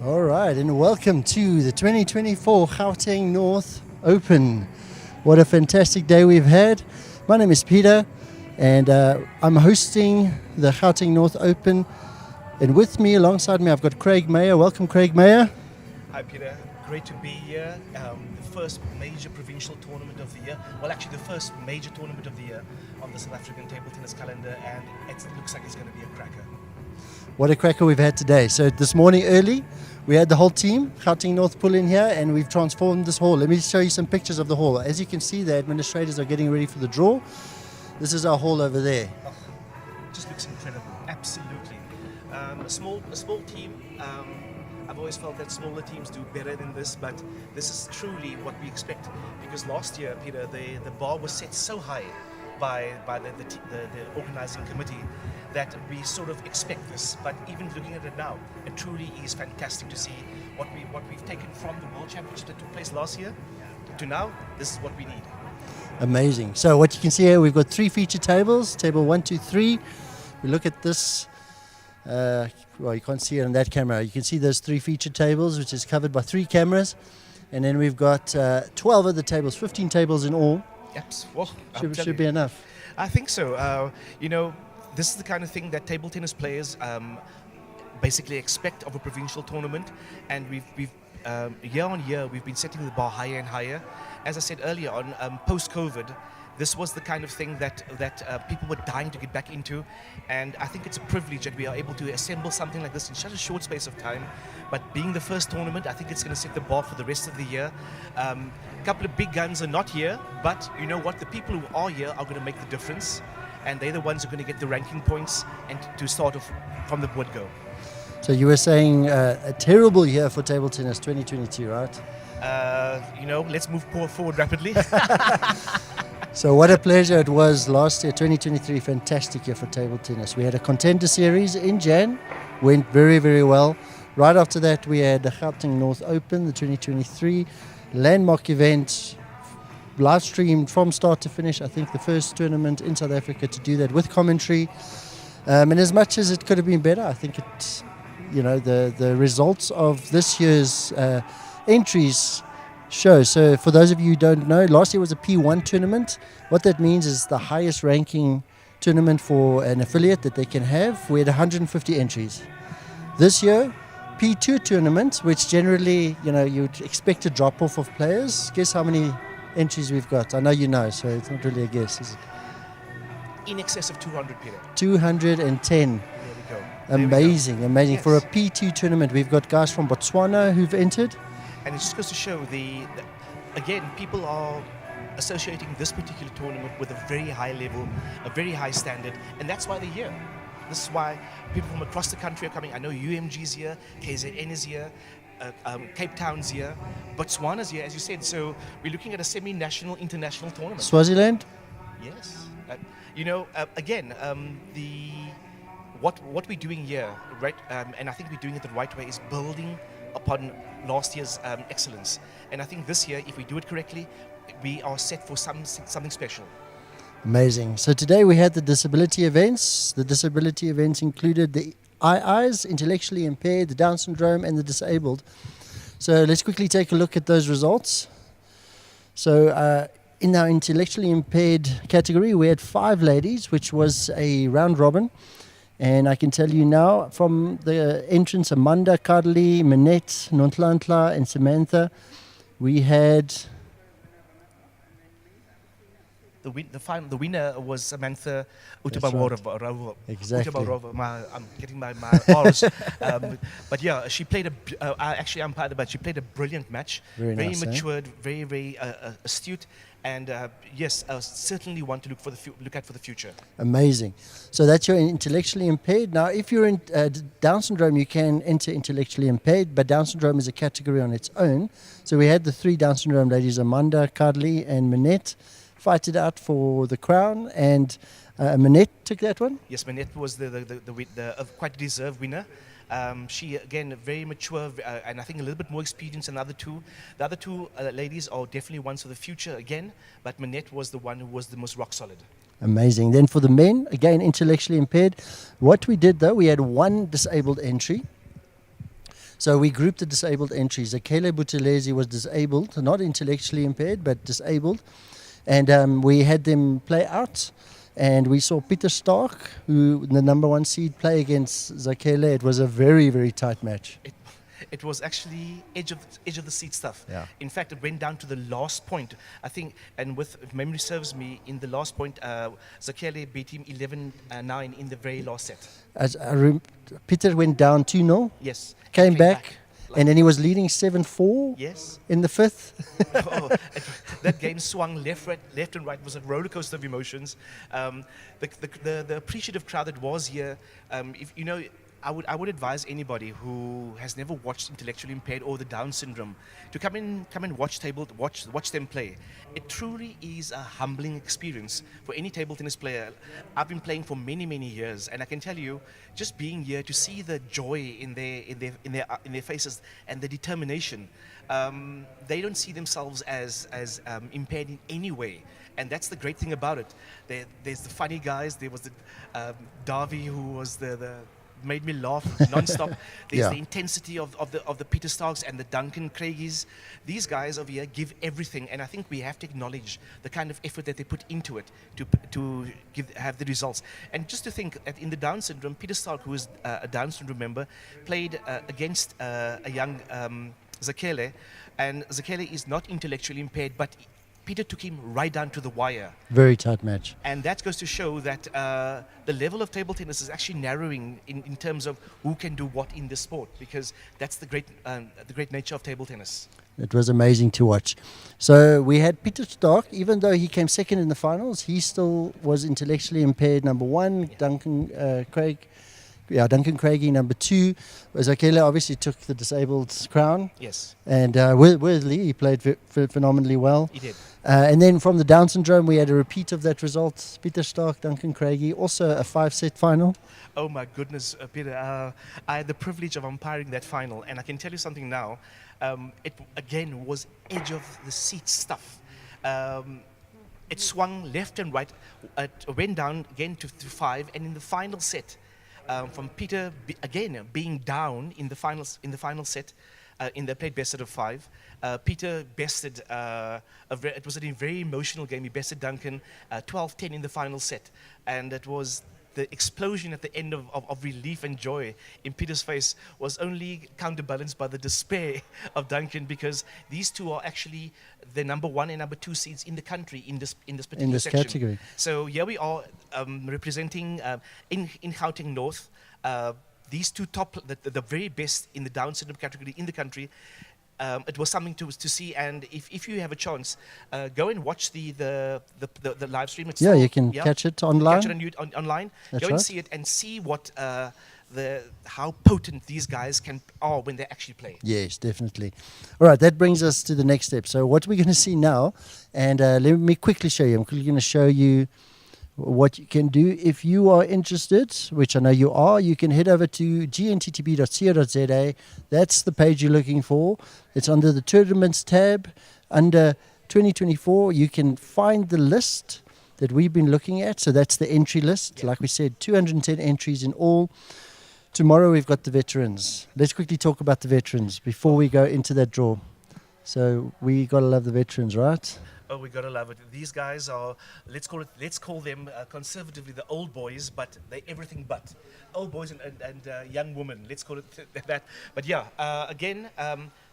All right, and welcome to the 2024 Gauteng North Open. What a fantastic day we've had. My name is Peter, and I'm hosting the Gauteng North Open. And with me, alongside me, I've got Craig Meyer. Welcome, Craig Meyer. Hi, Peter. Great to be here. The first major provincial tournament of the year. Well, actually, the first major tournament of the year on the South African table tennis calendar, and it looks like it's going to be a cracker. What a cracker we've had today. So this morning early, we had the whole team, Gauteng North, pull in here, and we've transformed this hall. Let me show you some pictures of the hall. As you can see, the administrators are getting ready for the draw. This is our hall over there. Oh, just looks incredible. Absolutely. A small team. I've always felt that smaller teams do better than this, but this is truly what we expect. Because last year, Peter, the bar was set so high by the organizing committee that we sort of expect this. But even looking at it now, it truly is fantastic to see what we've taken from the World Championship that took place last year to now. This is what we need. Amazing. So what you can see here, we've got 3 feature tables, table 1, 2, 3. We look at this. Well, you can't see it on that camera. You can see those 3 feature tables, which is covered by 3 cameras. And then we've got 12 other tables, 15 tables in all. Yep. Well, should be enough. I think so. This is the kind of thing that table tennis players basically expect of a provincial tournament, and we've year on year we've been setting the bar higher and higher. As I said earlier on, post-COVID, this was the kind of thing that people were dying to get back into, and I think it's a privilege that we are able to assemble something like this in such a short space of time. But being the first tournament, I think it's going to set the bar for the rest of the year. A couple of big guns are not here, but you know what? The people who are here are going to make the difference, and they're the ones who are going to get the ranking points and to start off from the word go. So you were saying a terrible year for table tennis 2022, right? Let's move forward rapidly. So what a pleasure it was last year, 2023, fantastic year for table tennis. We had a contender series in Jan, went very, very well. Right after that, we had the Gauteng North Open, the 2023 landmark event, live streamed from start to finish. I think the first tournament in South Africa to do that with commentary. And as much as it could have been better, I think it's, the results of this year's entries show. So for those of you who don't know, last year was a P1 tournament. What that means is the highest ranking tournament for an affiliate that they can have. We had 150 entries. This year, P2 tournament, which generally, you'd expect a drop-off of players. Guess how many entries we've got? I know you know, so it's not really a guess, is it? In excess of 200, Peter. 210. There we go. Amazing. Yes. For a P2 tournament, we've got guys from Botswana who've entered. And it just goes to show again, people are associating this particular tournament with a very high level, a very high standard, and that's why they're here. This is why people from across the country are coming. I know UMG's here, KZN is here, Cape Town's here, Botswana's here, as you said. So we're looking at a semi-national, international tournament. Swaziland? Yes. What we're doing here, right, and I think we're doing it the right way, is building upon last year's excellence. And I think this year, if we do it correctly, we are set for something special. Amazing. So today we had the disability events. The disability events included the IIs, intellectually impaired, the Down syndrome, and the disabled. So let's quickly take a look at those results. So in our intellectually impaired category, we had 5 ladies, which was a round robin. And I can tell you now, from the entrance, Amanda, Kadali, Manette, Nontlantla, and Samantha, we had... The winner was Samantha Utabawarova. Exactly. I'm getting my R's. But yeah, she played I actually umpired, but she played a brilliant match. Very nice, matured, very, very astute. And yes, I certainly want to look at for the future. Amazing. So that's your intellectually impaired. Now, if you're in Down syndrome, you can enter intellectually impaired, but Down syndrome is a category on its own. So we had the 3 Down syndrome ladies, Amanda, Kadli, and Manette, fight it out for the crown, and Manette took that one. Yes, Manette was the quite deserved winner. She, again, very mature and I think a little bit more experienced than the other two. The other two ladies are definitely ones for the future again, but Manette was the one who was the most rock solid. Amazing. Then for the men, again, intellectually impaired. What we did, though, we had one disabled entry. So we grouped the disabled entries. Akele Buthelezi was disabled, not intellectually impaired, but disabled. And we had them play out. And we saw Peter Stark, who the number 1 seed, play against Zakele. It was a very, very tight match. It was actually edge of the seat stuff. Yeah. In fact, it went down to the last point. I think, and if memory serves me, in the last point, Zakele beat him 11-9 in the very last set. Peter went down 2-0. Yes. Came back. And then he was leading 7-4 yes. in the 5th. That game swung left and right. It was a roller coaster of emotions. The appreciative crowd that was here, if you know, I would advise anybody who has never watched intellectually impaired or the Down syndrome to come and watch them play. It truly is a humbling experience for any table tennis player. I've been playing for many years, and I can tell you, just being here to see the joy in their faces and the determination. They don't see themselves as impaired in any way. And that's the great thing about it. There's the funny guys. There was the Davy, who was the made me laugh non-stop. There's the intensity of the Peter Starks and the Duncan Craigies. These guys over here give everything, and I think we have to acknowledge the kind of effort that they put into it to have the results. And just to think that in the Down syndrome, Peter Stark, who is a Down syndrome member, played against a young Zakele, and Zakele is not intellectually impaired, but Peter took him right down to the wire. Very tight match. And that goes to show that the level of table tennis is actually narrowing in terms of who can do what in this sport, because that's the great nature of table tennis. It was amazing to watch. So we had Peter Stark, even though he came second in the finals, he still was intellectually impaired, number 1. Duncan Craigie, number 2. Zakele obviously took the disabled crown. Yes. And Worthley, he played phenomenally well. He did. And then from the Down syndrome, we had a repeat of that result. Peter Stark, Duncan Craigie, also a 5-set final. Oh my goodness, Peter. I had the privilege of umpiring that final, and I can tell you something now. It again was edge of the seat stuff. It swung left and right. It went down again to 5, and in the final set, from Peter again being down in the final set, in the played best out of 5. Peter bested. It was a very emotional game. He bested Duncan 12-10 in the final set, and it was the explosion at the end of relief and joy in Peter's face was only counterbalanced by the despair of Duncan, because these two are actually the number 1 and number 2 seeds in the country in this particular section. Category. So here we are representing in Gauteng North. These two top, the very best in the Down syndrome category in the country. It was something to see, and if you have a chance, go and watch the live stream. It's you can catch it online. Catch it online. That's go right. and see it and see what how potent these guys are when they actually play. Yes, definitely. All right, that brings us to the next step. So what we're going to see now, and let me quickly show you. I'm quickly going to show you what you can do. If you are interested, which I know you are, you can head over to gnttb.co.za. That's the page you're looking for. It's under the tournaments tab. Under 2024, you can find the list that we've been looking at. So that's the entry list. Yeah. Like we said, 210 entries in all. Tomorrow we've got the veterans. Let's quickly talk about the veterans before we go into that draw. So we got to love the veterans, right? Oh, we gotta love it. These guys are, let's call them conservatively the old boys, but they're everything but. Old boys and young women, let's call it that. But yeah, again,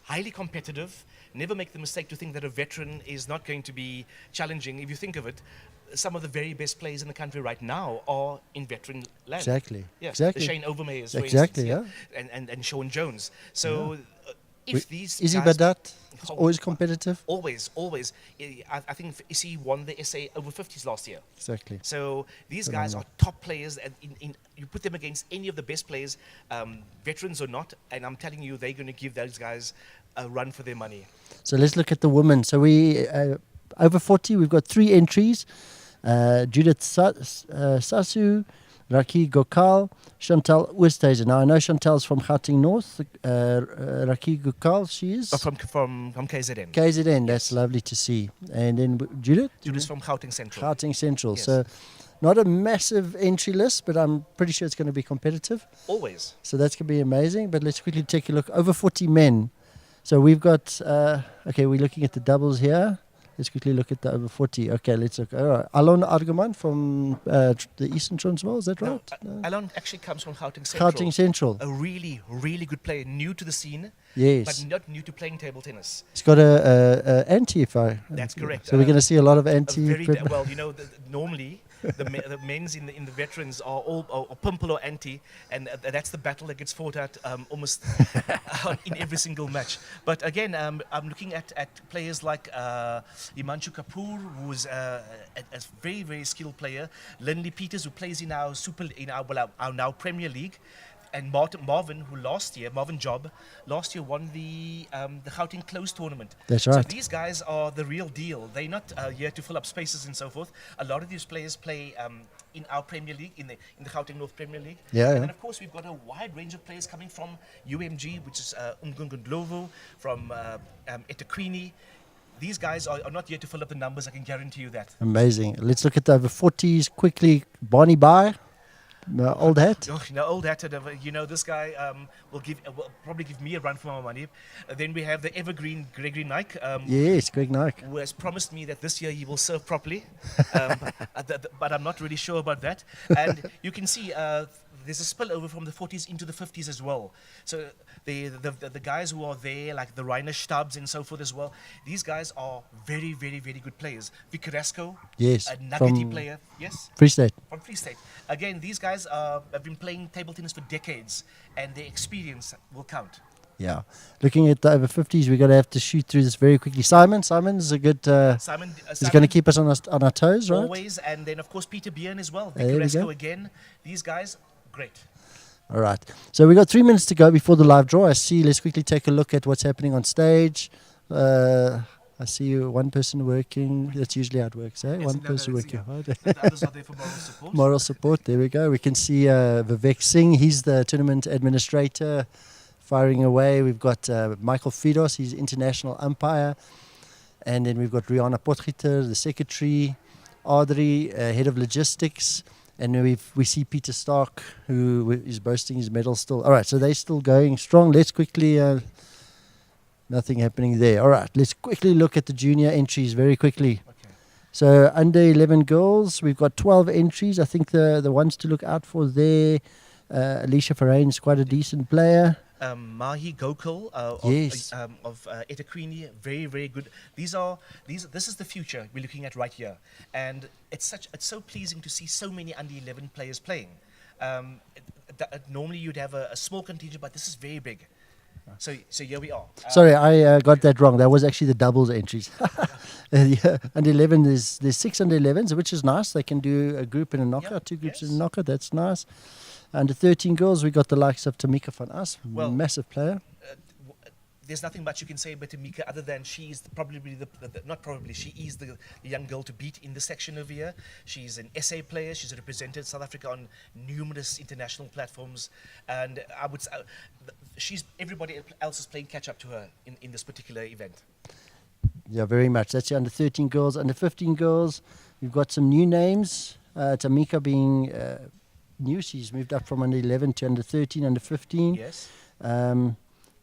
highly competitive. Never make the mistake to think that a veteran is not going to be challenging. If you think of it, some of the very best players in the country right now are in veteran land. Exactly. Yeah. Exactly. The Shane Overmeyers, for Exactly, instance, and Sean Jones. So if these Izzy guys... Badat, always competitive. Always. I think Izzy won the SA over 50s last year. Exactly. So these guys are top players, and you put them against any of the best players, veterans or not, and I'm telling you, they're going to give those guys a run for their money. So let's look at the women. So we over 40, we've got 3 entries. Judith Sasu, Raki Gokal, Chantal Oosthuizen. Now I know Chantal's from Gauteng North. Raki Gokal, she is From KZN. KZN. That's lovely to see. And then Judith. Judith's from Gauteng Central. Gauteng Central. Yes. So Not a massive entry list, but I'm pretty sure it's going to be competitive. Always. So that's going to be amazing. But let's quickly take a look. Over 40 men. So we've got, okay, we're looking at the doubles here. Let's quickly look at the over 40. Okay, let's look. All right. Alon Arguman from the Eastern Transvaal, is that right? No, Alon actually comes from Gauteng Central. Gauteng Central. A really, really good player, new to the scene, Yes. but not new to playing table tennis. He's got a anti, if I... That's correct. So we're going to see a lot of anti... Well, normally... the men's in the veterans are all or pimple or anti, and that's the battle that gets fought at almost in every single match. But again, I'm looking at players like Himanshu Kapoor, who's a very, very skilled player. Lindley Peters, who plays in our now Premier League. And Marvin Job, last year won the Gauteng Close tournament. That's right. So these guys are the real deal. They're not here to fill up spaces and so forth. A lot of these players play in our Premier League, in the Gauteng North Premier League. Yeah. And then of course we've got a wide range of players coming from UMG, which is Umgungundlovu, from eThekwini. These guys are not here to fill up the numbers, I can guarantee you that. Amazing. Let's look at the over 40s quickly. Barney Bai. Old hat. Old hat. This guy will probably give me a run for my money. Then we have the evergreen Gregory Nike. Yes, Greg Nike. Who has promised me that this year he will serve properly. But I'm not really sure about that. And you can see there's a spillover from the 40s into the 50s as well. So the guys who are there, like the Reiner Stubbs and so forth as well, these guys are very, very, very good players. Vicaresco, yes, a Nuggety player, yes? Free State. From Free State. Again, these guys have been playing table tennis for decades, and their experience will count. Yeah. Looking at the over 50s, we're going to have to shoot through this very quickly. Simon's a good... Simon is going to keep us on our toes, right? Always. And then, of course, Peter Bjorn as well. There we Vicaresco go. again. These guys, great. All right. So we've got 3 minutes to go before the live draw. I see. Let's quickly take a look at what's happening on stage. I see one person working. That's usually how it works, eh? Yes, one person working hard. The others are there for moral support. Moral support. There we go. We can see Vivek Singh. He's the tournament administrator, firing away. We've got Michael Fidos. He's international umpire. And then we've got Rihanna Potgieter, the secretary. Audrey, head of logistics. And we see Peter Stark, who is boasting his medal still. All right, so they're still going strong. Let's quickly... nothing happening there. All right, let's quickly look at the junior entries very quickly. Okay. So under 11 girls, we've got 12 entries. I think the ones to look out for there, Alicia Farrain is quite a decent player. Mahi Gokul Yes. of eThekwini, very, very good. This is the future we're looking at right here. And it's so pleasing to see so many under 11 players playing. Normally you'd have a small contingent, but this is very big. So here we are. Sorry, I got that wrong. That was actually the doubles entries. Yeah, under 11, there's 6 under 11s, which is nice. They can do a group and a knockout, Yep, 2 groups yes. and a knockout. That's nice. Under 13 girls, we got the likes of Tamika van As, massive player. There's nothing much you can say about Tamika other than she's probably she is the young girl to beat in the section over here. She's an SA player. She's represented South Africa on numerous international platforms, and I would say everybody else is playing catch up to her in this particular event. Yeah, very much. That's the under 13 girls. Under 15 girls, we've got some new names. Tamika being new. She's moved up from under 11 to under 13, under 15. Yes.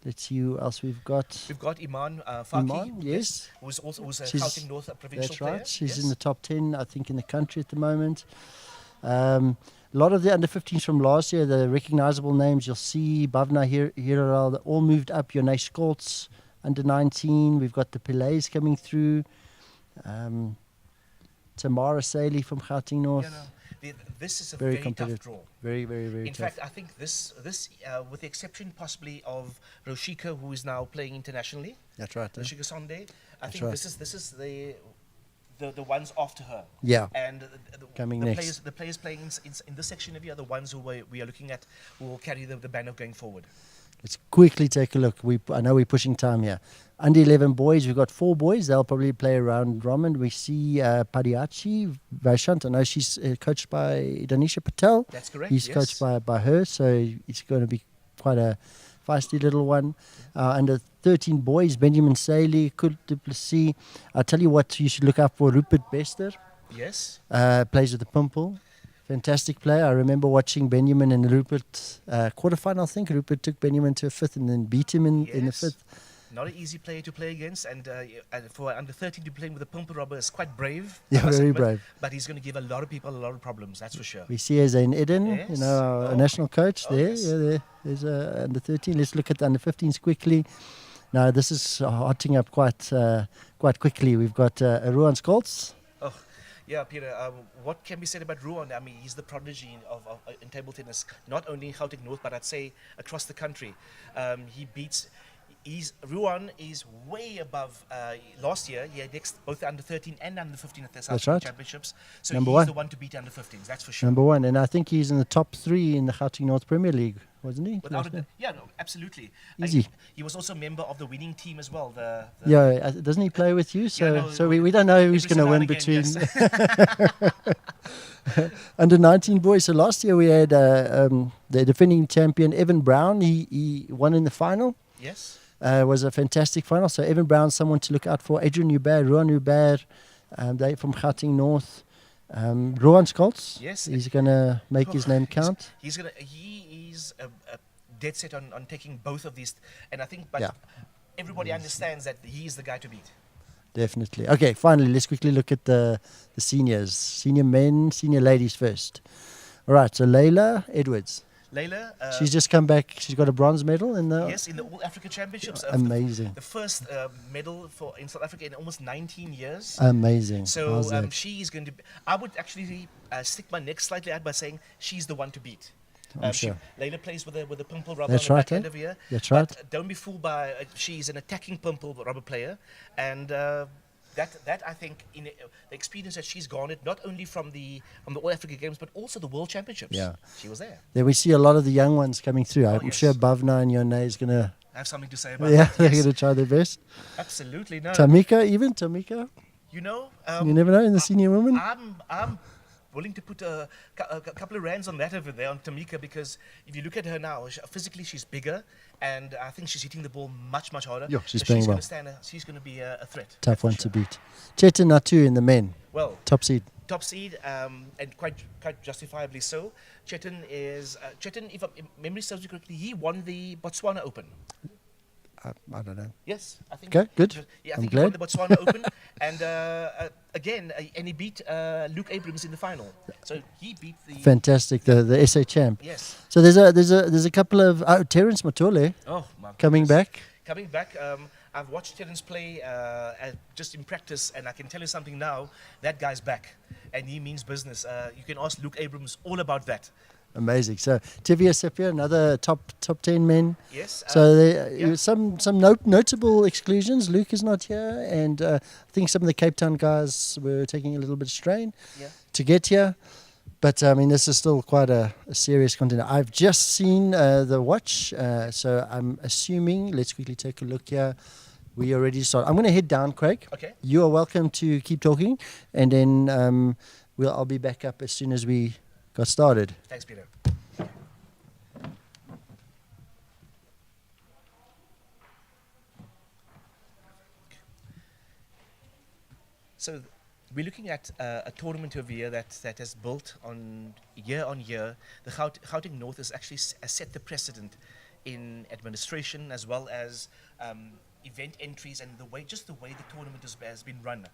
Let's see who else we've got. We've got Iman Faki. Iman, yes. Who's a She's- Gauteng North provincial That's player. right. She's yes. in the top 10, I think, in the country at the moment. A lot of the under 15s from last year, the recognizable names, you'll see Bhavna Hiral, they all moved up. Yonay Skoltz, under 19. We've got the Pillais coming through. Tamara Saley from Gauteng North. Yeah, no. This is a Very very tough competitive. draw. Very, very, very In tough. fact, I think this with the exception possibly of Roshika, who is now playing internationally, That's right. Roshika Sonde, I That's think right. this is the ones after her. Yeah. And Coming the next. players playing in this section of here are the ones who we are looking at who will carry the banner going forward. Let's quickly take a look. I know we're pushing time here. Under 11 boys, we've got 4 boys. They'll probably play around Drummond. We see Padiachi Vaishant. I know she's coached by Danisha Patel. That's correct. He's yes. coached by her, so it's going to be quite a feisty little one. Under 13 boys, Benjamin Saley, Kurt du Plessis. I'll tell you what you should look out for. Rupert Bester Yes. plays with the Pimple. fantastic player. I remember watching Benjamin and Rupert quarterfinal. I think Rupert took Benjamin to a fifth and then beat him in the Yes. fifth. Not an easy player to play against, and for under 13 to be playing with a pumper robber is quite brave. I Yeah, must very admit, brave. But he's going to give a lot of people a lot of problems, that's for sure. We see as in Eden, Yes. our Oh. national coach there. Yes. Yeah, there's under 13. Let's look at the under 15s quickly. Now this is hotting up quite quickly. We've got Ruan Skoltz. Oh, yeah, Peter. What can be said about Ruan? I mean, he's the prodigy in table tennis, not only in Gauteng North, but I'd say across the country. He beats. Ruan is way above last year. He had next both under 13 and under 15 at the South African right. Championships. So Number he's one. the one to beat under 15s. That's for sure. Number one, and I think he's in the top 3 in the Gauteng North Premier League, wasn't he? Without a, yeah, no, absolutely. Easy. He was also a member of the winning team as well. Yeah, doesn't he play with you? So, Yeah, no, so we don't know who's every going to so win now and between under 19 boys. So last year we had the defending champion Evan Brown. He won in the final. Yes. Was a fantastic final. So Evan Brown, someone to look out for. Adrian Hubert, Ruan Hubert, they from Gauteng North. Ruan Skoltz. Yes. He's going to make his name count. He's a dead set on taking both of these, and I think, but Yeah. everybody understands that he's the guy to beat. Definitely. Okay, finally, let's quickly look at the seniors. Senior men, senior ladies first. All right, so Layla Edwards. Layla, She's just come back. She's got a bronze medal in the... yes, in the All Africa Championships. Amazing. The first medal in South Africa in almost 19 years. Amazing. So How's that? she's going to. I would actually stick my neck slightly out by saying she's the one to beat. I'm sure. Layla plays with a pimple rubber That's on the right, back end eh? of here. That's but right. Don't be fooled by. She's an attacking pimple rubber player, and that I think in the experience that she's garnered not only from the All Africa Games but also the World Championships. Yeah. She was there. Then we see a lot of the young ones coming through. I'm yes. sure Bavna and Yone is going to... I have something to say about Yeah, that. they're Yes. going to try their best. Absolutely no. Tamika. You know. You never know in the senior women. I'm willing to put a couple of rands on that over there on Tamika, because if you look at her now, physically she's bigger, and I think she's hitting the ball much harder. Yeah, she's playing well. She's going to be a threat. Tough one to beat. Chetan Natu in the men. Well, Top seed. top seed, and quite justifiably so. Chetan, if memory serves me correctly, he won the Botswana Open. I don't know. Yes, I think. Okay, good. Yeah, I I'm think glad. he won the Botswana Open, and again, and he beat Luke Abrams in the final. So he beat the. Fantastic, the SA champ. Yes. So there's a couple of Terence Matole Oh my. coming goodness. back. Coming back, I've watched Terence play just in practice, and I can tell you something now. That guy's back, and he means business. You can ask Luke Abrams all about that. Amazing. So Tivia Sepia, another top 10 men. Yes. So there yeah. some notable exclusions. Luke is not here, and I think some of the Cape Town guys were taking a little bit of strain Yeah. to get here. But I mean, this is still quite a serious contender. I've just seen the watch, so I'm assuming. Let's quickly take a look here. We already started. I'm going to head down, Craig. Okay. You are welcome to keep talking, and then I'll be back up as soon as we got started. Thanks, Peter. So we're looking at a tournament over here that has built on year. The Gauteng North has actually set the precedent in administration as well as event entries and the way the tournament has been run.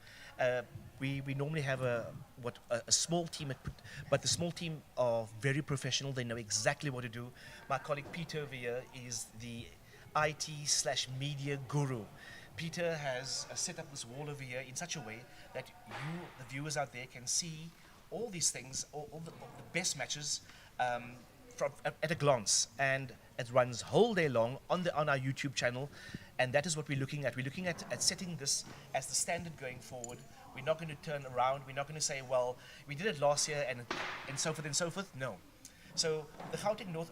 We normally have a small team, but the small team are very professional. They know exactly what to do. My colleague Peter over here is the IT/media guru. Peter has set up this wall over here in such a way that you, the viewers out there, can see all these things, all the best matches at a glance, and it runs whole day long on our YouTube channel, and that is what we're looking at. We're looking at setting this as the standard going forward. We're not going to turn around. We're not going to say, well, we did it last year and so forth and so forth. No. So the Gauteng North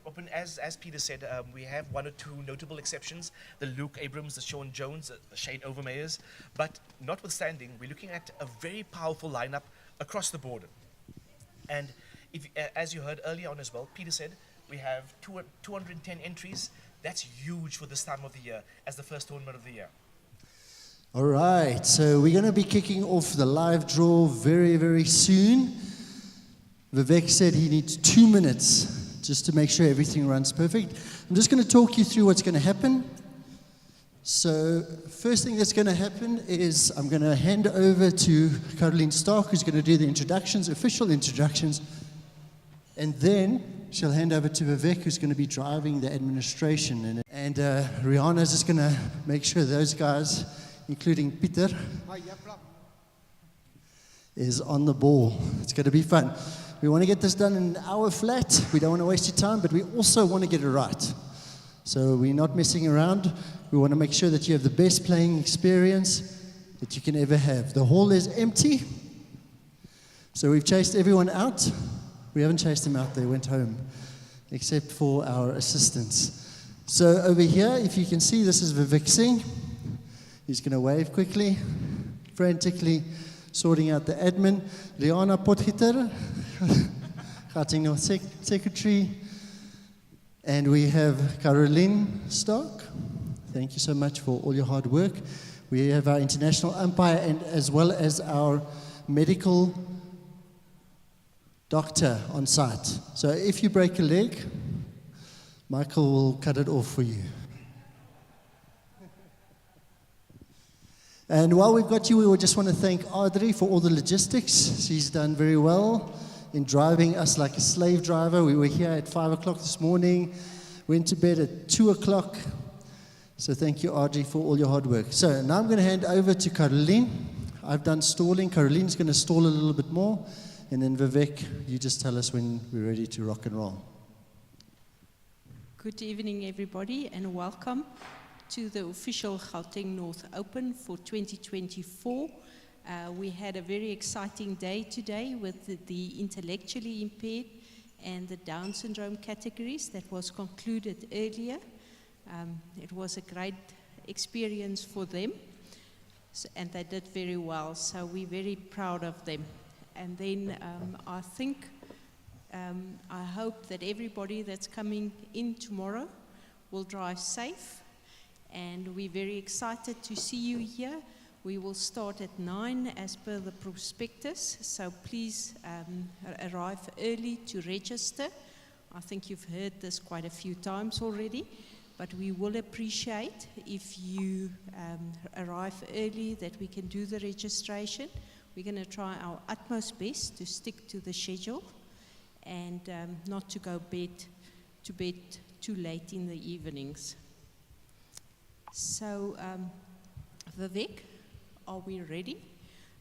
Open, as Peter said, we have one or two notable exceptions: the Luke Abrams, the Sean Jones, the Shane Overmeyers. But notwithstanding, we're looking at a very powerful lineup across the board. And if, as you heard earlier on as well, Peter said we have 210 entries. That's huge for this time of the year as the first tournament of the year. All right, so we're going to be kicking off the live draw very, very soon. Vivek said he needs 2 minutes just to make sure everything runs perfect. I'm just going to talk you through what's going to happen. So, first thing that's going to happen is I'm going to hand over to Caroline Stark, who's going to do the introductions, official introductions, and then she'll hand over to Vivek, who's going to be driving the administration. And Rihanna's just going to make sure those guys, including Peter, is on the ball. It's going to be fun. We want to get this done in an hour flat. We don't want to waste your time, but we also want to get it right. So we're not messing around. We want to make sure that you have the best playing experience that you can ever have. The hall is empty. So we've chased everyone out. We haven't chased them out. They went home, except for our assistants. So over here, if you can see, this is Vivek Singh. He's going to wave quickly, frantically, sorting out the admin. Liana Potgieter, Gauteng North Secretary. And we have Caroline Stark. Thank you so much for all your hard work. We have our international umpire and as well as our medical doctor on site. So if you break a leg, Michael will cut it off for you. And while we've got you, we would just want to thank Audrey for all the logistics. She's done very well in driving us like a slave driver. We were here at 5 o'clock this morning, went to bed at 2 o'clock. So thank you, Audrey, for all your hard work. So now I'm going to hand over to Caroline. I've done stalling. Caroline's going to stall a little bit more. And then Vivek, you just tell us when we're ready to rock and roll. Good evening, everybody, and welcome to the official Gauteng North Open for 2024. We had a very exciting day today with the intellectually impaired and the Down syndrome categories that was concluded earlier. It was a great experience for them, and they did very well, so we're very proud of them. And then I hope that everybody that's coming in tomorrow will drive safe, and we're very excited to see you here. We will start at 9 as per the prospectus, so please arrive early to register. I think you've heard this quite a few times already, but we will appreciate if you arrive early, that we can do the registration. We're going to try our utmost best to stick to the schedule and not to go to bed too late in the evenings. So, Vivek, are we ready?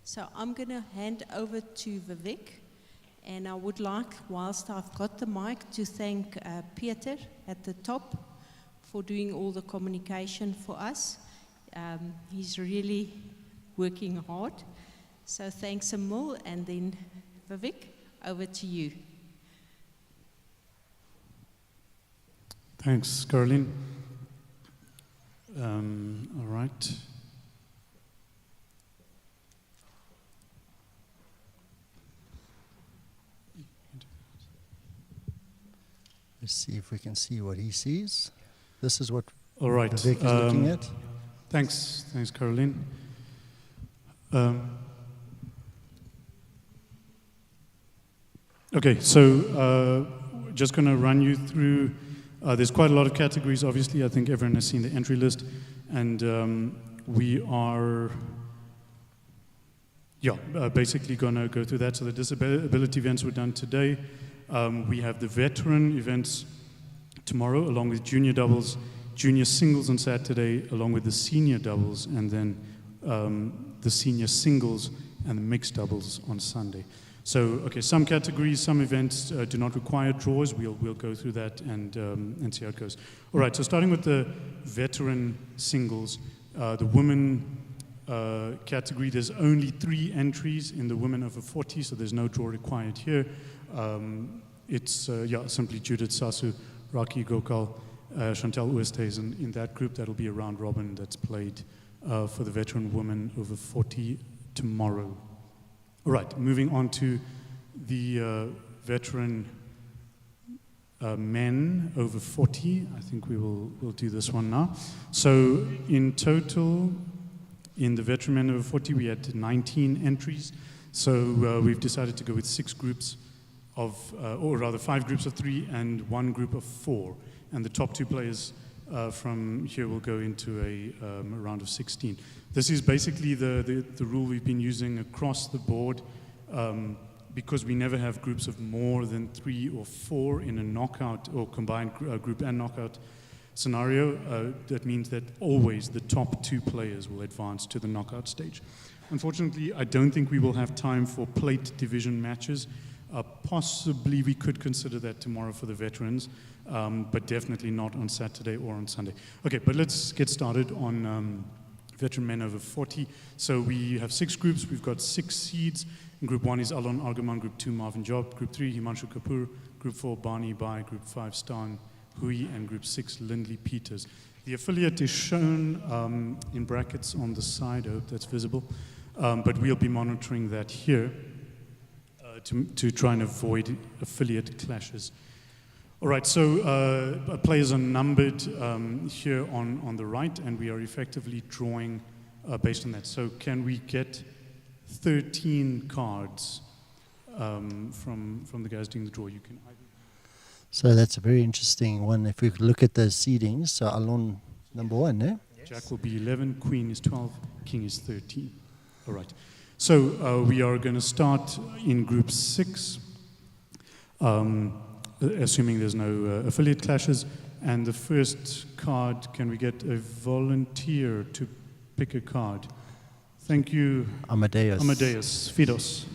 So I'm going to hand over to Vivek, and I would like, whilst I've got the mic, to thank Peter at the top for doing all the communication for us. He's really working hard. So thanks a mil, and then Vivek, over to you. Thanks, Caroline. All right. Let's see if we can see what he sees. This is what All right. Vivek is looking at. Thanks, Caroline. Okay, so just going to run you through. There's quite a lot of categories. Obviously, I think everyone has seen the entry list, and we are, basically going to go through that. So the disability events were done today. We have the veteran events tomorrow, along with junior doubles, junior singles on Saturday, along with the senior doubles, and then the senior singles and the mixed doubles on Sunday. So, okay, some categories, some events do not require draws. We'll go through that and see how it goes. All right, so starting with the veteran singles, the women category, there's only 3 entries in the women over 40, so there's no draw required here. It's simply Judith Sasu, Raki Gokal, Chantal Oosthuizen in that group. That'll be a round robin that's played for the veteran women over 40 tomorrow. All right, moving on to the veteran men over 40. I think we'll do this one now. So in total, in the veteran men over 40, we had 19 entries. So we've decided to go with 6 groups or rather 5 groups of 3 and 1 group of 4. And the top 2 players from here will go into a round of 16. This is basically the rule we've been using across the board because we never have groups of more than 3 or 4 in a knockout or combined group and knockout scenario. That means that always the top 2 players will advance to the knockout stage. Unfortunately, I don't think we will have time for plate division matches. Possibly we could consider that tomorrow for the veterans, but definitely not on Saturday or on Sunday. Okay, but let's get started on veteran men over 40. So we have 6 groups. We've got 6 seeds. In Group 1 is Alon Argaman. Group 2, Marvin Job. Group 3, Himanshu Kapoor. Group 4, Barney Bai. Group 5, Stan Hui. And Group 6, Lindley Peters. The affiliate is shown in brackets on the side. I hope that's visible. But we'll be monitoring that here to try and avoid affiliate clashes. All right, so players are numbered here on the right, and we are effectively drawing based on that. So can we get 13 cards from the guys doing the draw? You can. So that's a very interesting one. If we look at those seedings, so Alon number 1, eh? Yes. Jack will be 11, Queen is 12, King is 13. All right. So we are going to start in Group 6. Assuming there's no affiliate clashes. And the first card, can we get a volunteer to pick a card? Thank you. Amadeus. Amadeus. Fidos.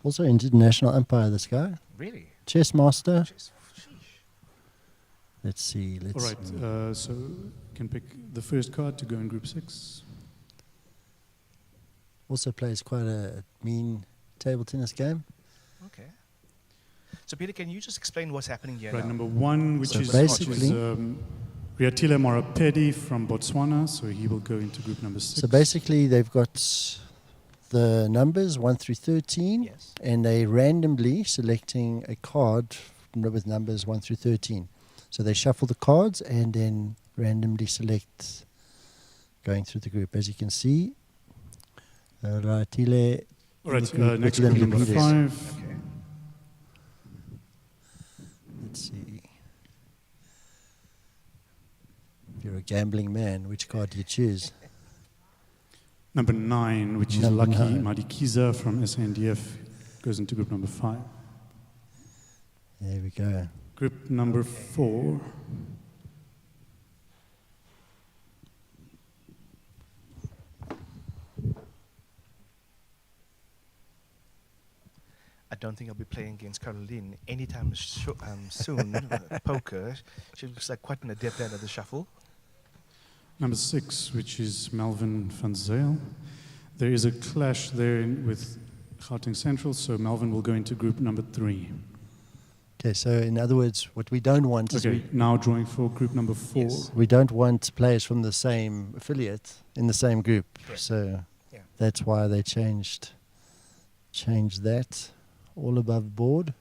Also international umpire, this guy. Really? Chess master. Sheesh. Let's see. All right. So can pick the first card to go in Group 6. Also plays quite a mean table tennis game. Okay. So Peter, can you just explain what's happening here Right, now? number 1, which So is basically- Riatile Morapedi from Botswana, so he will go into group number 6. So basically, they've got the numbers 1 through 13, Yes. and they randomly selecting a card with numbers 1 through 13. So they shuffle the cards and then randomly select going through the group. As you can see, Riatile. All right, group next with group Lindley number Peters. 5. Okay. Let's see. If you're a gambling man, which card do you choose? Number 9, which is Number Lucky 9. Madikiza from SANDF, goes into group number 5. There we go. Group number 4. I don't think I'll be playing against Caroline anytime soon. Poker. She looks like quite an adept at the shuffle. Number 6, which is Melvin van Zyl. There is a clash there with Gauteng Central, so Melvin will go into group number 3. Okay, so in other words, what we don't want is Okay, now drawing for group number 4. Yes. we don't want players from the same affiliate in the same group. Correct. So Yeah. that's why they changed that all above board.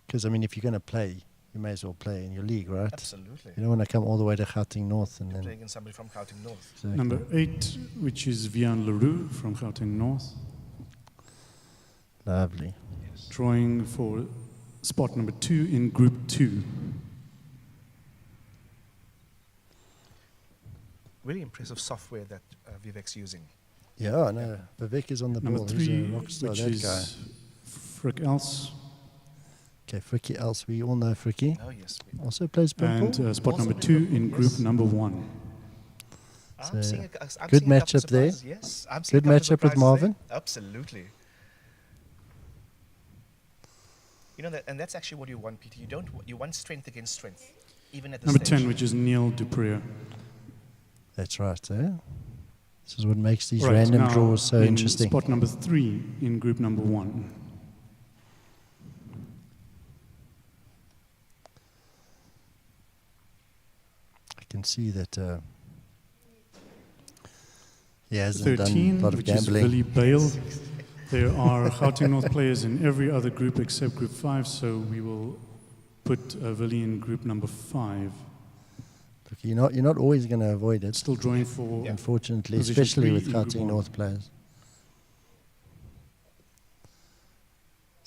Because, I mean, if you're going to play, you may as well play in your league, right? Absolutely. You don't want to come all the way to Gauteng North and You're then... playing against somebody from Gauteng North. Exactly. Number 8, which is Vian Leroux from Gauteng North. Lovely. Yes. Drawing for spot number 2 in group 2. Really impressive software that Vivek's using. Yeah, no, Vivek is on the Number ball. 3, He's a rock star, which that is guy. Frick Els. Okay, Fricky else. We all know Fricky. Oh, yes. Also plays purple. And spot Also number playing 2 in purple, group yes. number 1. I'm So, seeing I'm good seeing a couple matchup there. surprises, Yes. I'm seeing Good a couple matchup with surprises Marvin. there. Absolutely. You know that, and that's actually what you want, Peter. You want strength against strength, even at this Number stage. 10, which is Neil Dupree. That's right, eh? This is what makes these Right, random now draws so in interesting. Spot number 3 in group number 1. I can see that he hasn't done 13, a lot of which is gambling. Billy Bale. There are Gauteng North players in every other group except group 5, so we will put Willie in group number 5. Look, you're not always going to avoid it, Still drawing for unfortunately, Position especially 3 with in Group Gauteng 1. North players.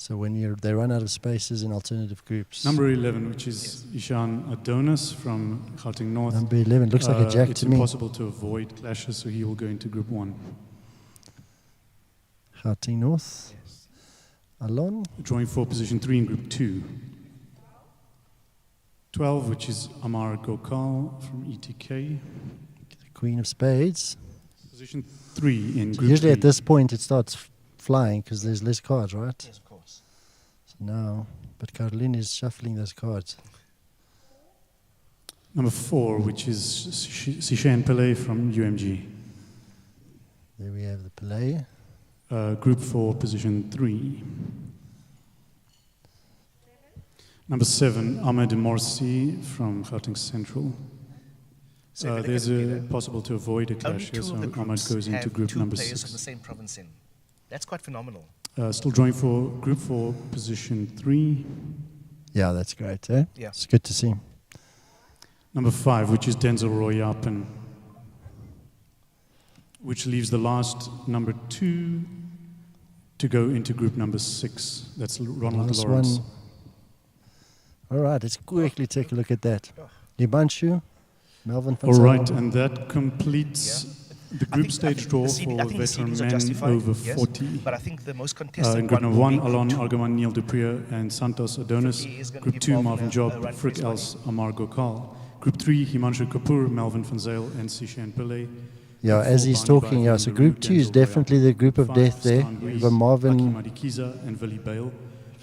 So when they run out of spaces in alternative groups. Number 11, which is Ishan Adonis from Gauteng North. Number 11 looks like a jack it's to me. It's impossible to avoid clashes, so he will go into Group 1. Gauteng North. Yes. Alon. Drawing for position 3 in Group 2. 12, which is Amar Gokal from ETK. The Queen of Spades. Position 3 in So Group usually 3. at this point it starts flying because there's less cards, right? Yes, of course. So now, but Caroline is shuffling those cards. Number 4, which is Sishan Pillay from UMG. There we have the Pelé. Group 4, position 3. Number 7, Ahmed Morsi from Gauteng Central. So There's a possible to avoid a only clash here, two so of the Ahmed groups goes into have group two number players from 6. the same province in. That's quite phenomenal. Still drawing for Group 4, position 3. Yeah, that's great, eh? Yeah. It's good to see. Number 5, which is Denzel Royapen, which leaves the last number 2 to go into group number 6. That's Ronald Last Lawrence. one. All right, let's quickly take a look at that. Libanshu, Melvin van All Zyl. right, and that completes the I group think- stage I draw think the for seedings veteran are men justified, over yes, 40. But I think the most contested In group number will 1, be group Alon two. Argaman, Neil Dupria, and Santos Adonis. He is gonna Group give 2, Marvin Marvin a Job, run for Frick his Els, Amar Gokal. Group 3, Himanshu Kapoor, Melvin van Zyl, and Sishan Pillay. Yeah, Group as 4, he's Bani talking, Bavi yeah, and so Leroux, group 2 is Denzel definitely the group of 5, death there. Stan We've Ruiz, got Marvin, Aki Madikiza, and Willie Bale.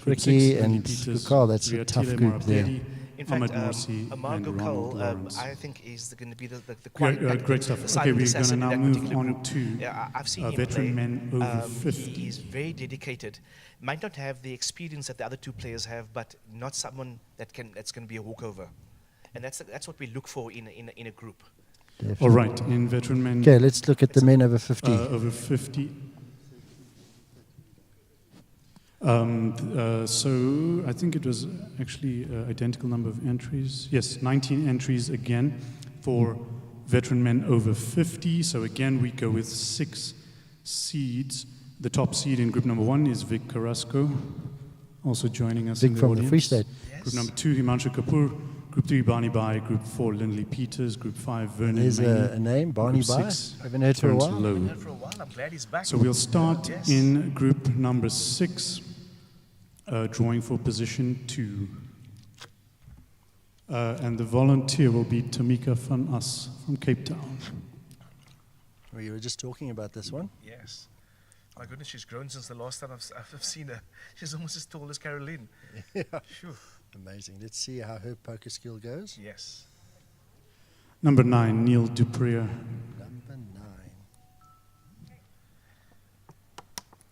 Group 6, Fricky, Andy and Peters, Gokal. That's a tough Riatile group there. Marapedi, In Ahmed fact, Morsi, Amar and Ronald Gokal, Lawrence. I think is going to be the quiet Great stuff. the Okay, silent we're going to assassin in now that move particular on group. to Yeah, I've seen him veteran play. men over 50. He's very dedicated. Might not have the experience that the other two players have, but not someone that's going to be a walkover. And that's what we look for in a group. All right, in veteran men Okay, let's look at the men over 50. over 50. So I think it was actually identical number of entries. Yes, 19 entries again for veteran men over 50. So again, we go with 6 seeds. The top seed in group number 1 is Vic Carrasco, also joining us Vic in the from audience. the Free State. Group number 2, Himanshu Kapoor. Group 3, Bani Bai. Group 4, Lindley Peters. Group 5, Vernon There's Maney. a name, Barney Group Bai. 6, Haven't heard for a Terence while. Lowe. For a while, I'm glad he's back. So we'll start Yes. in group number 6, drawing for position 2. And the volunteer will be Tamika van As from Cape Town. We were just talking about this one. Yes. My goodness, she's grown since the last time I've seen her. She's almost as tall as Caroline. Yeah. Phew. Amazing. Let's see how her poker skill goes. Yes. Number 9, Neil Dupria. Number 9.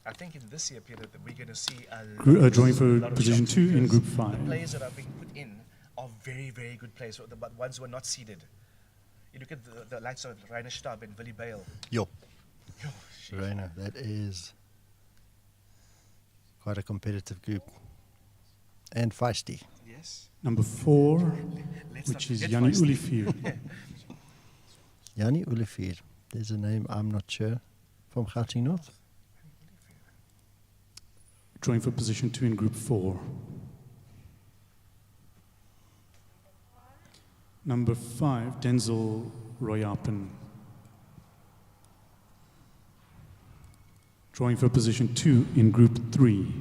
I think in this year period that we're going to see a Drawing for lot of position shots 2 in because group The 5. players that are being put in are very, very good players, but ones who are not seeded. You look at the likes of Rainer Stab and Willie Bale. Yo, Yo, shit. Rainer, that is quite a competitive group. And feisty. Yes. Number 4, Let's which not is forget Yanni feisty. Olivier. Yanni Olivier. There's a name I'm not sure. From Gauteng North. Drawing for position 2 in group 4. Number 5, Denzel Royapen. Drawing for position 2 in group 3.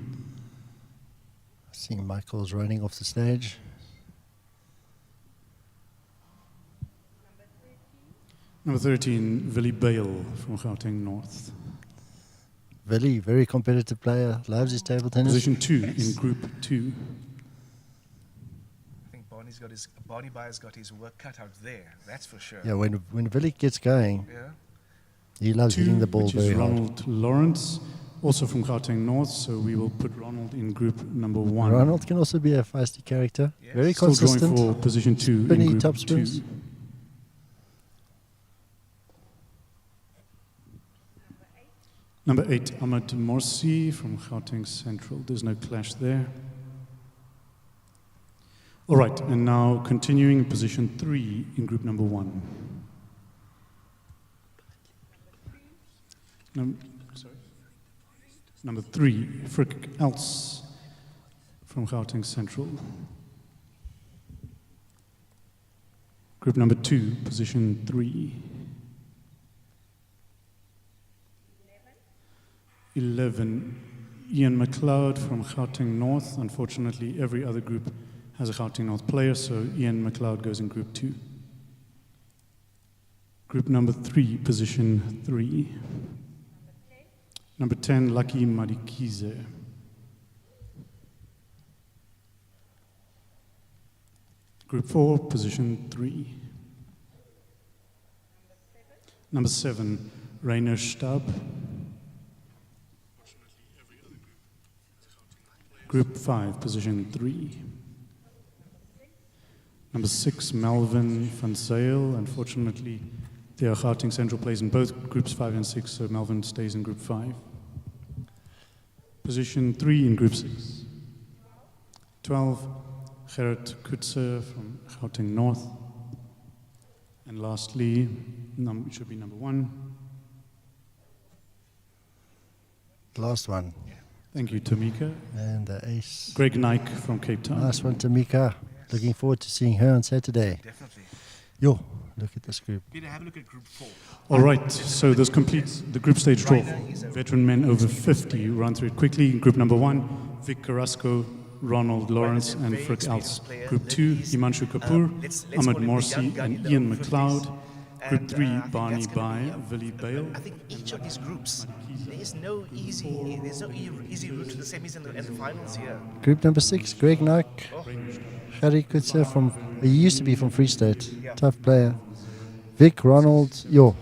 Seeing Michael's running off the stage. Number 13, Willie Bale from Gauteng North. Willie, very competitive player, loves his table tennis. Position 2 in group 2. I think Barney Bayer's got his work cut out there. That's for sure. Yeah, when Willie gets going, Yeah. he loves 2, hitting the ball which is very hard. Ronald Lawrence, also from Gauteng North, so we will put Ronald in group number 1. Ronald can also be a feisty character. Yes. Very Still consistent. drawing for position 2 Spinny in group top 2. spins. Number 8, Ahmed Morsi from Gauteng Central. There's no clash there. All right, and now continuing in position 3 in group number 1. Sorry. Number 3, Frick Els from Gauteng Central. Group number 2, position 3. 11, Ian McLeod from Gauteng North. Unfortunately, every other group has a Gauteng North player, so Ian McLeod goes in group 2. Group number 3, position 3. Number 10, Lucky Madikize. Group 4, position 3. Number 7, Rainer Stab. Group 5, position 3. Number 6, Melvin van Zyl. Unfortunately, there are Gauteng Central plays in both groups 5 and 6, so Melvin stays in group 5. Position 3 in group 6. 12, Gerrit Kutzer from Gauteng North. And lastly, it should be number 1. Last one. Thank you, Tamika. And the ace. Greg Nike from Cape Town. Nice one, Tamika. Looking forward to seeing her on Saturday. Definitely. Yo, look at this group. Peter, have a look at group 4. All right, so this completes the group stage draw. Veteran men over 50. Run through it quickly. Group number 1, Vic Carrasco, Ronald Lawrence, and Frick Els. Group 2, Himanshu Kapoor, Ahmed Morsi, and Ian McLeod. Group 3, Barney Bai, Willie Bale. I think each of these groups, there's no easy route to the semis and the finals here. Group number 6, Greg Nike, Gerrit Kutzer from, he used to be from Free State, tough player. Vic, Ronald, yo.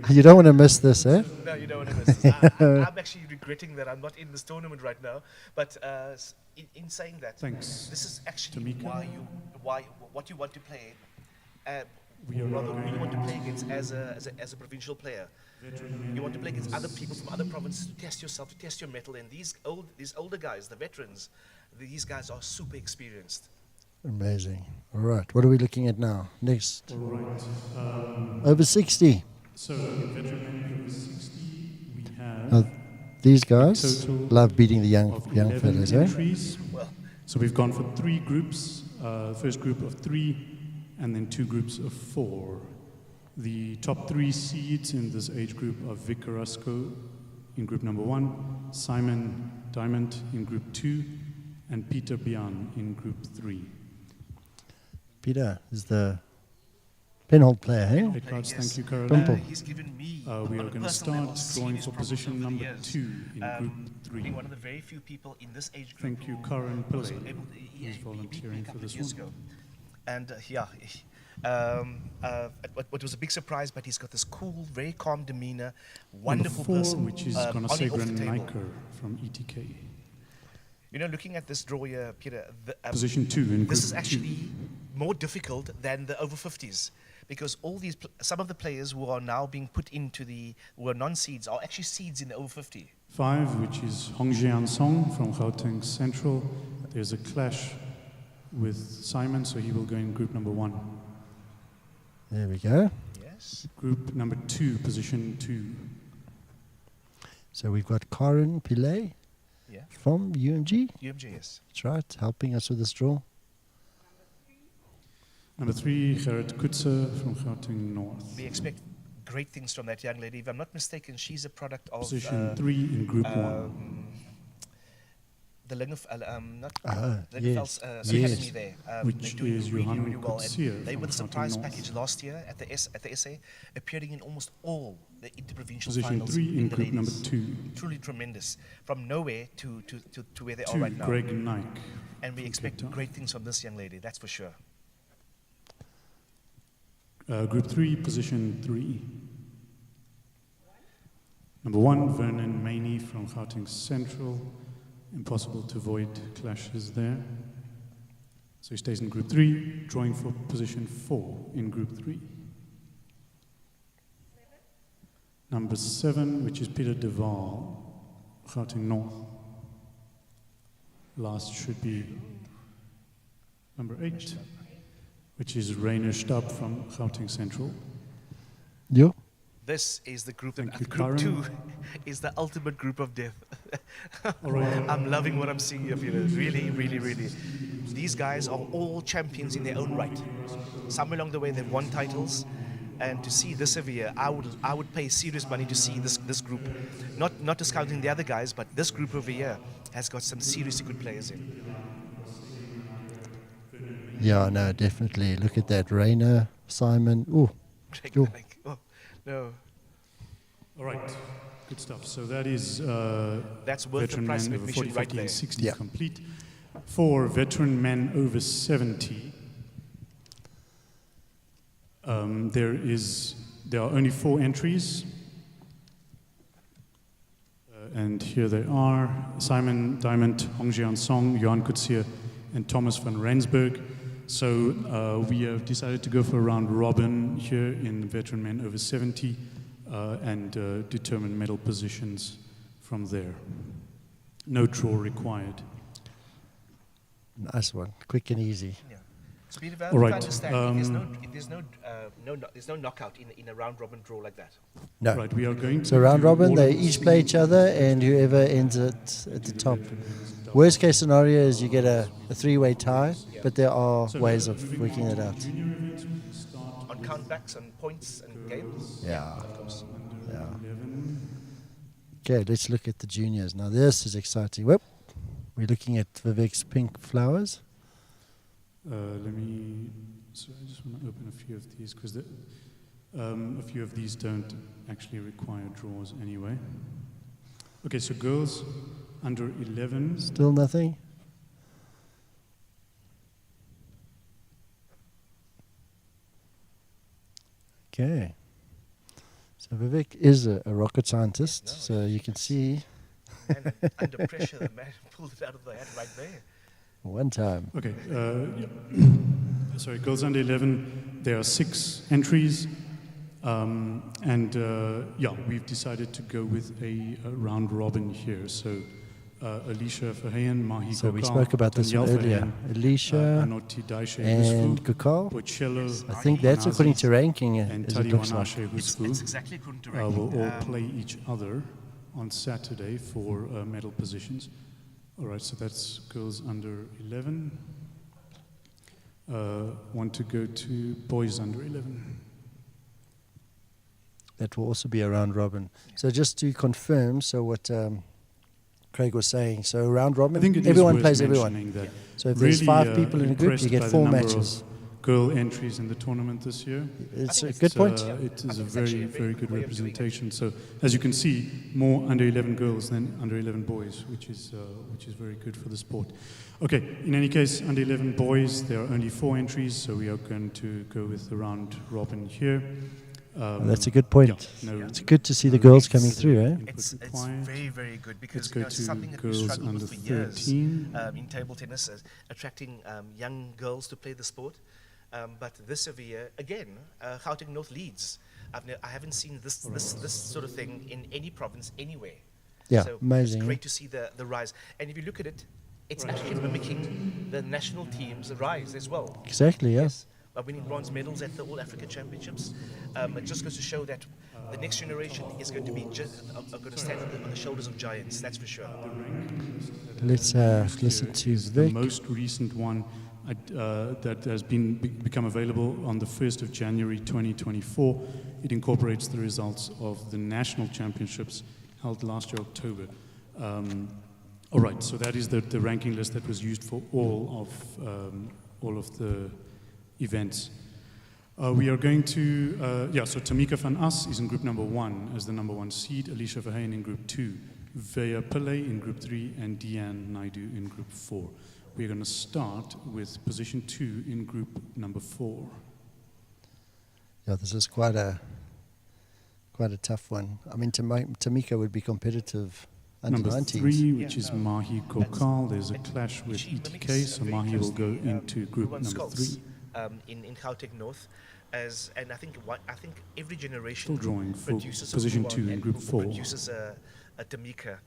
You don't want to miss this, eh? No, you don't want to miss this. I'm actually regretting that I'm not in this tournament right now. But in saying that, Thanks, this is actually Tamika. what you want to play. Rather, who you want to play against as a provincial player. You want to play against other people from other provinces to test yourself, to test your mettle. And these older guys, the veterans, these guys are super experienced. Amazing. All right, what are we looking at now? Next. All right. Over 60. So, in veteran men over 60, we have Now, these guys total love beating the young of young 11 fellas, eh? entries. Well, So we've gone for 3 groups. First group of 3, and then 2 groups of 4. The top 3 seeds in this age group are Vic Carrasco in group number 1, Simon Diamond in group 2, and Peter Bian in group 3. Peter is the penhold player, eh? Hey, cards, thank you, Pimple. Caroline. he's given me. We on are a going to personal level, start drawing serious for problems position over the number years. 2 in group 3. Being one of the very few people in this age group. Thank you, who Karen was Pillay, able who's he volunteering beat me a for couple of this years one. ago. And what was a big surprise, but he's got this cool, very calm demeanor, wonderful Number 4, person. which is on and off the Gonasegran table. Niker from ETK. You know, looking at this draw here, Peter, Position 2 in group this is 2. actually more difficult than the over 50s because all these, some of the players who are now being put into who are non-seeds are actually seeds in the over 50. 5, which is Hongjian Song from Gauteng Central. There's a clash with Simon, so he will go in group number 1. There we go. Yes. Group number 2, position 2. So we've got Karen Pillay Yeah. from UMG. UMG, yes. That's right, helping us with this draw. Number 3, Gerrit Kutzer from Gauteng North. We expect great things from that young lady. If I'm not mistaken, she's a product of Position 3 in group 1. the Lingef, not Yes. Academy Yes. there. Which they're doing is really, Johan really well. Coetzee And they from were the Gauteng surprise North. package last year at the SA, appearing in almost all the interprovincial Position finals 3 in the group number ladies. 2. Truly tremendous. From nowhere to where they are 2, right now. Greg Nike. And we from expect Cape Town. great things from this young lady, that's for sure. Group 3, position 3. Number 1, Vernon Maney from Gauteng Central. Impossible to avoid clashes there. So he stays in group 3, drawing for position 4 in group 3. Number 7, which is Peter Deval, Gauteng North. Last should be number 8, which is Rainer Stab from Gauteng Central. You? This is the group Thank that you, group Karen. 2 is the ultimate group of death. All right. I'm loving what I'm seeing here, Peter. Really, really, really. These guys are all champions in their own right. Some along the way they've won titles, and to see this over here, I would pay serious money to see this group. Not discounting the other guys, but this group over here has got some seriously good players in. Yeah, no, definitely. Look at that. Rainer, Simon. Ooh. Craig Ooh. Malik. Oh, no. All right. Good stuff. So that is That's worth the veteran price men of over 40, admission right 50, there. and 60 Yeah. complete. For veteran men over 70, there are only 4 entries. And here they are: Simon Diamond, Hongjian Song, Johan Kutsia, and Thomas van Rensburg. So we have decided to go for a round robin here in veteran men over 70 and determine medal positions from there. No draw required. Nice one. Quick and easy. Yeah. So Peter, All right, to understand, if there's no knockout in a round robin draw like that. No. Right, we are going to So round do robin, all they of each the- play each other, and whoever ends it at the top. Worst case scenario is you get a 3-way tie, but there are So ways now of moving working on it to out. junior events, we can start On countbacks and points and games. Yeah. Of course. Yeah. 11. Okay, let's look at the juniors. Now this is exciting. Whoop. We're looking at Vivek's pink flowers. So I just want to open a few of these because a few of these don't actually require draws anyway. Okay, so girls under 11. Still nothing? Okay. So Vivek is a rocket scientist, No, so you can see And under pressure, the man pulled it out of the hat right there. one time. Okay, sorry, girls under 11, there are 6 entries. We've decided to go with a round robin here. So Alicia Verheyen, Mahi So we Gokal, spoke about this Danielle earlier. Verheyen, Alicia Anoti Daishe and Husfu, Kukal. Bocello, I think that's according to ranking, and as it looks like. Tadiwanashe It's Husfu exactly according to will ranking. all play each other on Saturday for medal positions. All right, so that's girls under 11. Want to go to boys under 11. That will also be a round robin. So just to confirm, so what Craig was saying, so round robin, I think it is everyone worth plays everyone. mentioning that So if there's really, 5 people in a group, impressed you by get the 4 number matches. of girl entries in the tournament this year. It's a it's, good point. It is a it's very, actually a very good way of doing it. representation. So, as you can see, more under 11 girls than under 11 boys, which is very good for the sport. Okay, in any case, under 11 boys, there are only 4 entries, so we are going to go with the round robin here. That's a good point. Yeah, no, It's good to see the girls coming through, eh? input It's required. very, very good because Let's you go know, it's to something that we've girls struggled under with for years 13. in table tennis, attracting young girls to play the sport. But this over here, again, Gauteng North leads. I haven't seen this sort of thing in any province anywhere. Yeah, So amazing. It's eh? great to see the rise. And if you look at it, it's actually mimicking the national team's rise as well. Exactly, yeah. Yes, by winning bronze medals at the All Africa Championships. It just goes to show that the next generation is going to be going to stand on the shoulders of giants. That's for sure. Let's listen to Is the Vic. most recent one that has become available on the 1st of January 2024. It incorporates the results of the national championships held last year, October. All right, so that is the ranking list that was used for all of the events. We are going to, so Tamika van As is in group number 1 as the number 1 seed, Alicia Verheyen in group 2, Veya Pillay in group 3, and Deanne Naidu in group 4. We're going to start with position 2 in group number 4. Yeah, this is quite a tough one. I mean, Tamika would be competitive under Number 19s. 3, which is Yeah. Mahi Kokal. There's a And clash with she ETK, mimics so very Mahi will go closely, into group Ruben number Scholz, 3. in Gauteng North, and I think every Still generation drawing for produces position a 2 in and group 4. produces a Tamika,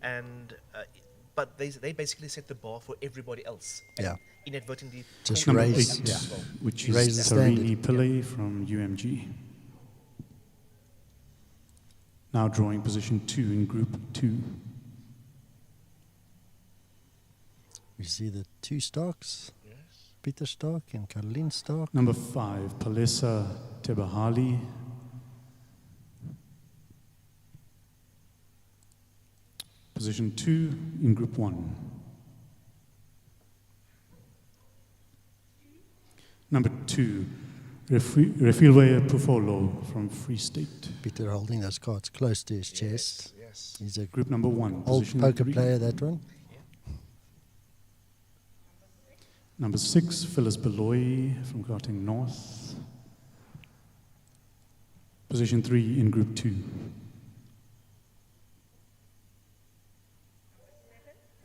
and but they basically set the bar for everybody else. And Yeah. inadvertently Just pulled Number them raise- up yeah. as well. Which Raise the is standard. Tarini Pillay from UMG. Now drawing position 2 in group 2. We see the two Starks, Yes. Peter Stark and Caroline Stark. Number 5, Palesa Tebahali. Position 2 in Group 1. Number 2, Refilwe Pufolo from Free State. Peter holding those cards close to his chest. Yes. He's a Group number 1. old Position poker 3. player, that one. Number 6, Phyllis Beloy from Gauteng North. Position 3 in Group 2.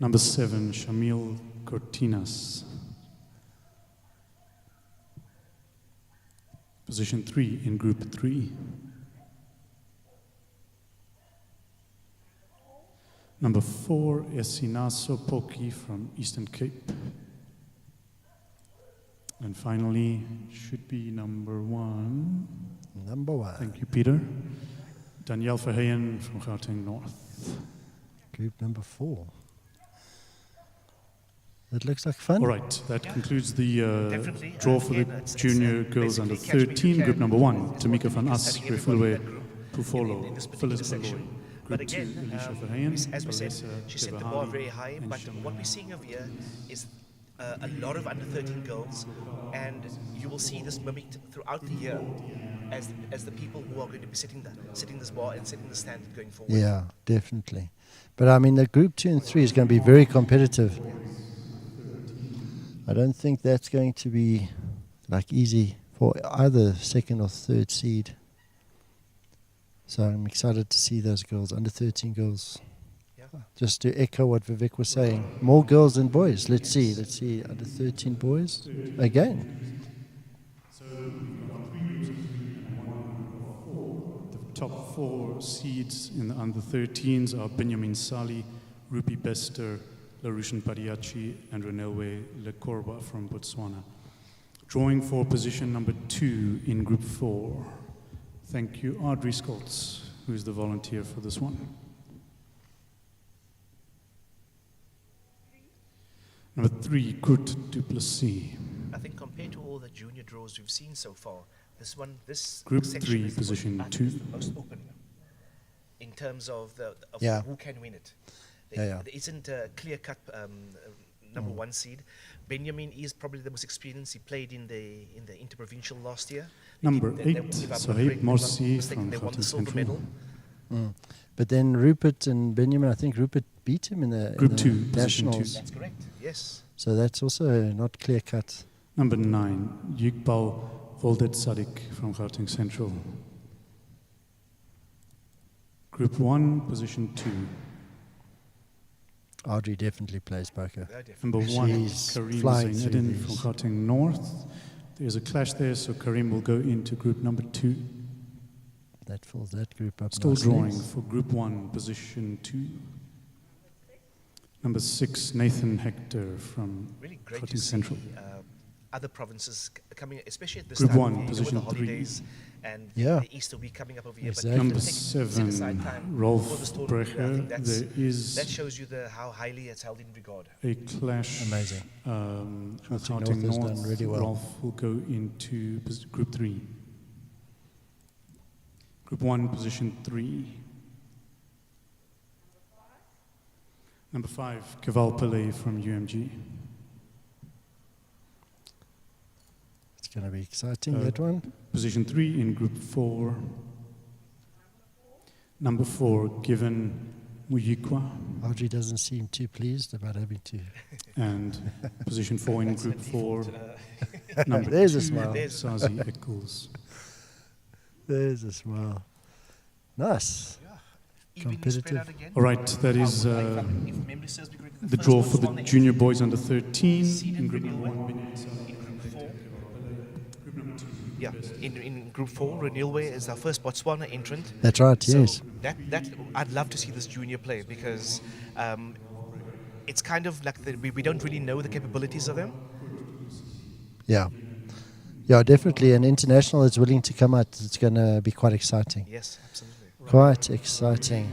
Number 7, Shamil Cortinas. Position 3 in Group 3. Number 4, Esinaso Poki from Eastern Cape. And finally, should be number 1. Number 1. Thank you, Peter. Danielle Verheyen from Gauteng North. Group number 4. That looks like fun. All right, that concludes the Definitely. draw for the Again, it's, junior girls under basically catch me if you 13. Group can. number 1, Is what Tamika we van can As, study everybody in Refilwe that group Pufolo, in this particular Phyllis Beloy. section. Group But 2, again, Alicia Verheyen, as we said, Palesa she set the bar Tebahali, very high. and But Shamil. what we're seeing over here is a lot of under 13 girls, and you will see this mimicked throughout the year as the people who are going to be setting this bar and setting the standard going forward. Yeah, definitely. But I mean, the group 2 and 3 is going to be very competitive. I don't think that's going to be like easy for either second or third seed. So I'm excited to see those girls, under 13 girls. Yeah. Just to echo what Vivek was saying, more girls than boys. Let's see, under 13 boys again. The top 4 seeds in the under 13s are Benjamin Sali, Rupi Bester, Larushan Padiachi, and Renelwe Lekorba from Botswana. Drawing for position number 2 in Group 4. Thank you, Audrey Skoltz, who is the volunteer for this one. Number 3, Kurt Duplessis. I think compared to all the junior draws we've seen so far, this Group section 3, is the most- position I think 2. is the most open in terms of Yeah. who can win it. Yeah. There isn't a clear-cut number 1 seed. Benjamin is probably the most experienced. He played in the interprovincial last year. Number They- 8, if I'm not Sahib correct- if I'm not Morsi mistaken, from they won the Gauteng silver Central. medal. But then Rupert and Benjamin, I think Rupert beat him in the Group in the 2, position 2. nationals. That's correct. Yes. So that's also not clear cut. Number 9, Yukbal Voldet Sadik from Gauteng Central. Group 1, position 2. Audrey definitely plays poker. Yeah, definitely. Number 1, She's Karim flying through Zainedin these. from Gauteng North. There's a clash there, so Karim will go into group number 2. That fills that group up Still nicely. drawing for group 1, position 2. Number 6, Nathan Hector from Really great Gauteng to see Central. other provinces coming, especially at this Group time 1, of year, with position the 3. holidays and Yeah. the Easter week coming up over here. Exactly. But Number set aside 7, time Rolf for this tournament. I think Brecher. There is that shows you how highly it's held in regard. a clash. Amazing. With Gauteng Gauteng North has North. done really well. Rolf will go into group 3. Group 1, position 3. Number 5, Kaval Pillay from UMG. It's going to be exciting, that one. Position 3 in group 4. Number 4, Given Muyikwa. Audrey doesn't seem too pleased about having to. And position 4 in group 4. Number There's 2, a smile. Sazi Eccles. There's a smile. Nice. Evenly Competitive. spread out again. All right, that is If memory serves me correctly, the first draw one for was the on junior entry boys under 13 seeded in group renewal. number 1. In group 4. Yeah, in group 4, Renilwe is our first Botswana entrant. That's right, So yes. that I'd love to see this junior play because it's kind of like we don't really know the capabilities of them. Yeah. Yeah, definitely. An international that's willing to come out, it's going to be quite exciting. Yes, absolutely. Quite exciting.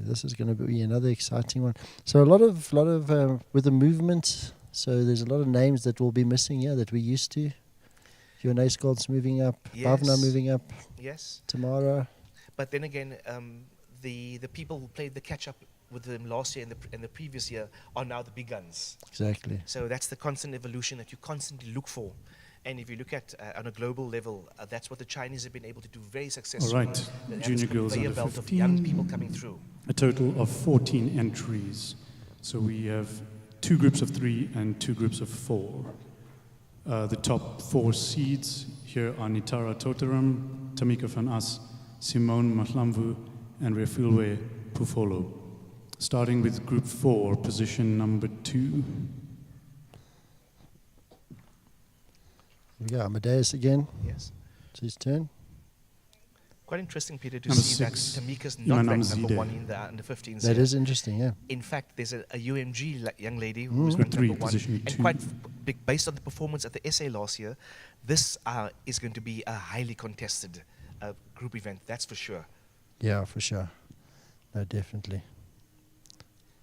This is going to be another exciting one. So a lot of with the movement. So there's a lot of names that will be missing here that we're used to. Your Scold's moving up, Bhavna moving up, Yes. Tamara. But then again, the people who played the catch up with them last year and the previous year are now the big guns. Exactly. So that's the constant evolution that you constantly look for. And if you look at on a global level, that's what the Chinese have been able to do very successfully. All right, They have junior this girls conveyor under belt of young 15. people coming through. A total of 14 entries. So we have 2 groups of 3 and 2 groups of 4. The top 4 seeds here are Nitara Totaram, Tamika van As, Simone Mahlamvu, and Refilwe Pufolo. Starting with group 4, position number 2. We got Amadeus again. Yes. It's his turn. Quite interesting, Peter, to Number see that 6, Tamika's not Imanam ranked number Zide. 1 in the under 15s. That here. is interesting, yeah. In fact, there's a UMG young lady who's Group ranked 3, number 1. position And 2. quite big, based on the performance at the SA last year, this is going to be a highly contested group event, that's for sure. Yeah, for sure. No, definitely.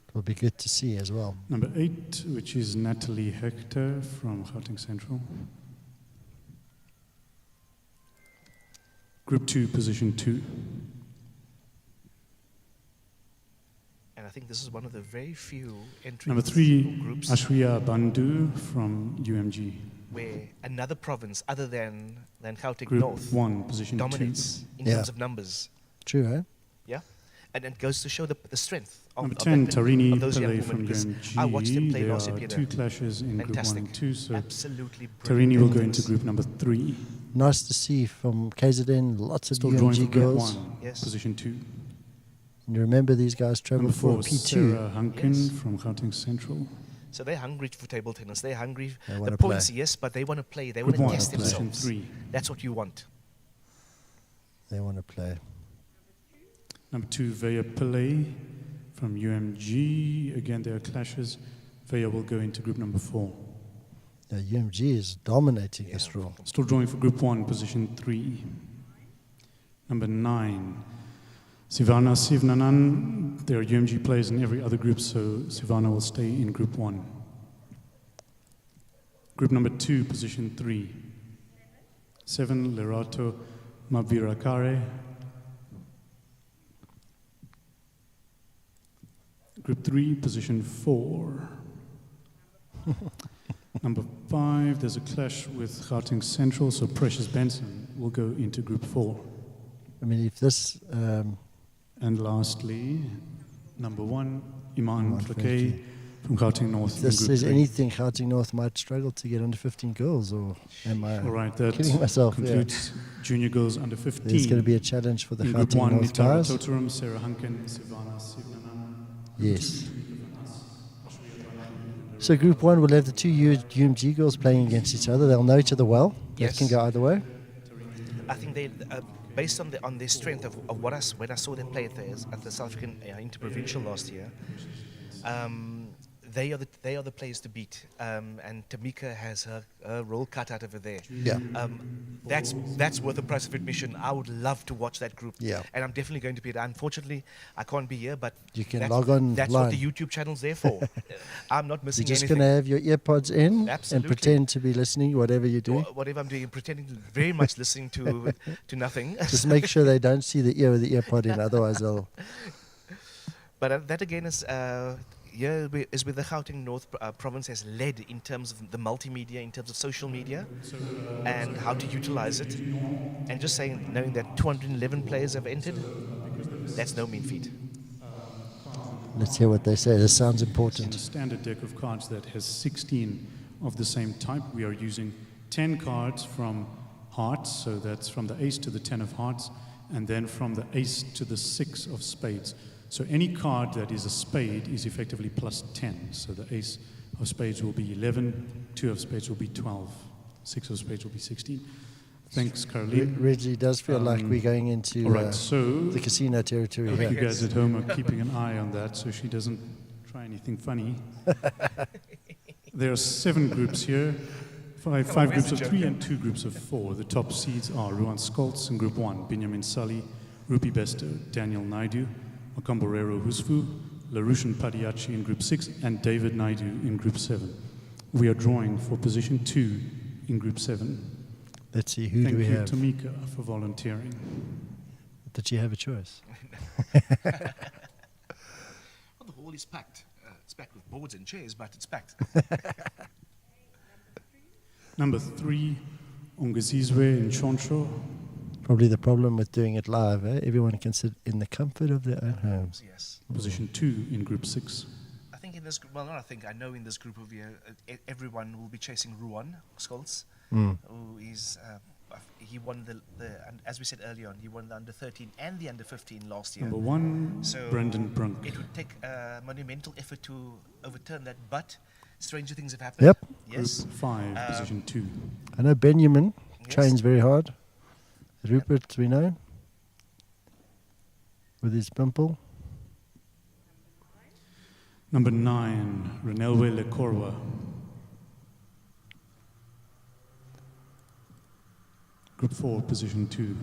It will be good to see as well. Number 8, which is Natalie Hector from Gauteng Central. Group 2, position 2. And I think this is one of the very few entries Number 3, groups Ashriya Bandhu from UMG. where another province other than Gauteng Group North 1, position 2. dominates in Yeah. terms of numbers. True, eh? Yeah, and it goes to show the strength of, Number of 10, that- Tarini of those young Pillay women. from Because UMG. I watched them play There last year, are Peter. 2 clashes in group 1 Fantastic. and 2, so Absolutely brilliant. Tarini will go performance. into group number 3. Nice to see from KZN, lots of Still drawing for UMG group girls. 1, Yes. position 2. And you remember these guys travel Number for 4, P2. Sarah Hunkin Yes. from Gauteng Central. So they're hungry for table tennis. They're hungry. They The wanna points, play. yes, but they want to play. They Group want to 1, test position themselves. 3. That's what you want. They want to play. Number 2, Veya Pillay from UMG. Again, there are clashes. Veya will go into group number 4. Yeah, UMG is dominating Yeah. this draw. Still drawing for group 1, position 3. Number 9, Sivana Sivnanan. There are UMG players in every other group, so Sivana will stay in group 1. Group number 2, position 3. 7, Lerato Mavirakare. Group 3, position 4. Number 5, there's a clash with Gauteng Central, so Precious Benson will go into group 4. I mean, if this... And lastly, number 1, Iman Iman Flake from Gauteng North. if in this group says 3. anything, Gauteng North might struggle to get under 15 girls, or am I All right, that kidding myself? Yeah. concludes junior girls under 15. There's going to be a challenge for the in group Gauteng 1, North Nitara guys. Totaram, Sarah Hunkin, Sivana Sivnanan. Yes. So Group 1 will have the 2 UMG girls playing against each other. They'll know each other well. Yes. That can go either way. I think they, based on their strength of what when I saw them play at the South African Interprovincial last year, they are the players to beat. And Tamika has her role cut out over there. Yeah. That's worth the price of admission. I would love to watch that group. Yeah. And I'm definitely going to be there. Unfortunately, I can't be here, but You can that's, log on That's line. what the YouTube channel's there for. I'm not You're missing just anything. going to have your earpods in Absolutely. and pretend to be listening, whatever you do. Whatever I'm doing, pretending to very much listening to nothing. Just make sure they don't see the ear with the earpod in, otherwise they'll... But that again is is where the Gauteng North province has led in terms of the multimedia, in terms of social media, and how to utilize it. And just knowing that 211 players have entered, that's no mean feat. Let's hear what they say. This sounds In important. a standard deck of cards that has 16 of the same type, we are using 10 cards from hearts, so that's from the ace to the 10 of hearts, and then from the ace to the 6 of spades. So any card that is a spade is effectively plus 10. So the ace of spades will be 11, 2 of spades will be 12, 6 of spades will be 16. Thanks, Caroline. Reggie does feel like we're going into All right, so the casino territory you here. guys at home are keeping an eye on that so she doesn't try anything funny. There are 7 groups here, five groups of 3 and 2 groups of 4. The top seeds are Ruan Skoltz in Group 1, Benjamin Sully, Rupi Bester, Daniel Naidu, Makamborero Husfu, Larushan Padiachi in Group 6, and David Naidu in Group 7. We are drawing for position 2 in Group 7. Let's see, who Thank do we you, have? Tamika, for volunteering. Did she have a choice? Well, the hall is packed. It's packed with boards and chairs, but it's packed. Number 3, Ongazizwe in Choncho. Probably the problem with doing it live, eh? Everyone can sit in the comfort of their own homes. Yes. Position 2 in Group 6. I think in this group, well, not I think, I know in this group of here, everyone will be chasing Ruan Scholz, who is, he won as we said earlier on, he won the under 13 and the under 15 last year. Number 1, So Brandon Brunk. it would take a monumental effort to overturn that, but stranger things have happened. Yep. Yes. Group 5, position 2. I know Benjamin Yes. trains very hard. Rupert, we know, with his pimple. Number 9, Renelwe Lekorwa. Group 4, position 2.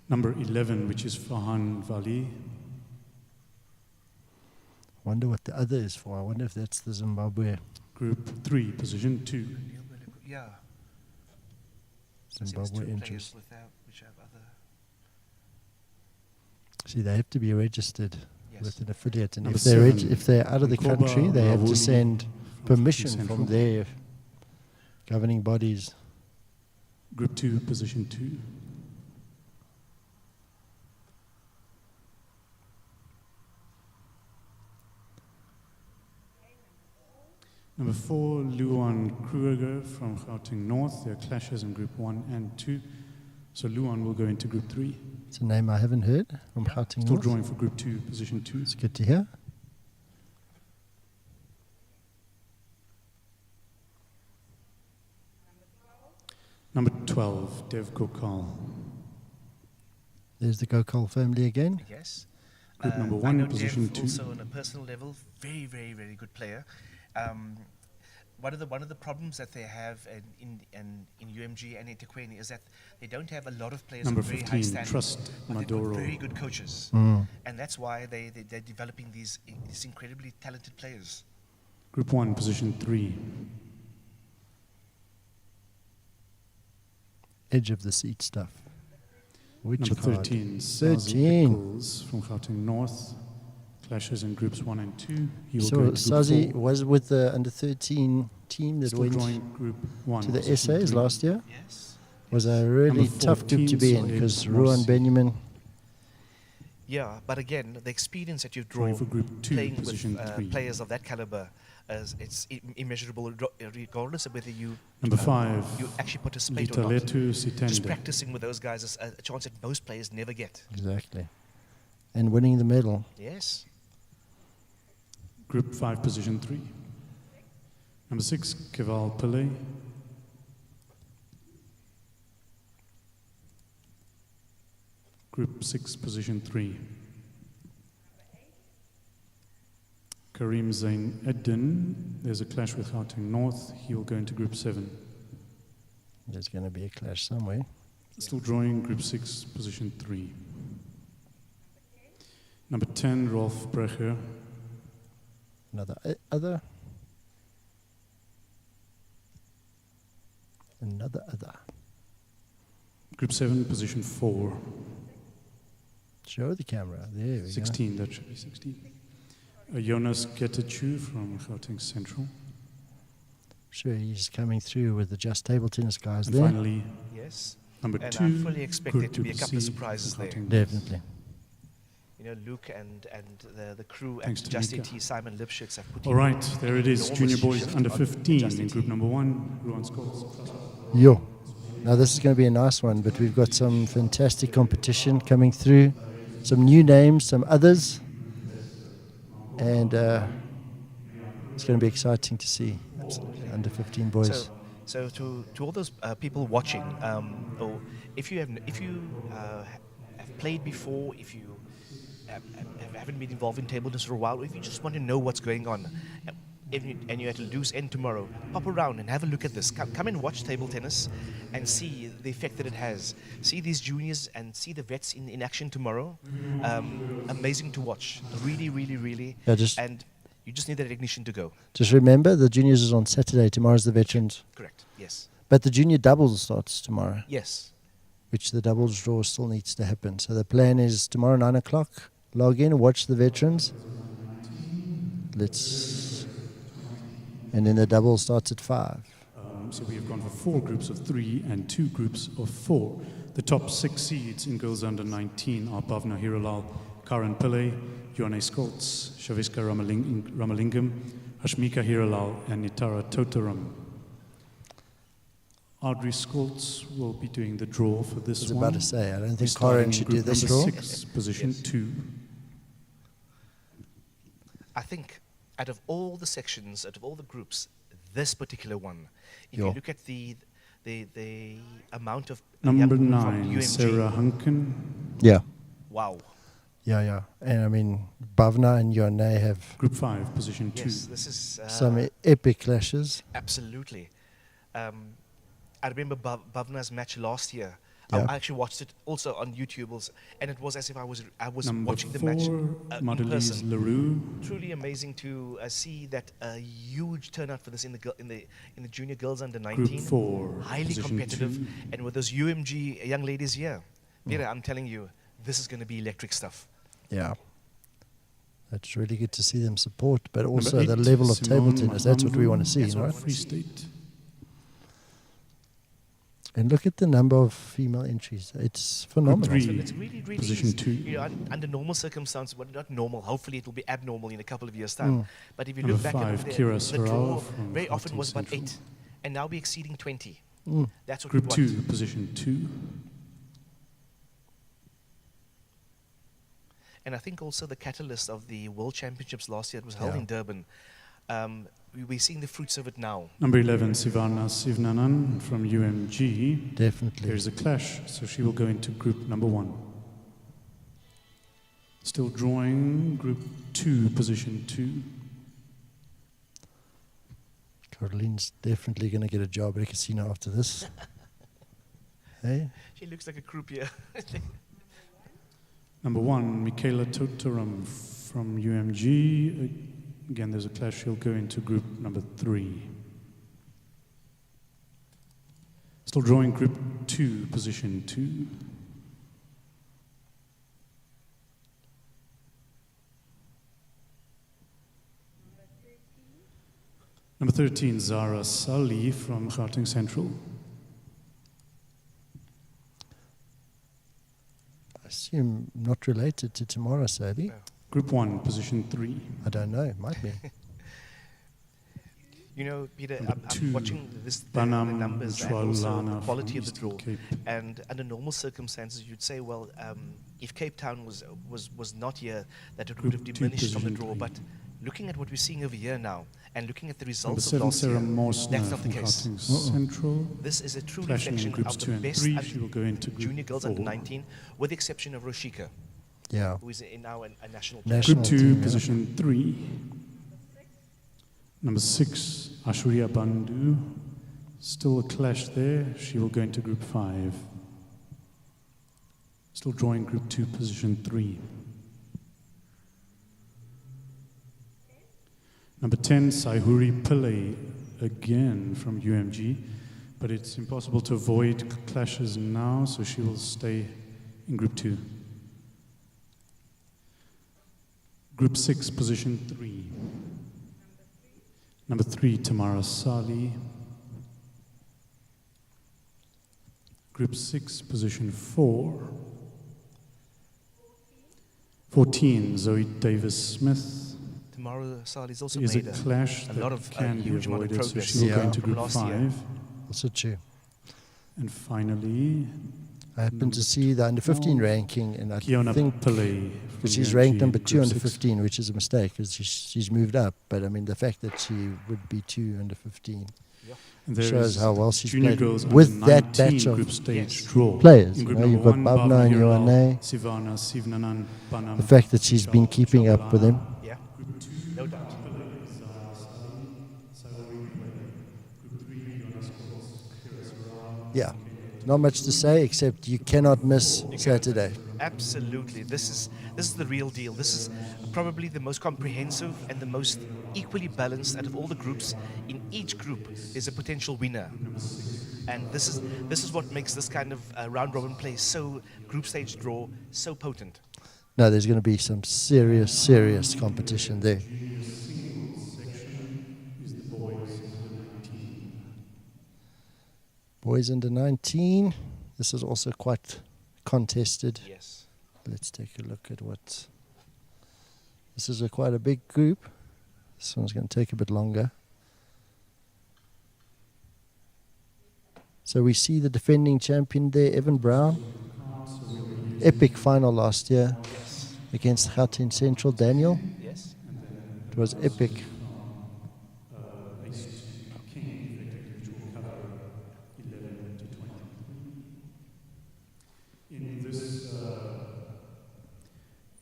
Number 11, which is Fahan Vali. Wonder what the other is for. I wonder if that's the Zimbabwe. Group 3, position 2. Yeah. Zimbabwe interest. Which have other. See, they have to be registered Yes. with an affiliate, and Number if they're 7, out of the Nkoba country, they have to Mavuli send permission Central. from their governing bodies. Group 2, position 2. Number 4, Luan Kruger from Gauteng North. There are clashes in Group 1 and 2. So Luan will go into Group 3. It's a name I haven't heard from Gauteng Still North. drawing for Group 2, position 2. It's good to hear. Number 12, Dev Gokal. There's the Gokul family again. Yes. Group number I 1, know position Dev 2. also on a personal level, very, very, very good player. One of the problems that they have in UMG and eThekwini is that they don't have a lot of players Number of very high 15, standing. Trust But they've got Maduro. very good coaches, Mm. and that's why they're developing these incredibly talented players. Group 1, position 3. Edge of the seat stuff. Which Number card? 13, 13. Sazi Pickles from Gauteng North. Clashes in Groups 1 and 2. He will So go into Group Sazi 4. was with the under 13 team that Still went drawing Group 1. to the position SAs 3. last year. Yes. Was a really Number tough group to 14, be in Sohaib because Ruan Morsi. Benjamin. Yeah, but again, the experience that you've Drawing drawn for Group 2, playing position with 3. players of that caliber, it's immeasurable, regardless of whether you Number 5, you actually participate or not. Litaletu Just Sitende. practicing with those guys is a chance that most players never get. Exactly. And winning the medal. Yes. Group 5, position 3. Number 6, Keval Pillay. Group 6, position 3. Karim Zain Eddin. There's a clash with Gauteng North. He will go into Group 7. There's going to be a clash somewhere. Still drawing Group 6, position 3. Number 10, Rolf Brecher. Another other. Group 7, position 4. Show the camera. There we 16, that should be 16. Jonas Getachew from Gauteng Central. Sure, he's coming through with the Just Table Tennis guys And there. finally, Yes. number And 2, I fully expect there to be a couple of Kurtusi surprises from there. Gauteng. Definitely. You know, Luke and the crew Thanks at to Just Mika. AT, Simon Lipschitz have put All in right, there it is. enormous Junior boys shift under on 15 Just in AT. group number 1. Ruan Scholes. Yo. Now this is going to be a nice one, but we've got some fantastic competition coming through. Some new names, some others. And it's going to be exciting to see. Absolutely. Under 15 boys. So to all those people watching, or if you have played before, if you haven't been involved in table tennis for a while, or if you just want to know what's going on, and you're at a loose end tomorrow, pop around and have a look at this. Come and watch table tennis and see the effect that it has. See these juniors and see the vets in action tomorrow. Amazing to watch. Really, really, really. Yeah, just And you just need that recognition to go. remember, the juniors is on Saturday. Tomorrow's the veterans. Correct. Yes. But the junior doubles starts tomorrow, Yes. which the doubles draw still needs to happen. So the plan is tomorrow 9 o'clock. Log in, watch the veterans. And then the double starts at 5. So we have gone for 4 groups of 3 and 2 groups of 4. The top 6 seeds in girls under 19 are Bhavna Hiralal, Karan Pillay, Joanne Skolts, Shaviska Ramalingam, Hashmika Hiralal, and Nitara Totaram. Audrey Skolts will be doing the draw for this I was one. about to say, I don't We're think starting Karen in should group do this number draw. 6, position Yes. 2. I think out of all the sections, out of all the groups, this particular one, if Yeah. you look at the amount of Number young from 9, UMG, Sarah Hunken. Yeah. wow. Yeah. And I mean, Bhavna and Yone have Group 5, position 2. Yes, this is some epic clashes. absolutely. I remember Bhavna's match last year. Yeah. I actually watched it also on YouTube, and it was as if I was Number watching the 4, match in Madelise person. LaRue. Truly amazing to see that huge turnout for this in the junior girls under 19. Group 4, Highly position competitive, 2. and with those UMG young ladies here, Vera, I'm telling you, this is going to be electric stuff. Yeah. That's really good to see them support, but Number also the 8, level of table Simone tennis. That's what we want to see, That's what we right? wanna Free see. State. And look at the number of female entries. It's phenomenal. Group So 3, it's really, really position easy. 2. You know, under normal circumstances, well, not normal. Hopefully, it will be abnormal in a couple of years' time. Mm. But if you Number look back 5, at Kira the draw, Sorrell from very often Gauteng was about Central. 8, and now we're exceeding 20. Mm. That's what Group we want. 2, position 2. And I think also the catalyst of the World Championships last year, it was held Yeah. in Durban. We're seeing the fruits of it now. Number 11, Sivana Sivnanan from UMG. Definitely. There's a clash, so she will go into group number 1. Still drawing group 2, position 2. Caroline's definitely going to get a job at a casino after this. Hey? She looks like a croupier. Number 1, Michaela Totaram from UMG. Again, there's a clash. She'll go into group number 3. Still drawing group 2, position 2. Number 13, Zara Sali from Gauteng Central. I assume not related to tomorrow, Sadie. No. Group 1, position 3. I don't know. Might be. You know, Peter, Number I'm 2, watching the Banam numbers and also Chwalana the quality from of the Eastern draw. Cape. And under normal circumstances, you'd say, well, if Cape Town was not here, that it would have Group 2, diminished from the position draw. 3. But looking at what we're seeing over here now, and looking at the Number results of 7, last Sarah year, Morsner that's not the from case. Gauteng Central. This is a true Clashing in reflection groups of 2 the and best 3. She will go into group junior girls 4. under 19, with the exception of Roshika, Yeah. who is in now a national National Group player. 2, team, yeah. position 3. Number 6, Ashurya Bandhu. Still a clash there. She will go into group 5. Still drawing group 2, position 3. Number 10, Saihuri Pillay, again from UMG. But it's impossible to avoid clashes now, so she will stay in group 2. Group 6, position 3. Number 3, Tamara Sali. Group 6, position 4. 14, Zoe Davis-Smith. Tomorrow, Sali's also Is a made clash a that lot of can be huge amount of avoided, so progress she will go Yeah. into from group last 5. year. Also true. And finally, I happened to see the under 15 ranking, and I Kiona think Pillay. because from she's ranked UMG, number 2 group under 6. 15, which is a mistake because she's moved up. But I mean, the fact that she would be 2 under 15 And there shows is how well she's junior played girls with under that 19 batch of group stage Yes. draw. players. In You group know, number you've got 1, Bhavna and Hiral, Ioane. Sivana, Sivnanan, Banam. The fact that she's been keeping up with them. Yeah, no doubt. Yeah, not much to say except you cannot miss Saturday. Absolutely. This is the real deal. This is probably the most comprehensive and the most equally balanced out of all the groups. In each group, there's a potential winner. And this is what makes this kind of round robin play so group stage draw so potent. No, there's going to be some serious competition there. Boys under 19. This is also quite contested. Yes. Let's take a look at what. This is quite a big group. This one's going to take a bit longer. So we see the defending champion there, Evan Brown. Epic final last year against Gauteng Central, Daniel. Yes. It was epic.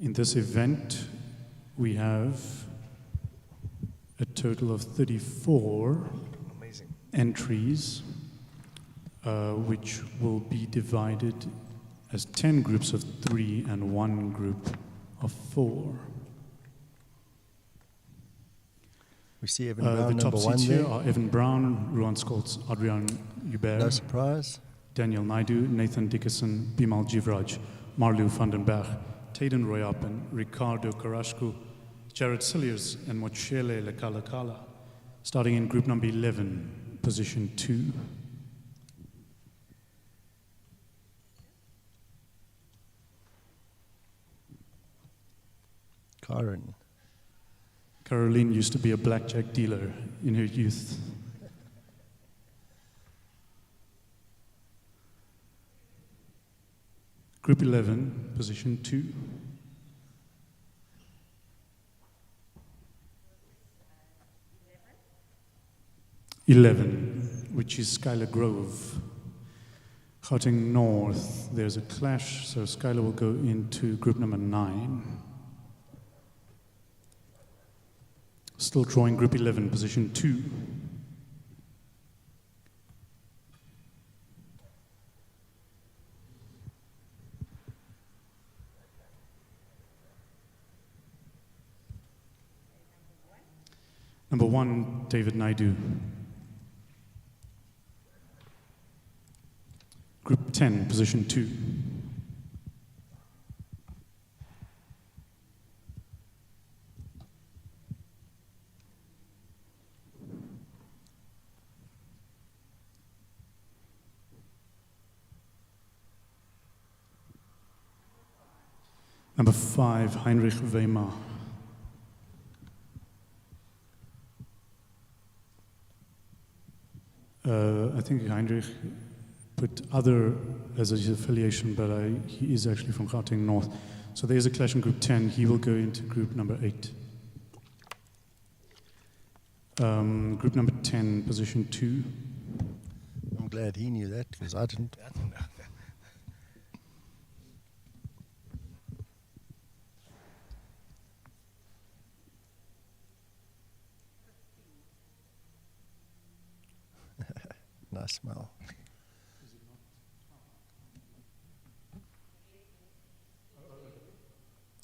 In this event, we have a total of 34 Amazing. entries, which will be divided as 10 groups of 3 and 1 group of 4. We see Evan Brown, The top number 1 seats here there. are Evan Brown, Ruan Scholz, Adrian No Hubert, surprise. Daniel Naidu, Nathan Dickerson, Bimal Jivraj, Marlu van den Berg, Tayden Royapen, Ricardo Carrasco, Jared Cilliers, and Mochele Lekalakala, starting in group number 11, position 2. Karen. Caroline used to be a blackjack dealer in her youth. Group 11, position 2. Which is Skylar Grove. Gauteng North, there's a clash, so Skylar will go into group number 9. Still drawing group 11, position 2. Number 1, David Naidu. Group 10, position 2. Number 5, Heinrich Weimar. I think Heinrich put other as his affiliation, but he is actually from Gauteng North. So there's a clash in group 10. He will go into group number 8. Group number 10, position 2. I'm glad he knew that because I didn't. Nice smell.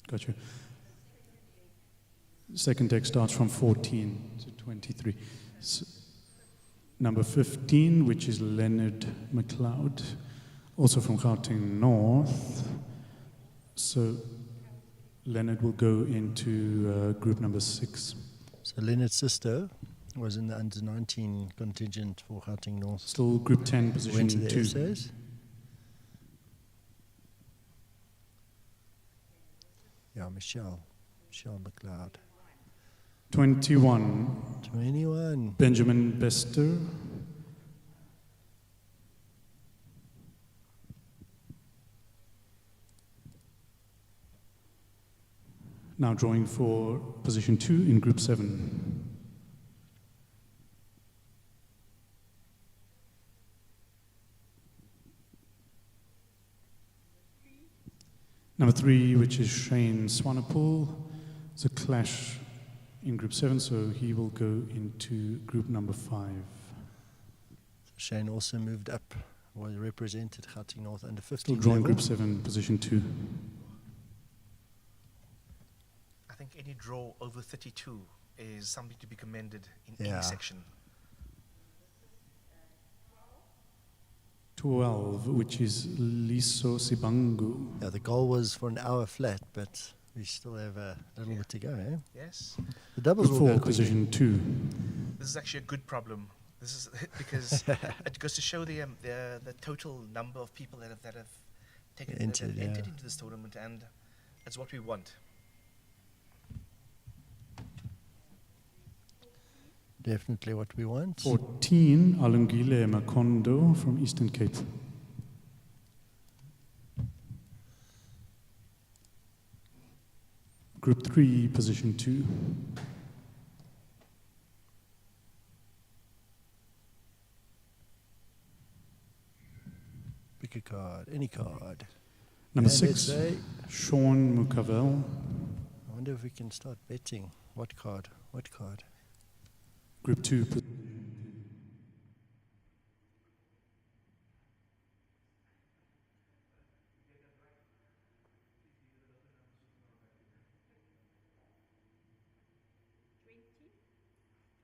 Got you. Second deck starts from 14 to 23. Number 15, which is Leonard McLeod, also from Gauteng North. So Leonard will go into group number 6. So Leonard Sisto was in the under 19 contingent for Gauteng North. Still group 10, position Went to the 2. essays. Yeah, Michelle McLeod. 21, 21. Benjamin Bester. Now drawing for position 2 in group 7. Number 3, which is Shane Swanepoel. It's a clash in group 7, so he will go into group number 5. Shane also moved up was represented Gauteng North under Still 15 drawing level. Group 7, position 2. I think any draw over 32 is something to be commended in Yeah. any section. 12, which is Liso Sibangu. Yeah, the goal was for an hour flat, but we still have a little bit to go. Eh? Yes. The doubles Group will go 4, quickly. position 2. This is actually a good problem. This is because it goes to show the total number of people that have taken Entered, that have entered yeah. into this tournament, and that's what we want. Definitely what we want. 14, Alungile Makondo from Eastern Cape. Group 3, position 2. Pick a card, any card. Number And let's 6, say- Sean Mukavel. I wonder if we can start betting. What card? What card? Group 2,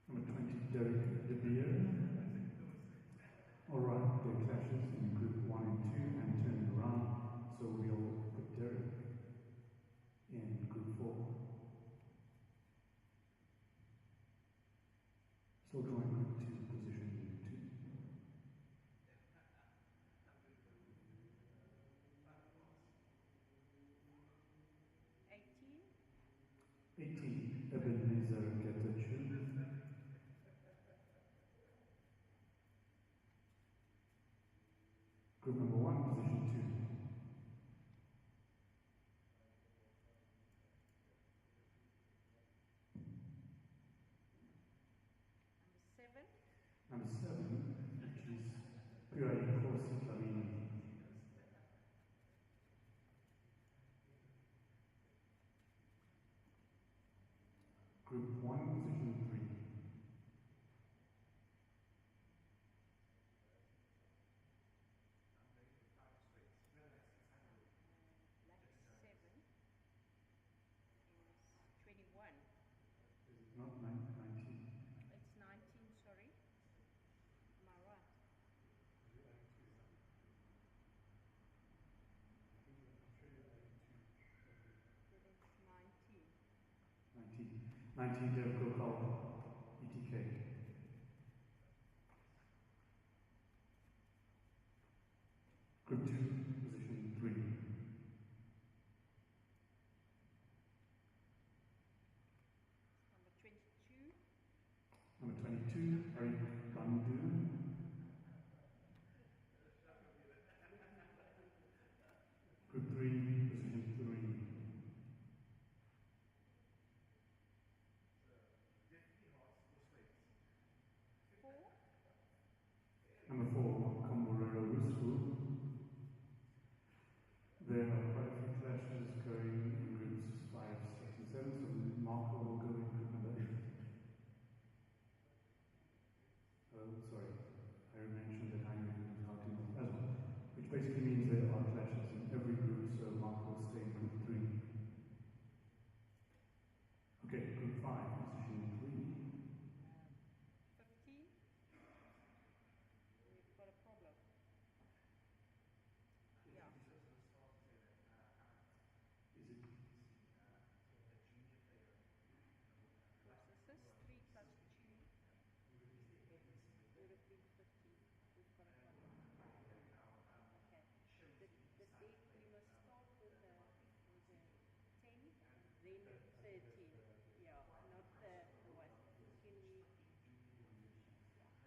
number 20, Derek De Beer. All right, there are clashes in group 1 and 2 and turning around, so we'll put Derek in group 4. Still drawing group 2, position 2. 18, Ebenezer Getachew. Group number 1, position 2. Number 7, which is Puai Khosi Dlamini. Group 1, position 3. Is it not 19? Nineteen. 19, Dev Gokal, ETK. Group 2, position 3. Number 22, Arik Gandu. Group 3, position 3. Number 4, Kamburero Usfu. There are quite a few clashes going in groups 5, 6, and 7, so Marco will go in group number 8. Sorry, I mentioned that Heinrich was Gauteng North as well, which basically means there are clashes in every group, so Marco will stay in group 3. Okay, group 5, position 3. Is it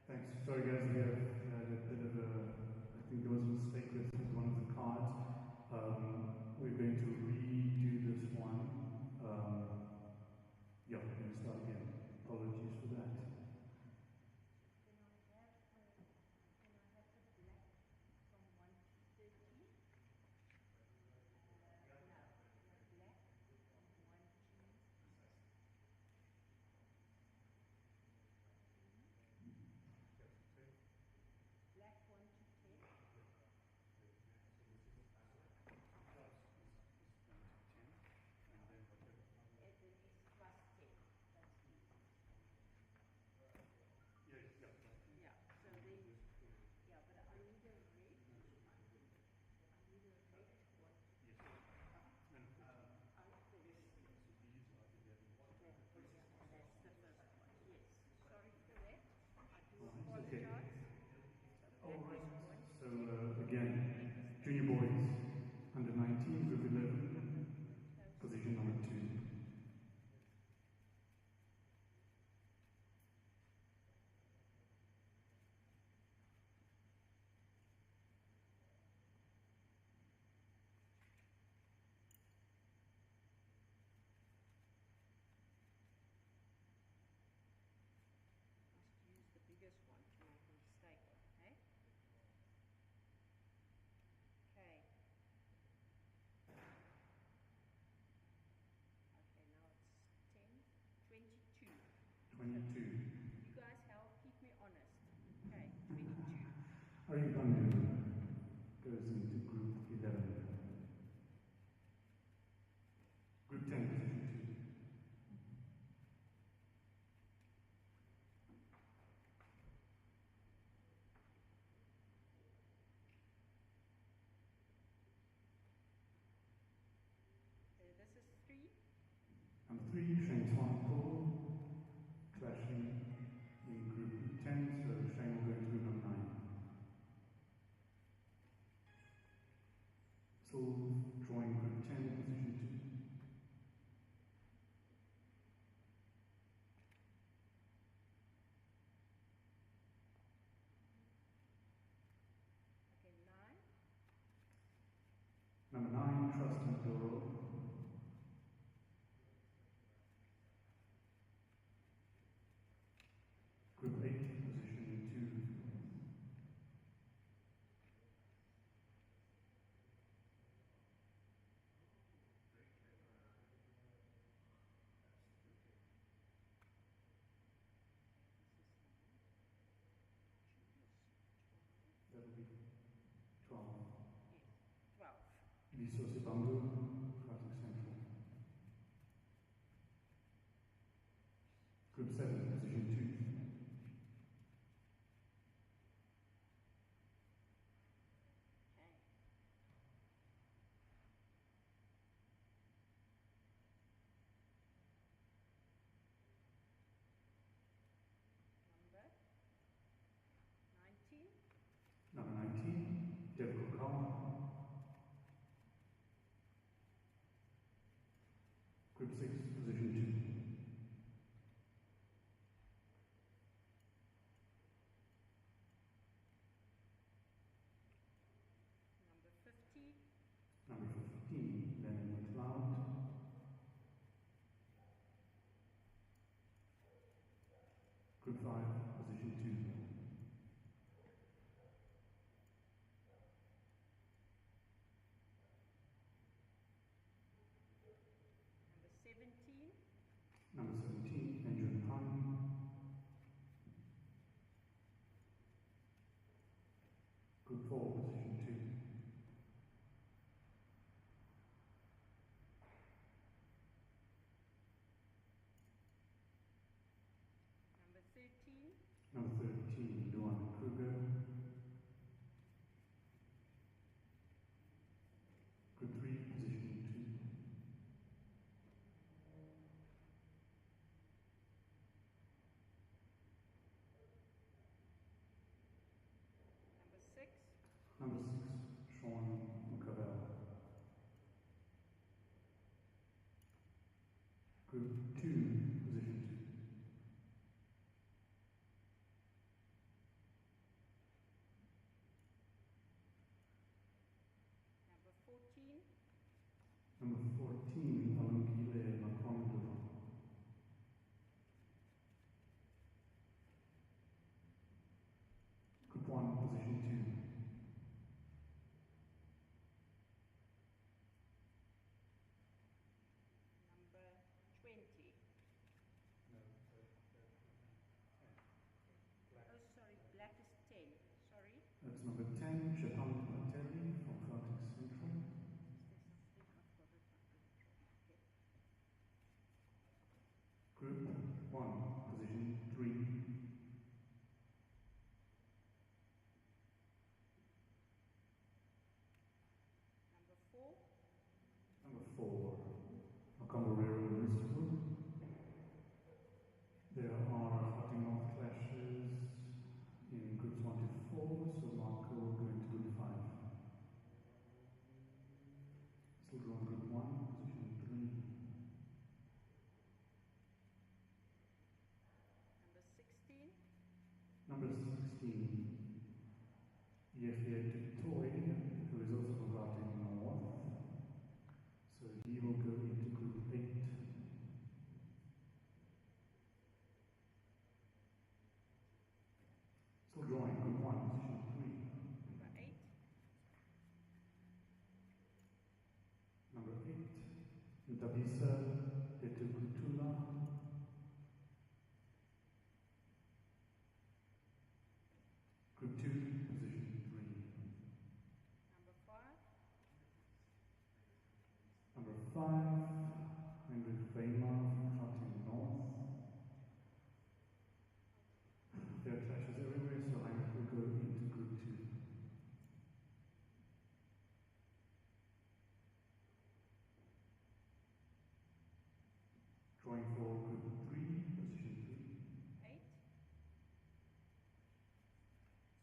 Thanks. Sorry guys, we had a bit of a, I think there was a mistake with one of the cards. We're going to redo this one. Yeah, we're going to start again. Apologies for that. Haribandu goes into Group 11. Group 10, position 2. This is 3. Number 3, Shane Swanpool, clashing in Group 10, so Shane will go into Group number 9. Still drawing Group 10, position 2. Okay, 9. Number 9, Trust and Doro. Group 8, position 2. That'll be 12. Yes, 12. Liso Sibangu, Gauteng Central. Group 7, position 2. Okay. Number 19. Number 19, Deborah Khan. Group 6, position 2. Number 50. Number 15, Lennon McLeod. Group 5, position 2. Number 17. Number 17, Benjamin Hunt. Group 4, position 2. Number 13. Number 13, Luan Kruger. Group 3, position 2. Number 6. Number 6, Sean McCavell. Group 2, position 2. Number 14. Number 14, Alungile Makondo. Group 1, position 2. Number 20. Oh, sorry, black is 10. Sorry. That's number 10, Shapang Patelli from Gauteng Central. Is there something I've got it up in? Okay. Group 1, position 3. Number 4. Number 4, Makamborero Mustafa. There are fighting off clashes in groups 1 to 4, so Marco will go into group 5. Still drawn group 1, position Number 16. 3. Number 16, Yehia Dutoy, who is also from Gauteng North. So he will go into group 8. Still drawing group 1, position Number 8. 3. Number 8, Ntabisa Etukutula. Group 2, position 100 Weymouth, Gauteng North. There are clashes everywhere, so I will go into Group 2. Drawing for Group 3, position 8.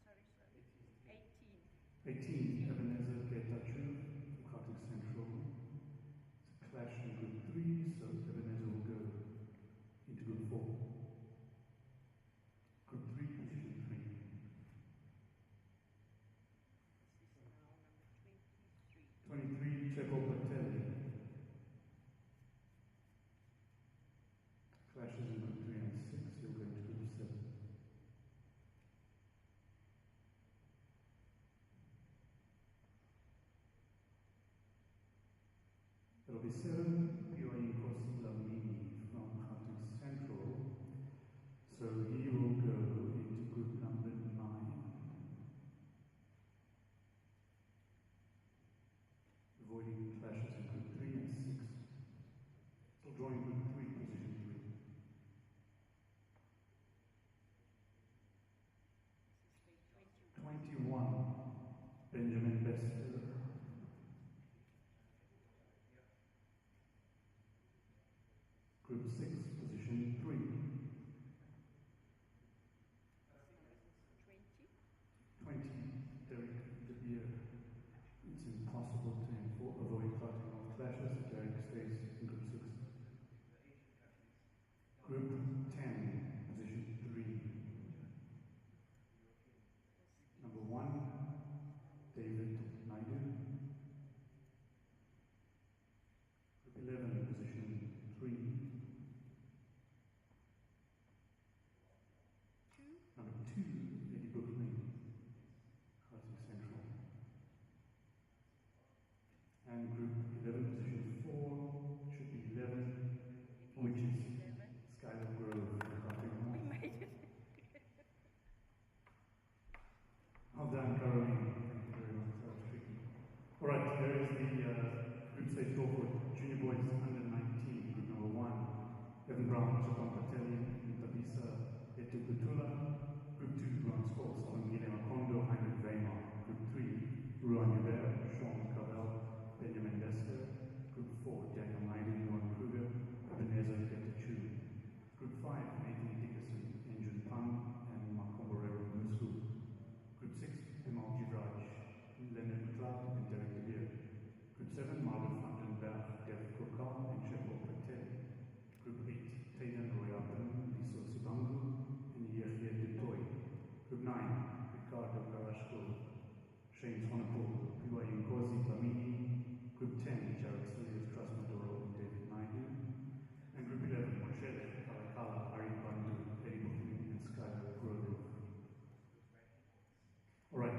Sorry. 18. 3. 18, Ebenezer Betachu from Gauteng Central. It's a clash in Group 3, so Ebenezer will go into Group 4. Group 3, position 3. This is now number 23. 23, Checo Patelli. Clashes in Group 3 and 6, he'll go into Group 7. There'll be 7, BYU Kosi Lamini from Gauteng Central. So he will go into group number 9. Avoiding clashes in group 3 and 6. So drawing group 3, position 3. 21, Benjamin Bester. Group 6, position 3. 20, Derek De Beer. It's impossible to avoid cutting off clashes if Derek stays in Group 6. Group 10, position 3. Number 1, David Naidu. Group 11, position 3. Number 2, Eddie Brooklyn. Gauteng Central. And group 11, position 4, should be 11, which is Skylar Grove. We made it. Well done, Caroline. Thank you very much. That was tricky. Alright, there is the group stage draw for junior boys under 19. Group number 1, Evan Brown, Chapon Battalion, Tabisa Etukutula. Group 2, Grand Sports, Olangile Makondo, Heinrich Weimar. Group 3, Ruan Hubert, Sean Cavell, Benjamin Lester. Group 4, Daniel Naiden, Ron Kruger, Ebenezer Getachew. Group 5, Nathan Dickerson, Engine Pan, and Makomborero Musu. Group 6, Emal Givraj, Leonard McLeod, and Derek De Beer. Group 7, Margaret Vandenberg, Derek Kokal, and Checo Patel. Group 8, Taylor Royapan, Liso Sibangu, and Yehye Dutoy. Group 9, Ricardo Carrasco, Shane Swanepoel, BYU Nkosi Dlamini. Group 10, Jared Silius, Krasnodoro, and David Naidu. And Group 11, Moshele, Kalakala, Ari Bandu, Eddie Buffin, and Skylar Grove. Alright,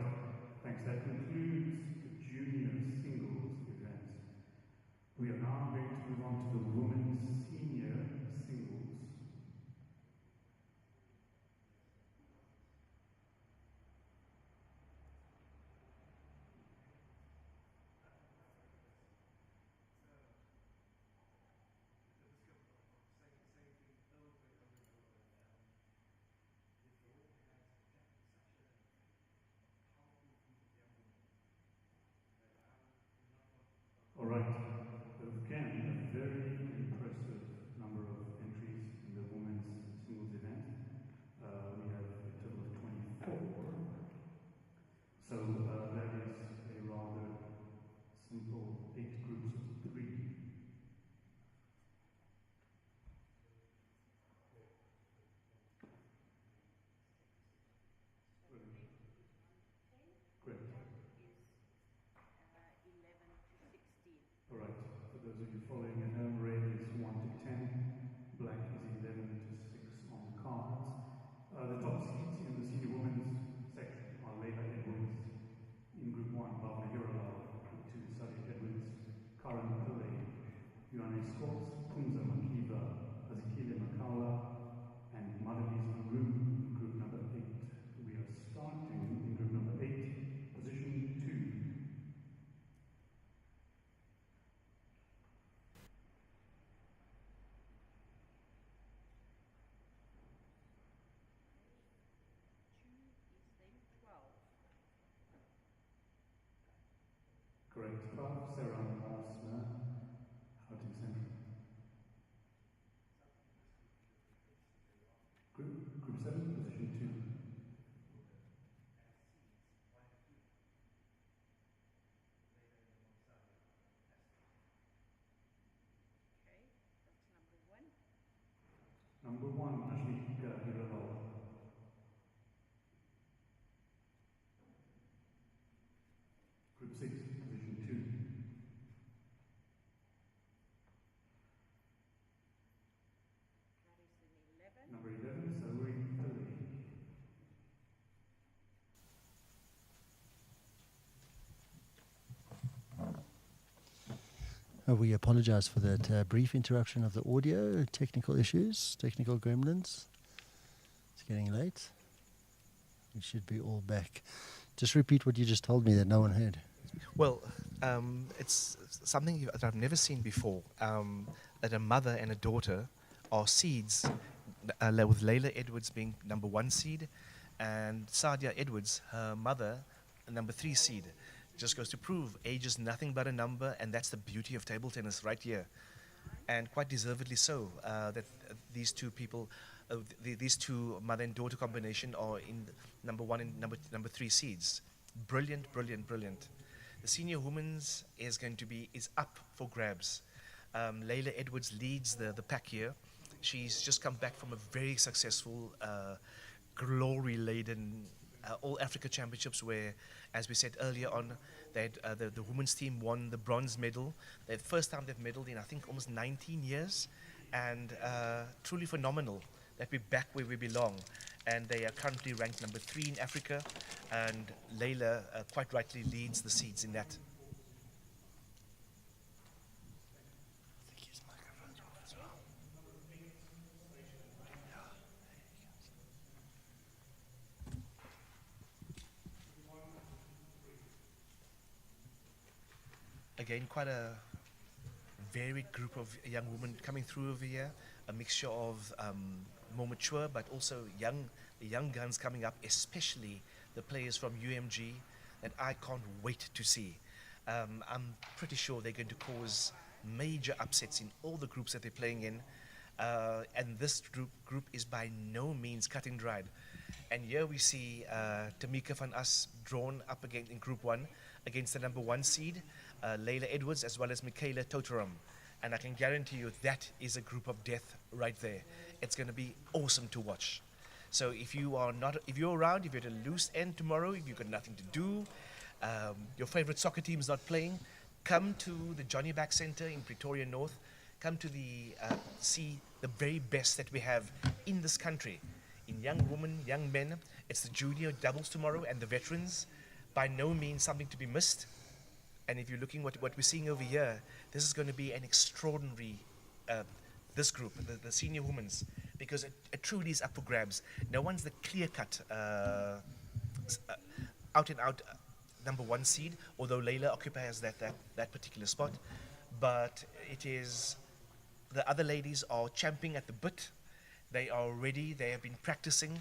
thanks. That concludes the junior singles events. We are now going to move on to the women's senior singles. Alright, again, a very impressive number of entries in the women's singles event. We have a total of 24. So that is a rather simple 8 groups of 3. Great. Alright, for those of you following at home, red is 1 to 10, black is 11 to 6 on the cards. The top seeds in the senior women's section are Leila Edwards in Group 1, Bhavna Hiralal, Group 2, Sadi Edwards, Karan Pillay, Ioane Scott, Punza Makiva, Azikile Makaula, and Madalise Maroon in Group number 8. We are starting in Group number 8, position 2. 12, Sarah Mossner, Gauteng Central. Group 7, position 2. Okay, that's number 1. Number 1, Ashmika Hiralal. Group 6, position 2. That is an 11. Number 11, Sauri Philly. We apologize for that brief interruption of the audio, technical issues, technical gremlins. It's getting late. We should be all back. Just repeat what you just told me that no one heard. Well, it's something that I've never seen before. That a mother and a daughter are seeds, with Layla Edwards being number 1 seed, and Sadia Edwards, her mother, number 3 seed. Just goes to prove age is nothing but a number, and that's the beauty of table tennis right here, and quite deservedly so. That these two people, these two mother and daughter combination, are in number 1 and number 3 seeds. Brilliant, brilliant, brilliant. The senior women's is up for grabs. Layla Edwards leads the pack here. She's just come back from a very successful, glory-laden All Africa Championships, where, as we said earlier on, the women's team won the bronze medal. The first time they've medaled in, I think, almost 19 years, and truly phenomenal that we're back where we belong. And they are currently ranked number 3 in Africa, and Layla quite rightly leads the seeds in that. Again, quite a varied group of young women coming through over here, a mixture of more mature but also the young guns coming up, especially the players from UMG that I can't wait to see. I'm pretty sure they're going to cause major upsets in all the groups that they're playing in, and this group is by no means cut and dried. And here we see Tamika van As drawn up again in Group 1 against the number 1 seed, Layla Edwards, as well as Michaela Toteram. And I can guarantee you that is a group of death right there. It's going to be awesome to watch. So if you're around, if you're at a loose end tomorrow, if you've got nothing to do, your favorite soccer team is not playing, come to the Jonibach Centre in Pretoria North. Come to see the very best that we have in this country. In young women, young men, it's the junior doubles tomorrow and the veterans. By no means something to be missed. And if you're looking what we're seeing over here, this is going to be an extraordinary, this group, the senior women's, because it truly is up for grabs. No one's the clear-cut, out-and-out number 1 seed, although Layla occupies that particular spot. But it is, the other ladies are champing at the bit. They are ready. They have been practicing.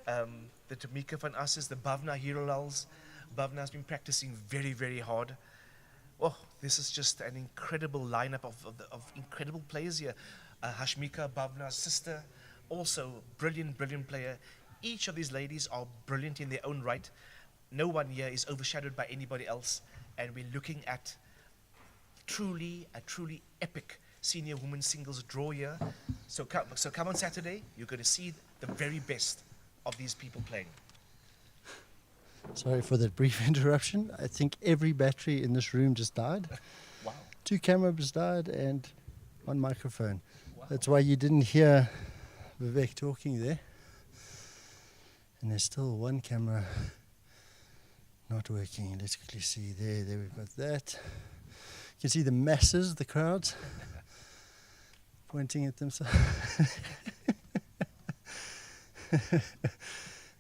The Tamika van Asses, the Bhavna Hirolals. Bhavna has been practicing very, very hard. Oh, this is just an incredible lineup of incredible players here. Hashmika, Bhavna's sister, also brilliant, brilliant player. Each of these ladies are brilliant in their own right. No one here is overshadowed by anybody else. And we're looking at a truly epic senior women's singles draw here. So come on Saturday, you're going to see the very best of these people playing. Sorry for that brief interruption. I think every battery in this room just died. Wow. 2 cameras died and 1 microphone. Wow. That's why you didn't hear Vivek talking there. And there's still 1 camera not working. Let's quickly see there. There we've got that. You can see the masses, the crowds, pointing at themselves.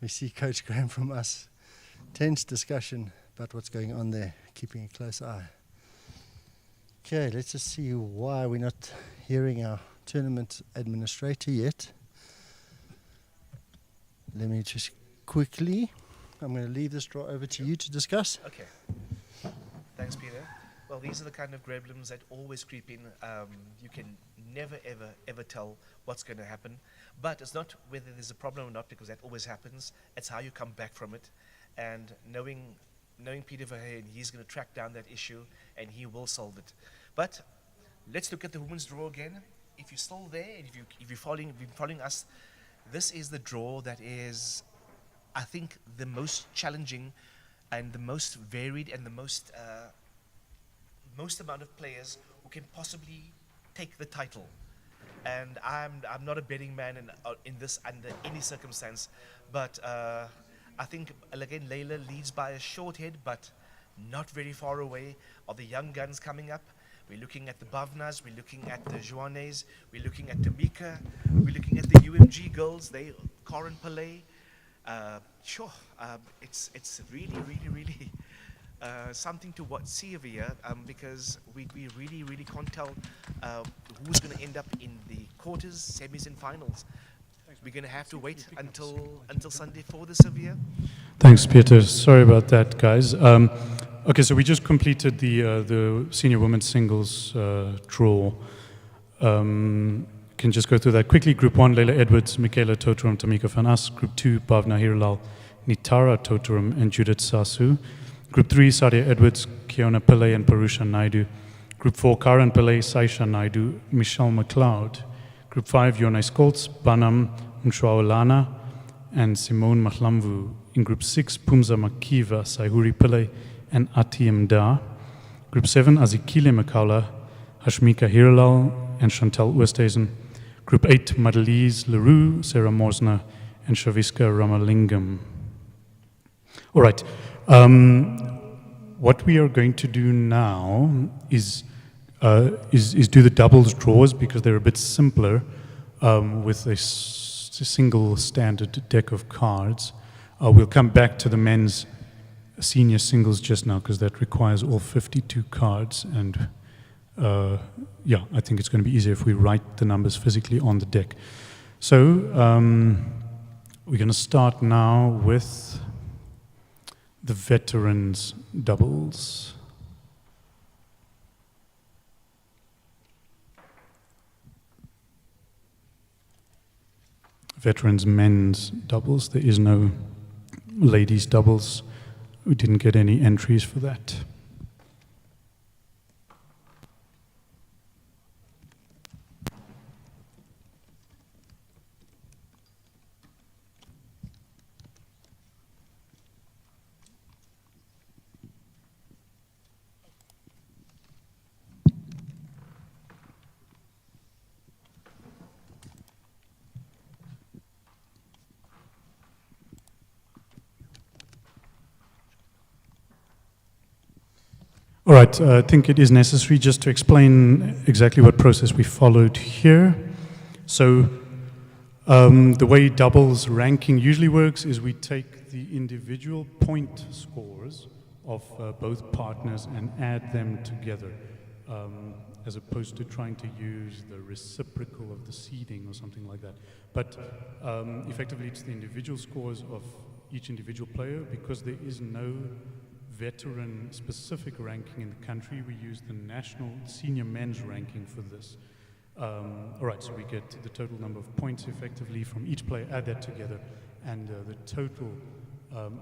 We see Coach Graham from us. Tense discussion about what's going on there, keeping a close eye. Okay, let's just see why we're not hearing our tournament administrator yet. Let me just quickly, I'm going to leave this draw over to you to discuss. Okay. Thanks, Peter. Well, these are the kind of gremlins that always creep in. You can never, ever, ever tell what's going to happen. But it's not whether there's a problem or not, because that always happens. It's how you come back from it. And knowing Peter Verheyen, he's going to track down that issue and he will solve it. But let's look at the women's draw again. If you're still there, and if you're been following us, this is the draw that is, I think, the most challenging and the most varied and the most amount of players who can possibly take the title. And I'm not a betting man in this under any circumstance, but I think again Layla leads by a short head, but not very far away of the young guns coming up. We're looking at the Bavnas, we're looking at the Joannes, we're looking at Tamika, we're looking at the UMG girls, Corin Pillay. It's really something to see over here, because we really can't tell who's going to end up in the quarters, semis, and finals. We're going to have to wait until Sunday for this over here. Thanks, Peter. Sorry about that, guys. Okay, so we just completed the senior women's singles draw. Can just go through that quickly. Group 1, Leila Edwards, Michaela Toterum, Tamika van As. Group 2, Bhavna Hiralal, Nitara Toterum, and Judith Sasu. Group 3, Sadia Edwards, Kiona Pillay, and Parusha Naidu. Group 4, Karan Pillay, Saisha Naidu, Michelle McLeod. Group 5, Yonai Skoltz, Banam Mshwaolana, and Simone Mahlamvu. In Group 6, Pumza Makiva, Saihuri Pillay, and Atiem Da. Group 7, Azikile Makaula, Hashmika Hiralal, and Chantal Oosthuizen. Group 8, Madeleine Leroux, Sarah Morsner, and Shaviska Ramalingam. All right. What we are going to do now is do the doubles draws, because they're a bit simpler with a single standard deck of cards. We'll come back to the men's senior singles just now, because that requires all 52 cards, and yeah, I think it's going to be easier if we write the numbers physically on the deck. So we're going to start now with the veterans doubles. Veterans men's doubles. There is no ladies doubles. We didn't get any entries for that. All right, I think it is necessary just to explain exactly what process we followed here. So the way doubles ranking usually works is we take the individual point scores of both partners and add them together, as opposed to trying to use the reciprocal of the seeding or something like that. But effectively, it's the individual scores of each individual player. Because there is no veteran specific ranking in the country, we use the national senior men's ranking for this. All right, so we get the total number of points effectively from each player, add that together, and the total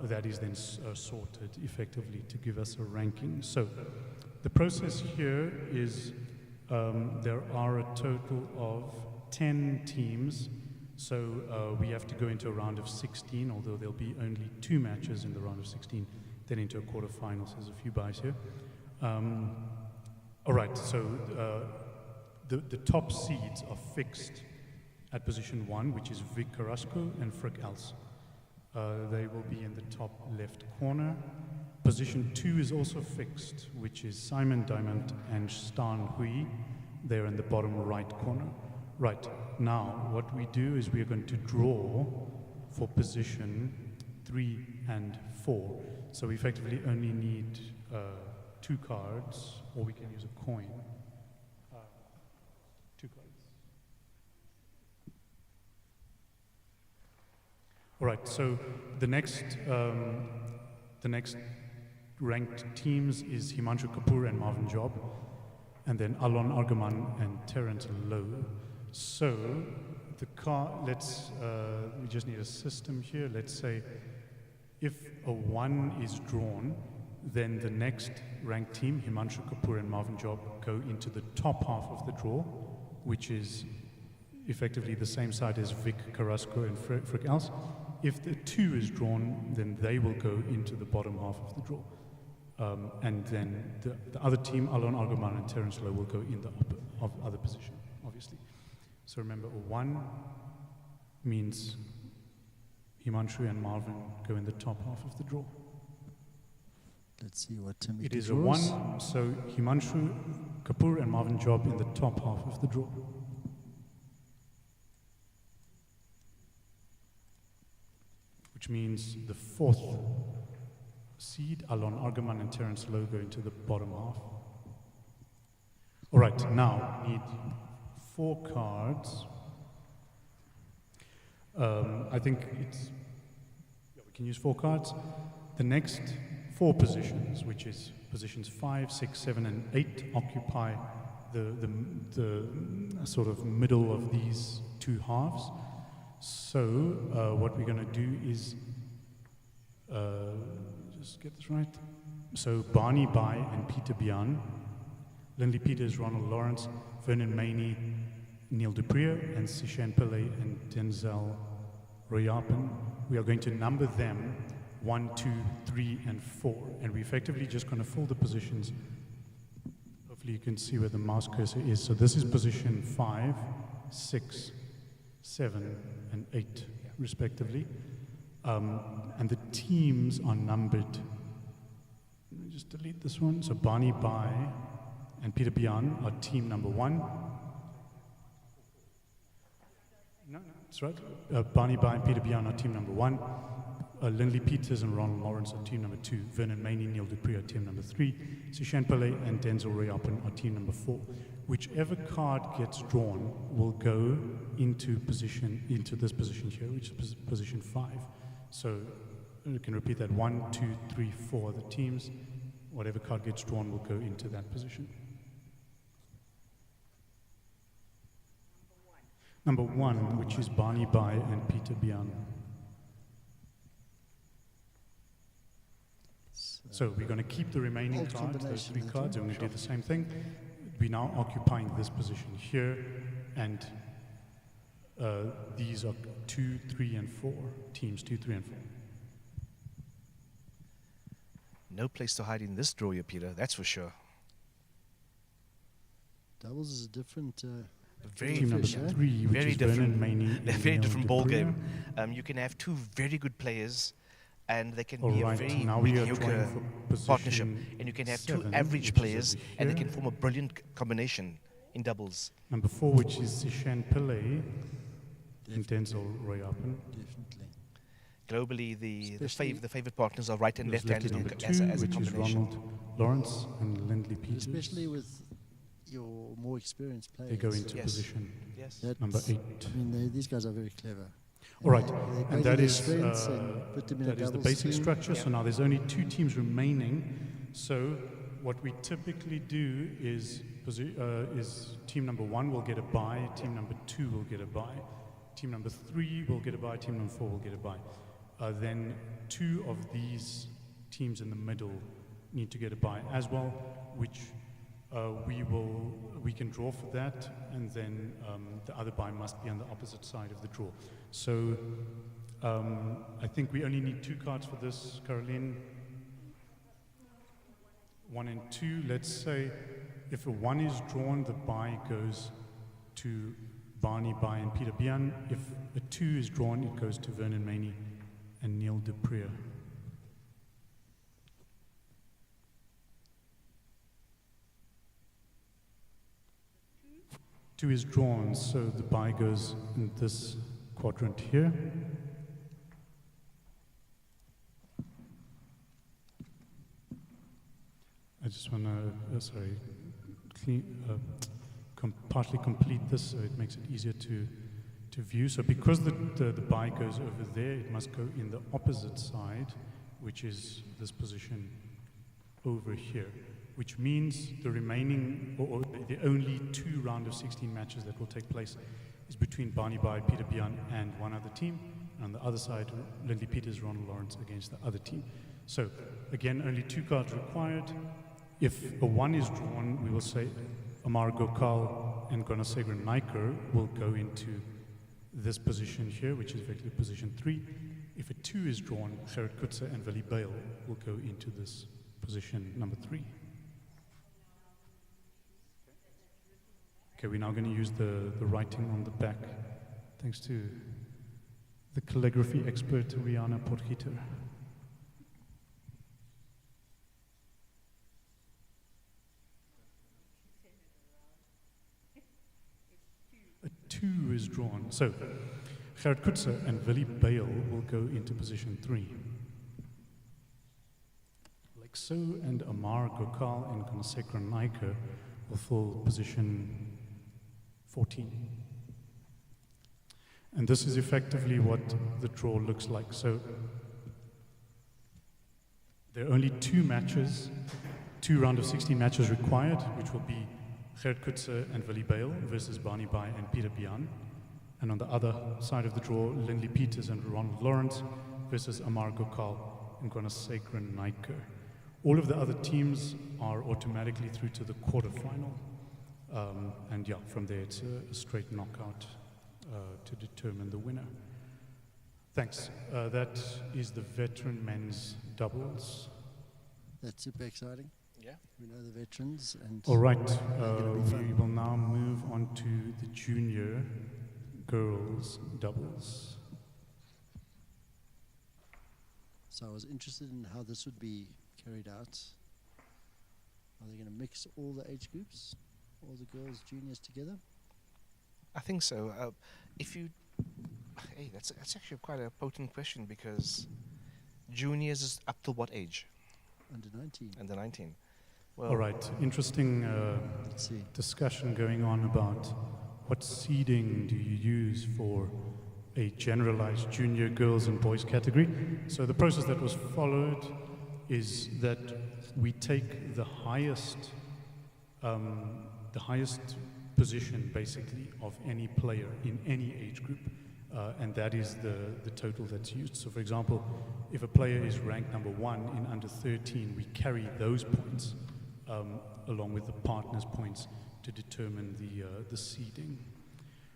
that is then sorted effectively to give us a ranking. So the process here is there are a total of 10 teams, so we have to go into a round of 16, although there'll be only 2 matches in the round of 16. Then into a quarterfinals. There's a few buys here. All right, so the top seeds are fixed at position 1, which is Vic Carrasco and Frick Els. They will be in the top left corner. Position 2 is also fixed, which is Simon Diamond and Stan Hui. They're in the bottom right corner. Right, now what we do is we are going to draw for position 3 and 4. So we effectively only need 2 cards, or we can use a coin. 2 cards. All right. So the next ranked teams is Himanshu Kapoor and Marvin Job, and then Alon Argaman and Terence Lowe. So the we just need a system here. Let's say if a 1 is drawn, then the next ranked team, Himanshu Kapoor and Marvin Job, go into the top half of the draw, which is effectively the same side as Vic Carrasco and Frick Els. If the 2 is drawn, then they will go into the bottom half of the draw. And then the other team, Alon Argaman and Terence Lowe, will go in the other position, obviously. So remember, a 1 means Himanshu and Marvin go in the top half of the draw. Let's see what Timmy It is draws. a 1, so Himanshu Kapoor and Marvin Job in the top half of the draw. Which means the 4th seed, Alon Argaman and Terence Lowe, go into the bottom half. All right, now we need 4 cards. I think we can use 4 cards. The next 4 positions, which is positions 5, 6, 7, and 8, occupy the sort of middle of these 2 halves. So what we're going to do is, just get this right. So Barney Bai and Peter Bian, Lindley Peters, Ronald Lawrence, Vernon Maney, Neil Duprier, and Sishan Pillay and Denzel Royapen. We are going to number them 1, 2, 3, and 4. And we're effectively just going to fill the positions. Hopefully you can see where the mouse cursor is. So this is position 5, 6, 7, and 8, respectively. And the teams are numbered. Let me just delete this one. So Barney Bai and Peter Bian are team number 1. No, that's right. Barney Bai and Peter Bian are team number 1. Lindley Peters and Ronald Lawrence are team number 2. Vernon Maney, Neil Dupree are team number 3. Sishan Pillay and Denzel Royapen are team number 4. Whichever card gets drawn will go into this position here, which is position 5. So you can repeat that: 1, 2, 3, 4 are the teams. Whatever card gets drawn will go into that position. Number 1, which is Barney Bai and Peter Bian. So we're going to keep the remaining Old cards, those combination, 3 I cards, and think. we're going to do the same thing. We're now occupying this position here, and these are 2, 3, and 4 teams, 2, 3, and 4. No place to hide in this draw, Peter, that's for sure. Doubles is a different. Very Team number fish, eh? 3, which Very is different. Vernon Maney A and very Neil different ball Dupree. game. You can have 2 very good players, and they can All be a right, very now we are mediocre trying for position partnership. And you can have 2 7, average which is players, over and they here. can form a brilliant combination in doubles. Number 4, which is Sishan Pillay and Denzel Royapen. Definitely. Globally, the Especially- favorite partners are right and There's left-handed number in 2, as a which is combination. Ronald Lawrence and Lindley Peters. Especially with your more experienced players. They go into Yes. position Yes. That's- number 8. I mean, these guys are very clever. All right, They play and to that their is strengths and put them in a that is the doubles basic team. structure. Yeah. So now there's only 2 teams remaining. So what we typically do is team number 1 will get a bye, team number 2 will get a bye, team number 3 will get a bye, team number 4 will get a bye. Then 2 of these teams in the middle need to get a bye as well, which we can draw for that, and then the other bye must be on the opposite side of the draw. So I think we only need 2 cards for this, Caroline. 1 and 2. Let's say if a 1 is drawn, the bye goes to Barney Bai and Peter Bian. If a 2 is drawn, it goes to Vernon Maney and Neil Duprier. Two is drawn, so the bye goes in this quadrant here. I just want to, partly complete this so it makes it easier to view. So because the bye goes over there, it must go in the opposite side, which is this position over here, which means the remaining, or the only 2 round of 16 matches that will take place is between Barney Bai, Peter Bian, and one other team. And on the other side, Lindley Peters, Ronald Lawrence against the other team. So, again, only 2 cards required. If a 1 is drawn, we will say Amar Gokal and Gunasekara Naikar will go into this position here, which is effectively position 3. If a 2 is drawn, Gerrit Kutse and Willie Bale will go into this position number 3. Okay, we're now going to use the writing on the back, thanks to the calligraphy expert Rihanna Potgieter. A 2 is drawn. So, Gerrit Kutse and Willie Bale will go into position 3. Lexo and Amar Gokal and Gunasekara Naikar will fill position 14. And this is effectively what the draw looks like. So there are only 2 matches, 2 round of 16 matches required, which will be Gerrit Kutse and Willie Bale versus Barney Bai and Peter Bian. And on the other side of the draw, Lindley Peters and Ronald Lawrence versus Amar Gokal and Gunasekara Naikar. All of the other teams are automatically through to the quarterfinal. And yeah, from there it's a straight knockout to determine the winner. Thanks. That is the veteran men's doubles. That's super exciting. Yeah. We know the veterans. And All right, gonna be fun. we will now move on to the junior girls doubles. So I was interested in how this would be carried out. Are they going to mix all the age groups, all the girls, juniors together? I think so. Hey, that's actually quite a potent question, because juniors is up to what age? Under 19. Under 19. Well, All right, interesting Let's see. discussion going on about what seeding do you use for a generalized junior girls and boys category. So the process that was followed is that we take the highest position basically of any player in any age group, and that is the total that's used. So for example, if a player is ranked number 1 in under 13, we carry those points along with the partners' points to determine the seeding.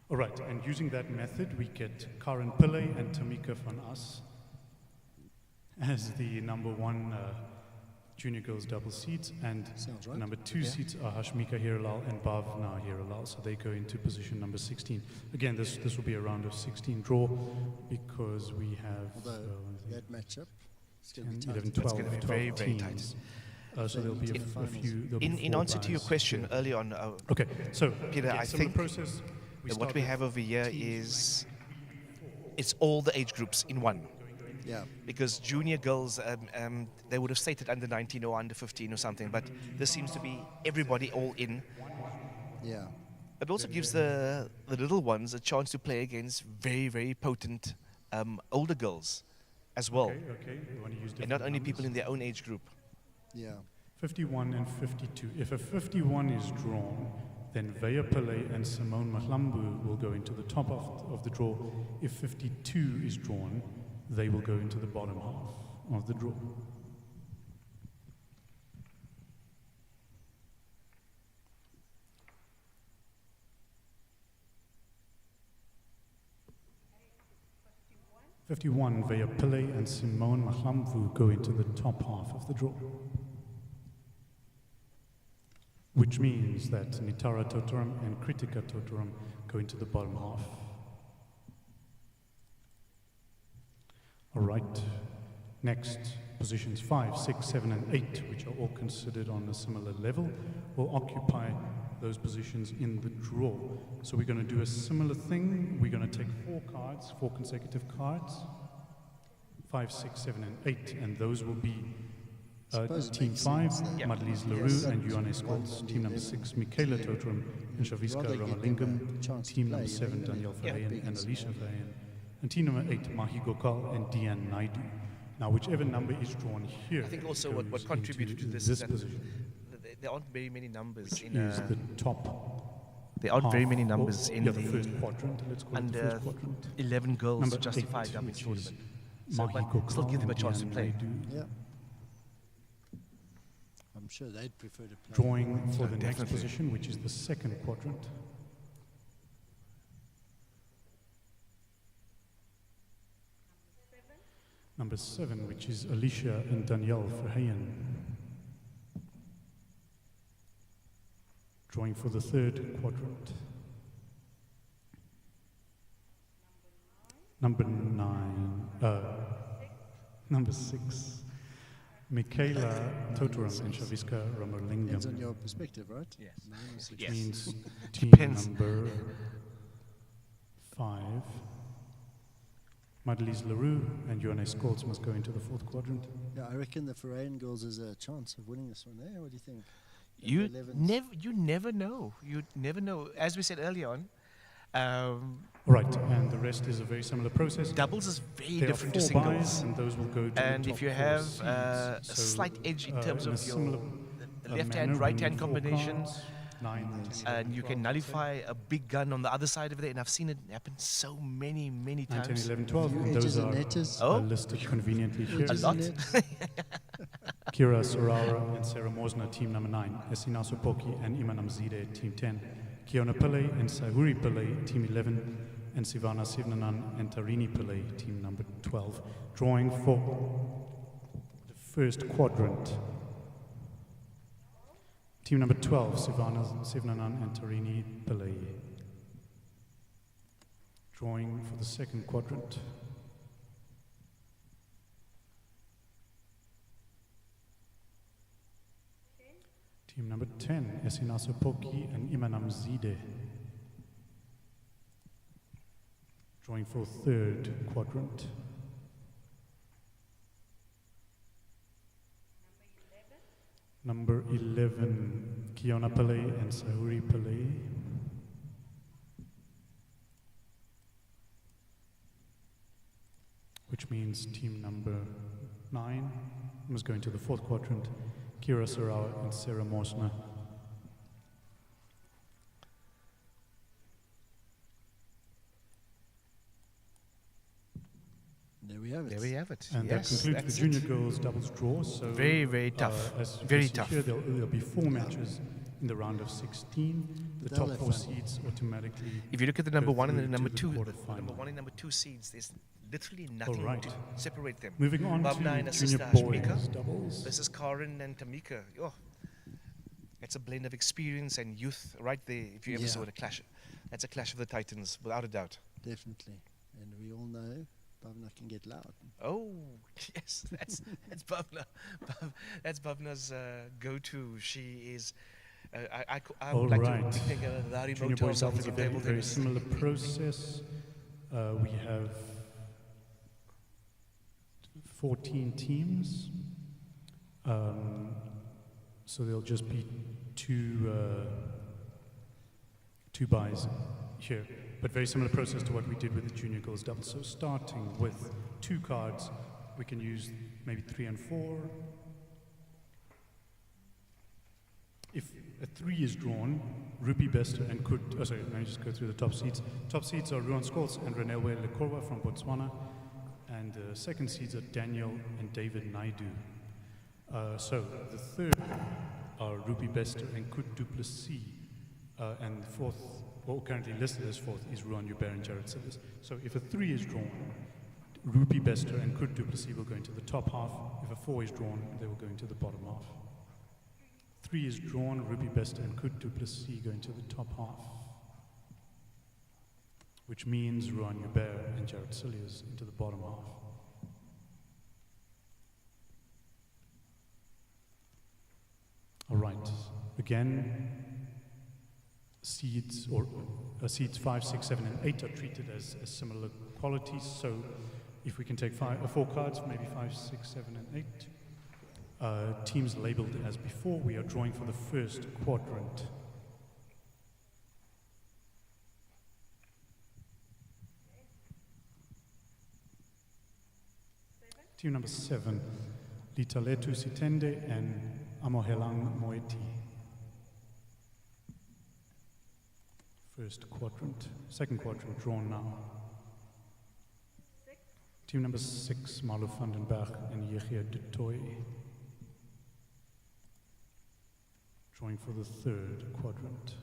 All right, and using that method, we get Karen Pillay and Tamika van As as the number 1 junior girls double seeds, and Sounds right. number 2 Yeah. seeds are Hashmika Hiralal and Bhavna Hiralal, so they go into position number 16. Again, this will be a round of 16 draw, because we have Although I think that matchup, it's going to 10, be tight. 11, That's 12, gonna be 12 very, very tight. teams. So there'll be a Finals. few. there'll be in 4 answer to your guys question here. early on, Okay, so Peter, again, I similar think process. what start we with have over here teams is it's all the age groups in one. Yeah. Because junior girls, they would have stated under 19 or under 15 or something, but this seems to be everybody all in. Yeah. It also gives the little ones a chance to play against very, very potent older girls as well. Okay. We want to use And not different only people in numbers. their own age group. Yeah. 51 and 52. If a 51 is drawn, then Veya Pillay and Simone Mahlambu will go into the top of the draw. If 52 is drawn, they will go into the bottom half of the draw. '51, Veya Pillay and Simone Mahlamvu go into the top half of the draw. Which means that Nitara Totorum and Kritika Totorum go into the bottom half. All right. Next, positions 5, 6, 7, and 8, which are all considered on a similar level, will occupy those positions in the draw. So we're going to do a similar thing. We're going to take 4 cards, 4 consecutive cards, 5, 6, 7, and 8, and those will be Suppose it Team makes 5, sense that Madelies he LaRue has and Johannes one Goltz. from the Team number 11 6, Michaela to Toterum and Shaviska rather give them Ramalingam. a chance to Team play, number 7, you know, Danielle yeah. Verheyen Big and and Alicia small. Verheyen. And team number 8, Mahi Gokal and Diane Naidu. Now, whichever number is drawn here, I think also what goes contributed to into this is that position, there aren't very many numbers which in is the top. there aren't very half, many or- numbers in yeah, the the first quadrant. Let's call it the under first quadrant. 11 girls Number to justify 8, a women's which is tournament. So, but Mahiko still give them a Khan chance to and play. Naidu. Yeah. I'm sure they'd prefer to play. Drawing for Oh, the next definitely. position, which is the second quadrant. Number 7, which is Alicia and Danielle Verheyen. Drawing for the third quadrant. Number 9, number 6, Michaela Totorum and Shaviska Depends on Ramalingam, your perspective, right? Yes. 9 or 6. which Yes. means team Depends. number 5, Madeleine Leroux and Johannes Scholz must go into the fourth quadrant. Yeah, I reckon the Foreign girls has a chance of winning this one there. What do you think? You 11s. you never know. You never know. As we said earlier on, Right, and the rest is a very similar process. doubles is very There different are to 4 singles. buys, and those will go to And the if top you 4 have seeds. a So, slight edge in terms in a of your similar, left-hand, manner, right-hand we need 4 combinations, cards, 9, 10, and you 12, can let's say. nullify a big gun on the other side of it, and I've seen it happen so many 9, 10, times. 11, 12, Few and edges those and are netters. Oh. listed conveniently here. A lot. Kira Sorara and Sarah Mosna, team number 9. Esina Sopoki and Imanam Zide, team 10. Kiona Pillay and Sahuri Pillay, team 11. And Sivana Sivnanan and Tarini Pillay, team number 12. Drawing for the first quadrant. Team number 12, Sivana Sivnanan and Tarini Pillay. Drawing for the second quadrant. Team number 10, Esina Sopoki and Imanam Zide. Drawing for third quadrant. Number 11, Kiona Pillay and Sahuri Pillay. Which means team number 9 must go into the fourth quadrant. Kira Sarawa and Sarah Mosna. There we have it. There we have it. And yes, that concludes that's the junior it. girls doubles draw. So Very tough. As you Very can see tough. Here, there'll be 4 matches in the round of 16. The They'll top have 4 fun. seeds automatically. If you look at the number go 1 and the through number to 2, the the quarterfinal. number 1 and number 2 seeds, there's literally nothing right. to separate them. Moving on Babna to and her junior sister boys Ashmika doubles. versus Karen and Tamika. Oh, it's a blend of experience and youth right there. If you ever Yeah. saw it, a clash. That's a clash of the titans, without a doubt. Definitely. And we all know Bhavna can get loud. Oh, yes, that's Bhavna. That's Bhavna's go-to. She is. I All would like right. to take a Larry Junior Moto boys doubles, a of very, table very tennis. similar process. We have 14 teams. So there'll just be two buys here. But very similar process to what we did with the junior girls double. So starting with 2 cards, we can use maybe 3 and 4. If a 3 is drawn, Rupi Bester and could, let me just go through the top seeds. Top seeds are Ruan Scholz and Renelwe Lekorwa from Botswana. And the second seeds are Daniel and David Naidu. So the third are Rupi Bester and Kut Duplessis. And the fourth, well, currently listed as fourth, is Ruan Hubert and Jared Sillis. So if a 3 is drawn, Rupi Bester and Kut Duplessis will go into the top half. If a 4 is drawn, they will go into the bottom half. 3 is drawn, Rupi Bester and Kut Duplessis go into the top half. Which means Ruan Hubert and Jared Silliers into the bottom half. All right. Again, seeds 5, 6, 7, and 8 are treated as similar qualities. So if we can take 4 cards, maybe 5, 6, 7, and 8. Teams labeled as before, we are drawing for the first quadrant. Team number 7, Litaletu Sitende and Amohelang Moeti. First quadrant, second quadrant drawn now. Team number 6, Marlo van den Berg and Yechia Dutoy. Drawing for the third quadrant.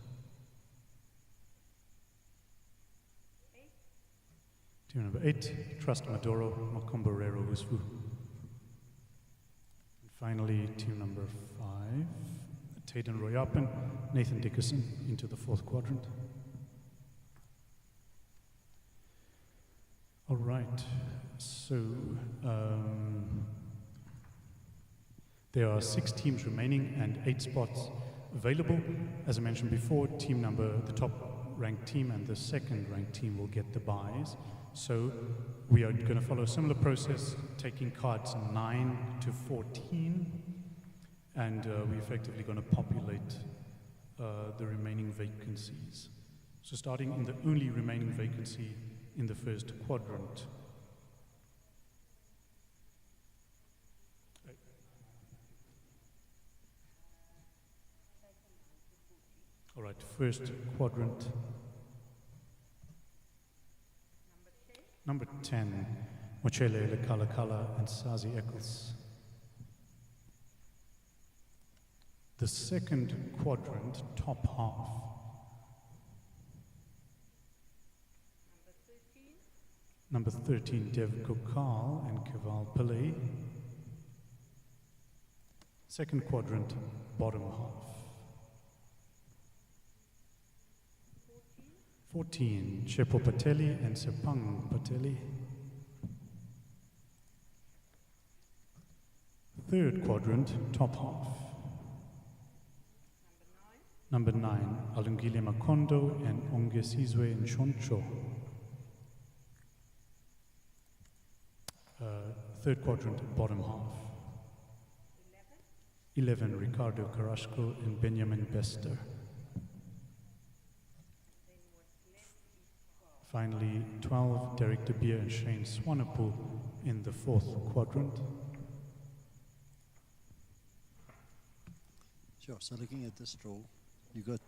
Team number 8, Trust Maduro, Makomborero Husfu. And finally, team number 5, Taden Royapen, Nathan Dickerson into the fourth quadrant. All right, so there are 6 teams remaining and 8 spots available. As I mentioned before, the top ranked team and the second ranked team will get the buys. So we are going to follow a similar process, taking cards 9 to 14, and we're effectively going to populate the remaining vacancies. So starting in the only remaining vacancy in the first quadrant. All right, first quadrant. Number 10, Mochele Lekalakala and Sazi Eccles. The second quadrant, top half. Number 13, Dev Gokal and Keval Pillay. Second quadrant, bottom half. 14, Shepo Pateli and Sepang Pateli. Third quadrant, top half. Number 9, Alungile Makondo and Ongesizwe and Shoncho. Third quadrant, bottom half. 11, Ricardo Carrasco and Benjamin Bester. Finally, 12, Derek De Beer and Shane Swanepoel in the fourth quadrant. Sure, so looking at this draw, you've got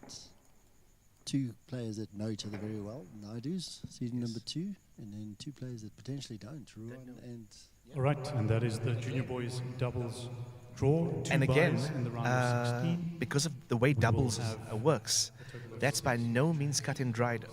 2 players that know each other very well, Naidu's, season number 2, and then 2 players that potentially don't, Ruan and... All right, and that is the junior boys doubles draw. 2 And again, buys in the round of 16. because of the way will doubles have works, that's by no means cut and dried.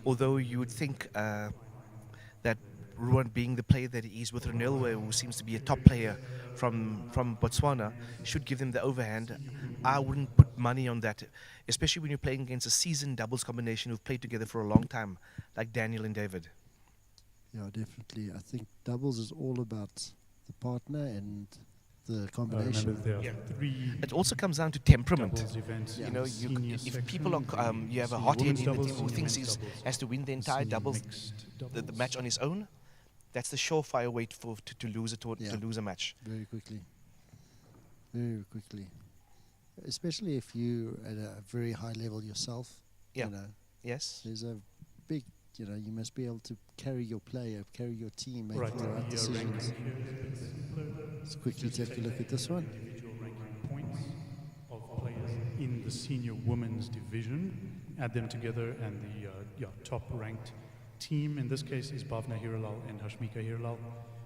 Although you would think that Ruan, being the player that he is with Renelwe, who seems to be a top player from Botswana, should give them the overhand. I wouldn't put money on that, especially when you're playing against a seasoned doubles combination who've played together for a long time, like Daniel and David. Yeah, definitely. I think doubles is all about the partner and the combination. Remember, there are Yeah. 3 It also comes down to temperament. doubles events. Yeah. You know, Senior if section, people are, you have a senior hot head women's in the doubles, team who senior thinks men's he doubles, has to win the entire senior doubles, mixed the doubles. match on his own, that's the surefire way to lose it or Yeah. to lose a match. Very quickly. Very quickly. Especially if you at a very high level yourself. Yeah. You know, Yes. there's a big, you must be able to carry your player, carry your team, make Right, the right the decisions. ranking here is a bit simpler. Let's quickly take a look at this one. Individual ranking points of players in the senior women's division. Add them together, and the top ranked team in this case is Bhavna Hiralal and Hashmika Hiralal.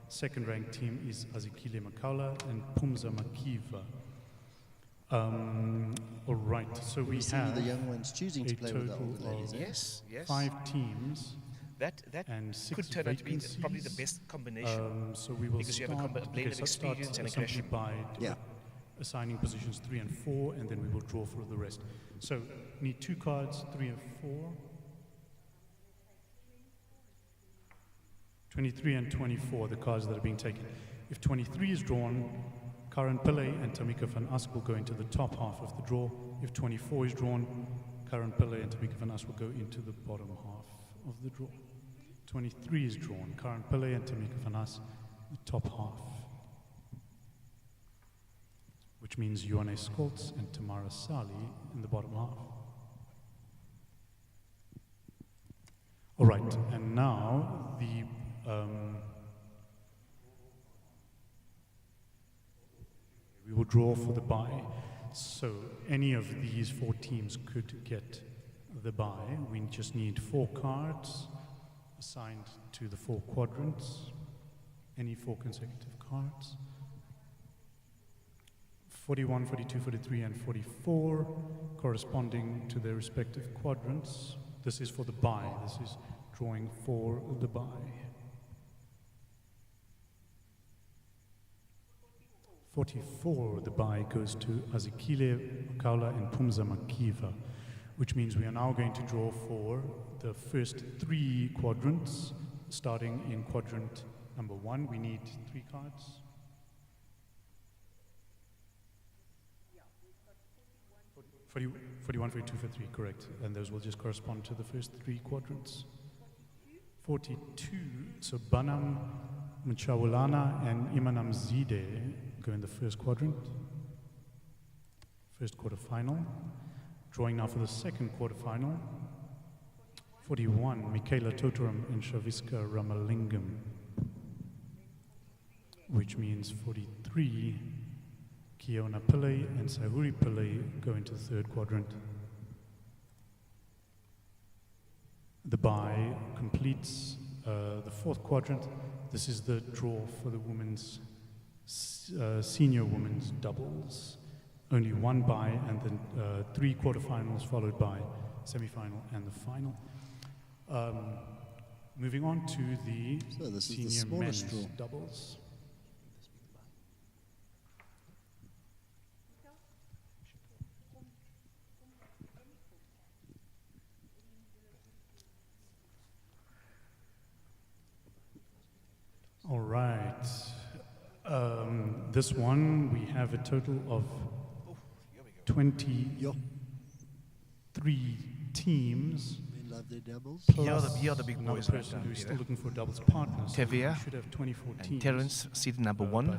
Second ranked team is Azikile Makaula and Pumza Makiva. All right, so we See have the young ones choosing to a play with the total older ladies. of Eh? Yes. Yes. 5 teams That and 6 could turn out to be vacancies. probably the best combination. So we will Because you have a start, blend of so start experience and simply aggression. by Yeah. assigning positions 3 and 4, and then we will draw for the rest. So need 2 cards, 3 and 4. 23 and 24, the cards that are being taken. If 23 is drawn, Karen Pillay and Tamika van Ask will go into the top half of the draw. If 24 is drawn, Karen Pillay and Tamika van Ask will go into the bottom half of the draw. 23 is drawn, Karen Pillay and Tamika van Ask, the top half. Which means Ioane Skoltz and Tamara Sali in the bottom half. All right, and now the draw for the bye. So any of these 4 teams could get the bye. We just need 4 cards assigned to the 4 quadrants, any 4 consecutive cards. 41, 42, 43, and 44 corresponding to their respective quadrants. This is for the bye. This is drawing for the bye. 44, the bye goes to Azikile, Kaula, and Pumza Makiva, which means we are now going to draw for the first 3 quadrants. Starting in quadrant number 1, we need 3 cards. 41, 42, 43, correct. And those will just correspond to the first 3 quadrants. 42, so Banam, Mchawulana, and Imanam Zide go in the first quadrant. First quarterfinal. Drawing now for the second quarterfinal. 41, Michaela Totorum and Shaviska Ramalingam, which means 43, Kiona Pillay and Sahuri Pillay go into the third quadrant. The bye completes the fourth quadrant. This is the draw for the women's senior women's doubles. Only 1 bye and then 3 quarterfinals followed by semi-final and the final. Moving on to the senior men's doubles. All right. This one, we have a total of 23 teams. Men love their doubles. Here are the big boys right person now. who's still looking for doubles partners. So we Tevia should have 24 and teams. Terence, seed number by 1.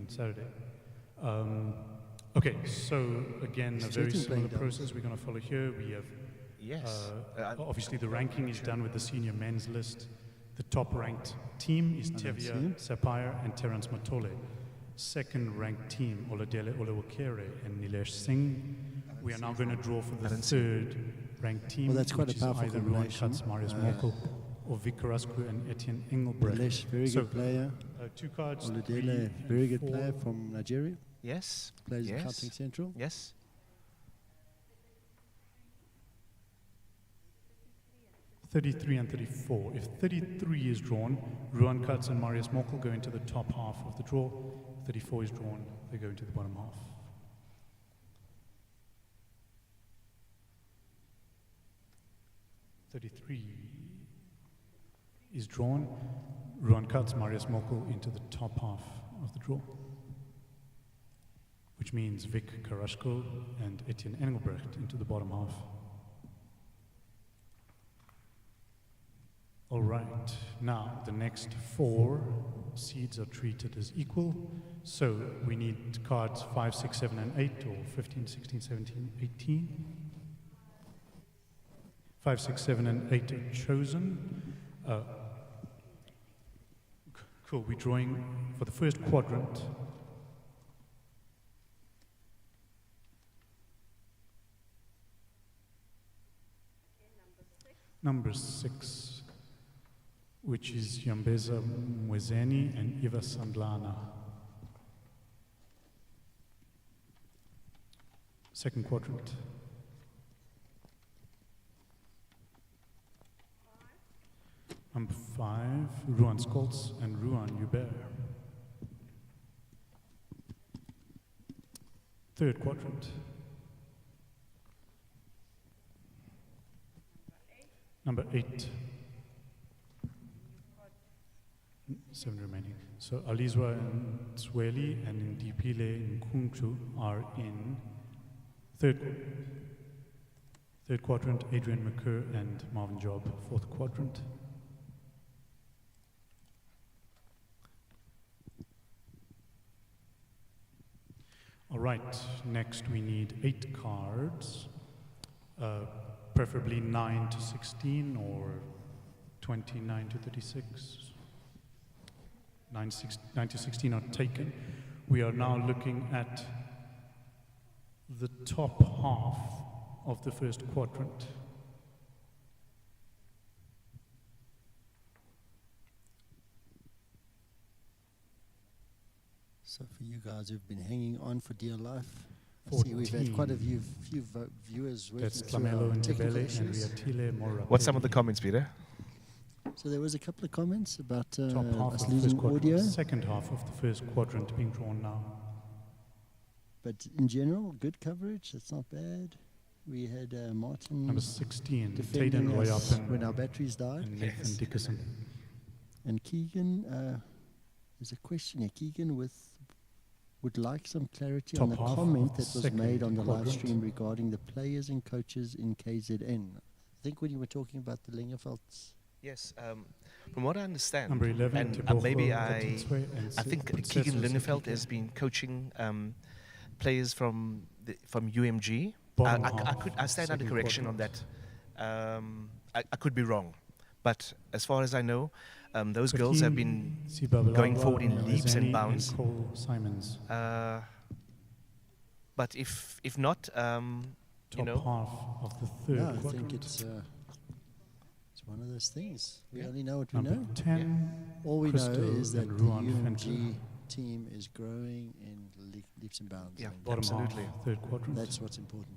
Saturday. Okay, so again, a very Starting similar playing process we're going to follow here. We have, Yes. obviously the ranking is done with the senior men's list. The top ranked team is Tevia Sapire and Terence Matole. Second ranked team, Oladele Olewokere and Nilesh Singh. We are now going to draw for the third ranked team, Well, that's quite which a powerful is either Ruan combination. Katz, Marius Mokel, or Vic Carrasco and Etienne Engelbrecht. Nilesh, very So, good player. 2 cards. Oladele, 3 very and good 4. player from Nigeria. Yes. Plays yes. at Gauteng Central. Yes. $33 and $34. If 33 is drawn, Ruan Katz and Marius Mokel go into the top half of the draw. 34 is drawn, they go into the bottom half. $33 is drawn, Ruan Katz, Marius Mokel into the top half of the draw, which means Vic Carrasco and Etienne Engelbrecht into the bottom half. All right, now the next 4 seeds are treated as equal. So we need cards 5, 6, 7, and 8, or 15, 16, 17, 18. 5, 6, 7, and 8 are chosen. Cool, we're drawing for the first quadrant. Number 6. Which is Yambeza Mwezeni and Eva Sandlana. Second quadrant. Number 5, Ruan Skoltz and Ruan Hubert. Third quadrant. Number 8. 7 remaining. So Alizwa and Sweli and Ndipile and Kunchu are in third quadrant. Adrian McCurr and Marvin Job, fourth quadrant. All right, next we need 8 cards, preferably 9 to 16 or 29 to 36. 9 to 16 are taken. we are now looking at the top half of the first quadrant. So for you guys who've been hanging on for dear life, I see we've had quite a few viewers working That's through Tlamelo our and technical Tebele and issues. Riatile Mora. What's some of the comments, Peter? So there was a couple of comments about Top half us of the first losing quadrant. audio, Second half of the first quadrant being drawn now. but in general, good coverage. That's not bad. We had Martin Number 16, defending Tayden us when Royapen our batteries died. and Nathan Yes. Dickerson. And Keegan, there's a question here. Keegan would like some clarity on the Top half comment of that the was made on the second live quadrant. stream regarding the players and coaches in KZN. I think when you were talking about the Lingervelds. Yes. From what I understand, Number 11, and Tebogo maybe Katitswe and I think Setso Keegan Lingefeld Sekike. has been coaching players from UMG. Bottom I half, stand under second correction on quadrant. that. I could be wrong, but as far as I know, those girls have been going forward in leaps and bounds. Cole Simons. But if not, you Top know, half of the third Yeah, I quadrant. think it's one of those things. We only know what we Number know. 10, All we Christo know is that and the Ruan UMG Venter. team is growing in leaps and bounds. Yeah. and Bottom Absolutely. half, third quadrant. that's what's important.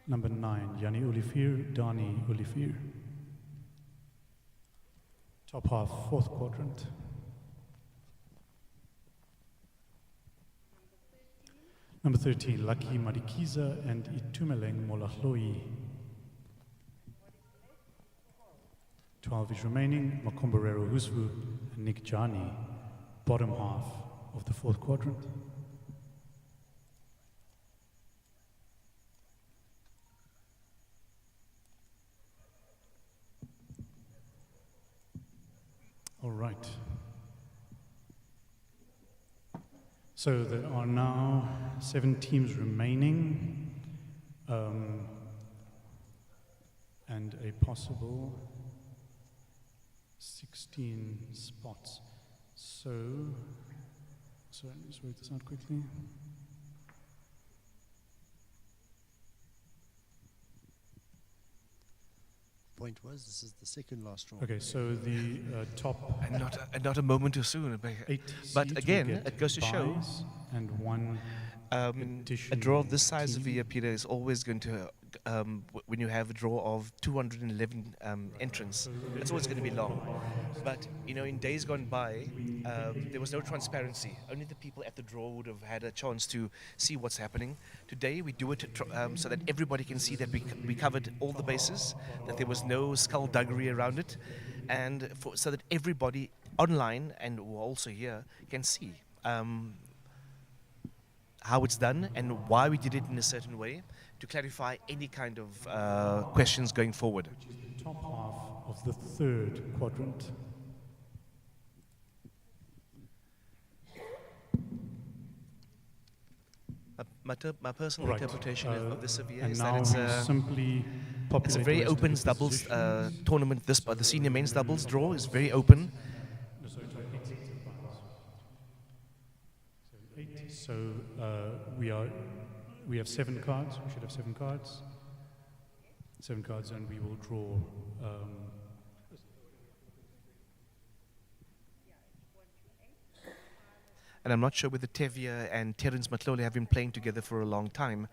Number 9, Yanni Olifir, Dani Olifir. Top half, fourth quadrant. Number 13, Lucky Madikiza and Itumeleng Molahloi. 12 is remaining, Makomborero Husvu and Nick Jani. Bottom half of the fourth quadrant. All right. So there are now 7 teams remaining, and a possible 16 spots. So let's work this out quickly. Point was, this is the second last draw. Okay, so the top and not a moment too soon. 8 But seeds will again, get it goes to show, byes and one a additional draw of this size of team. year, Peter, is always going to, when you have a draw of 211 entrants, it's always going to be long. But, you know, in days gone by, there was no transparency. Only the people at the draw would have had a chance to see what's happening. Today, we do it so that everybody can see that we covered all the bases, that there was no skullduggery around it, and so that everybody online and who are also here can see how it's done and why we did it in a certain way to clarify any kind of questions going forward. Top half of the third quadrant. My personal Right. interpretation of this severe And is now that it's we simply a populate very the rest of open the doubles positions. tournament. The senior men's doubles draw is very open. No, sorry, 8 seats of byes. So 8. So we have 7 cards. We should have 7 cards. 7 cards, and we will draw. And I'm not sure whether Tevye and Terence Matlole have been playing together for a long time,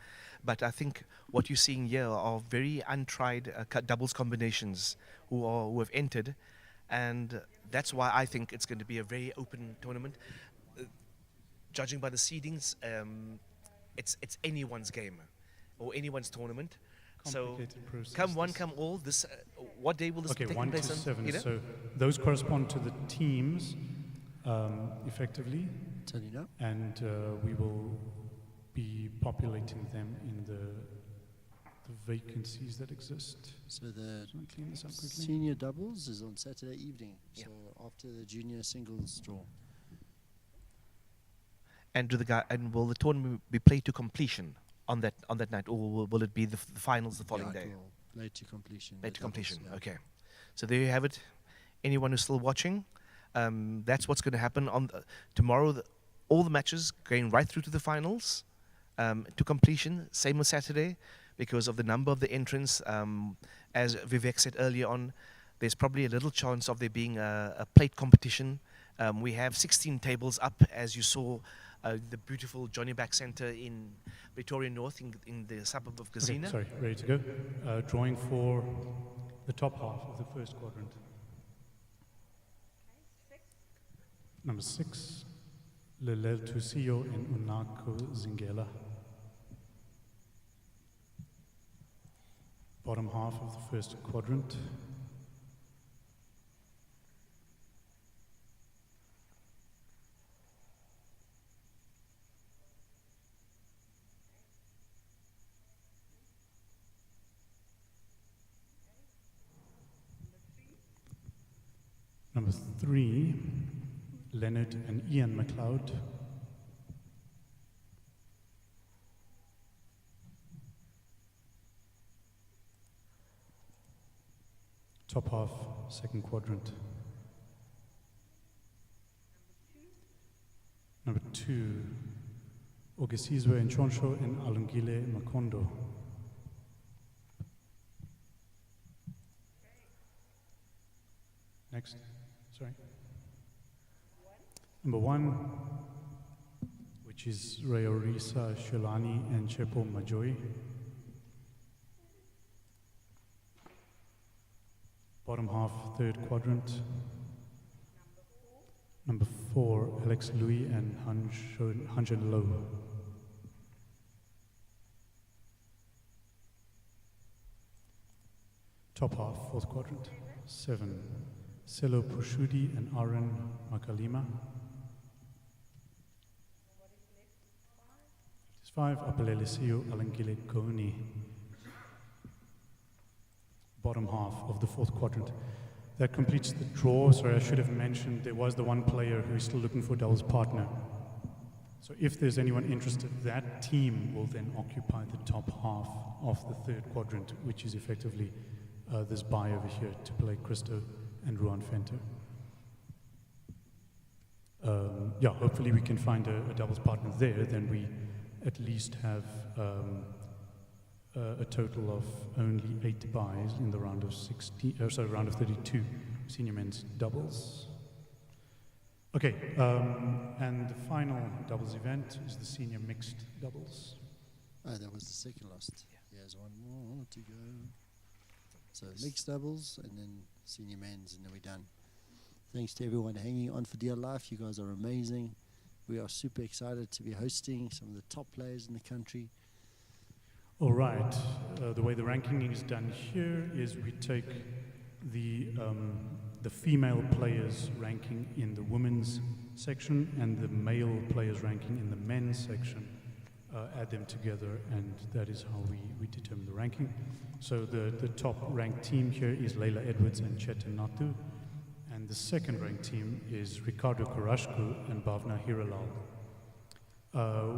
but I think what you're seeing here are very untried doubles combinations who have entered, and that's why I think it's going to be a very open tournament. Judging by the seedings, it's anyone's game or anyone's tournament. So Complicated process, come one, this. come all. This what day will this Okay, take 1 to place on? 7. Peter? So those correspond to the teams, effectively, Tell you now. and we will be populating them in the vacancies that exist. So the Can I clean this up quickly? senior doubles is on Saturday evening. Yeah. So after the junior singles draw. And will the tournament be played to completion on that night, or will it be the finals the following Yeah, it day? will. Late to completion. Late the to completion. doubles, yeah. Okay. So there you have it. Anyone who's still watching, That's what's going to happen on tomorrow. All the matches going right through to the finals to completion. Same as Saturday, because of the number of the entrants. As Vivek said earlier on, there's probably a little chance of there being a plate competition. We have 16 tables up, as you saw, the beautiful Jonibach Centre in Pretoria North, in the suburb of Okay, Gazina. sorry, ready to go. Drawing for the top half of the first quadrant. Number 6, Lelel Tusio and Unako Zingela. Bottom half of the first quadrant. Number 3, Leonard and Ian McLeod. Top half, second quadrant. Number 2, Ogesizwe and Chonsho and Alungile Makondo. Next, sorry. Number 1, which is Rayorisa Sholani and Chepo Majoi. Bottom half, third quadrant. Number 4, Alex Louis and Hanjin Low. Top half, fourth quadrant. 7, Selo Pushudi and Aaron Makalima. 5, Apelelesio Alangile Goni. Bottom half of the fourth quadrant. That completes the draw. Sorry, I should have mentioned there was the one player who is still looking for doubles partner. So if there's anyone interested, that team will then occupy the top half of the third quadrant, which is effectively this buy over here to play Christo and Ruan Fenter. Yeah, hopefully we can find a doubles partner there. Then we at least have a total of only 8 buys in the round of 32 senior men's doubles. Okay, and the final doubles event is the senior mixed doubles. Oh, that was the second last. Here's one more to go. So mixed doubles and then senior men's, and then we're done. Thanks to everyone hanging on for dear life. You guys are amazing. We are super excited to be hosting some of the top players in the country. All right, the way the ranking is done here is we take the female players ranking in the women's section and the male players ranking in the men's section, add them together, and that is how we determine the ranking. So the top ranked team here is Leila Edwards and Chetan Natu, and the second ranked team is Ricardo Karashku and Bhavna Hiralal.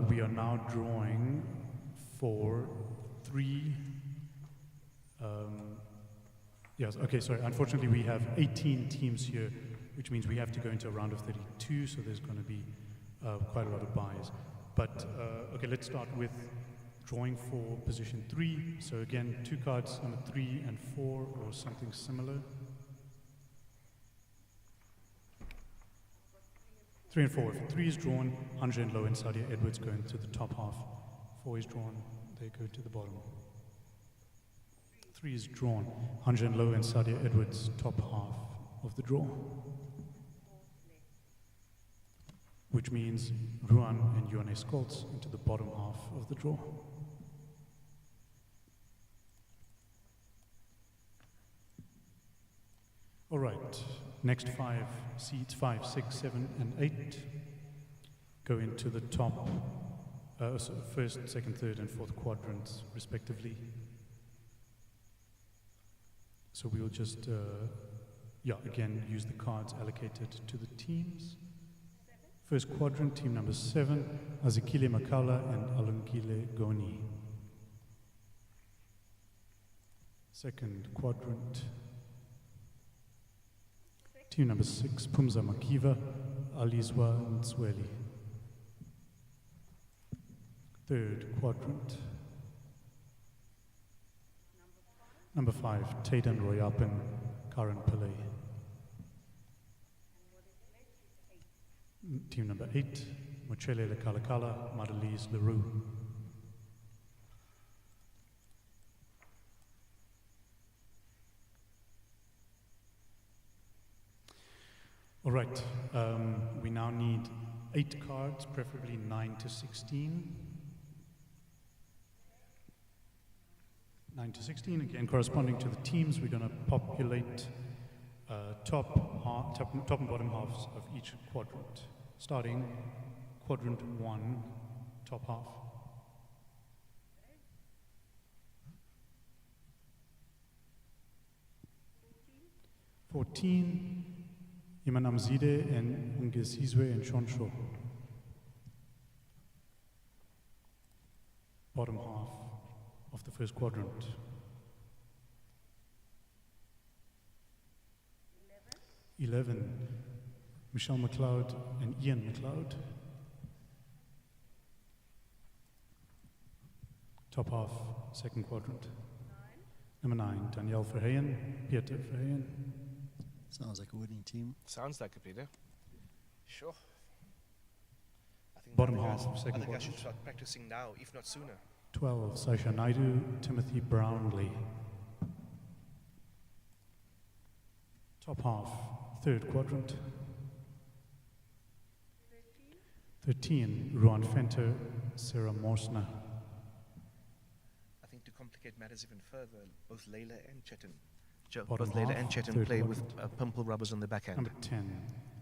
We are now drawing for 3, yes, okay, sorry, unfortunately we have 18 teams here, which means we have to go into a round of 32, so there's going to be quite a lot of buys. But, okay, let's start with drawing for position 3. So again, 2 cards, number 3 and 4, or something similar. 3 and 4. If 3 is drawn, Anja and Low and Sadia Edwards go into the top half. 4 is drawn, they go to the bottom. 3 is drawn, Anja and Low and Sadia Edwards, top half of the draw. Which means Ruan and Johannes Koltz into the bottom half of the draw. All right, next 5 seeds, 5, 6, 7, and 8, go into the top, so first, second, third, and fourth quadrants, respectively. So we'll just, again, use the cards allocated to the teams. First quadrant, team number 7, Azikile Makala and Alungile Goni. Second quadrant, Team number 6, Pumza Makiva, Alizwa Ntsweli. Third quadrant. Number 5, Tayden Royapan, Karan Pillay. Team number 8, Mochele Lekalakala, Madalise Leroux. All right, we now need 8 cards, preferably 9 to 16. 9 to 16, again corresponding to the teams, we're going to populate top and bottom halves of each quadrant. Starting quadrant 1, top half. (14) Imanamzide and Ungesizwe and Shonsho. Bottom half of the first quadrant. 11, Michelle McLeod and Ian McLeod. Top half, second quadrant. Number 9, Danielle Verheyen, Pieter Verheyen. Sounds like a winning team. Sounds like a Peter. Sure. I think Bottom I think half, I second think I should quadrant. start practicing now, if not sooner. 12, Sasha Naidu, Timothy Brownlee. Top half, third quadrant. 13, Ruan Fenter, Sarah Morsner. I think to complicate matters even further, both Layla and Chetan, Bottom both Layla half, and Chetan third play with quadrant. pumple rubbers on the backhand. Number 10,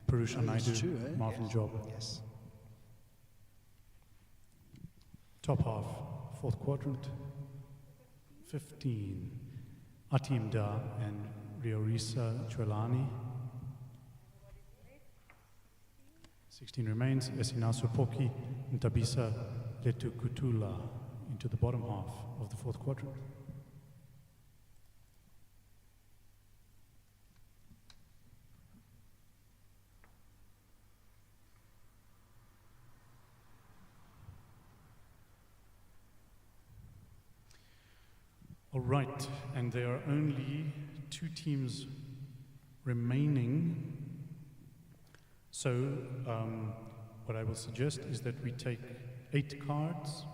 Purusha Oh, that's Naidu, true, eh? Marvin Yes. Job. Yes. Top half, fourth quadrant. 15, Atim Da and Riorisa Chwelani. 16 remains, Esina Sopoki and Tabisa Letukutula into the bottom half of the fourth quadrant. All right, and there are only 2 teams remaining. So what I will suggest is that we take 8 cards,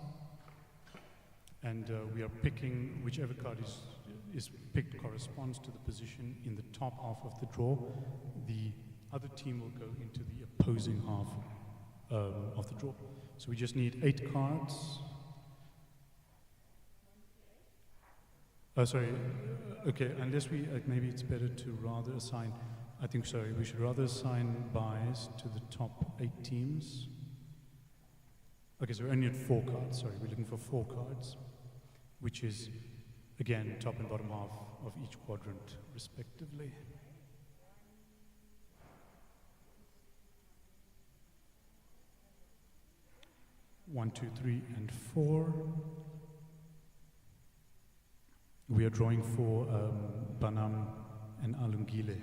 and we are picking whichever card is picked corresponds to the position in the top half of the draw. The other team will go into the opposing half of the draw. So we just need 8 cards. Okay, unless we, maybe it's better to rather assign, we should rather assign buys to the top 8 teams. Okay, so we're only at 4 cards, we're looking for 4 cards, which is, again, top and bottom half of each quadrant, respectively. One, 2, 3, and 4. We are drawing for Banam and Alungile.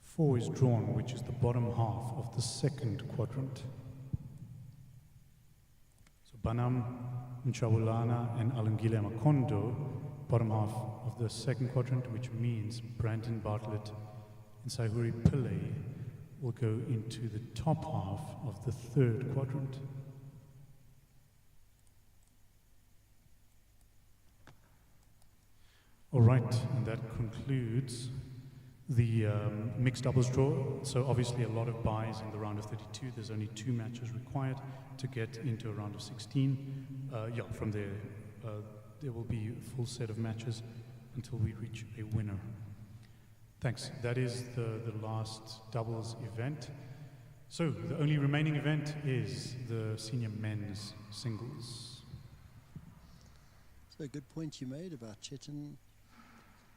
4 is drawn, which is the bottom half of the second quadrant. So Banam, Nchawulana, and Alungile Makondo, bottom half of the second quadrant, which means Brandon Bartlett and Saihuri Pillay will go into the top half of the third quadrant. All right, and that concludes the mixed doubles draw. So obviously a lot of buys in the round of 32. There's only 2 matches required to get into a round of 16. From there, there will be a full set of matches until we reach a winner. Thanks. That is the last doubles event. So the only remaining event is the senior men's singles. So a good point you made about Chetan.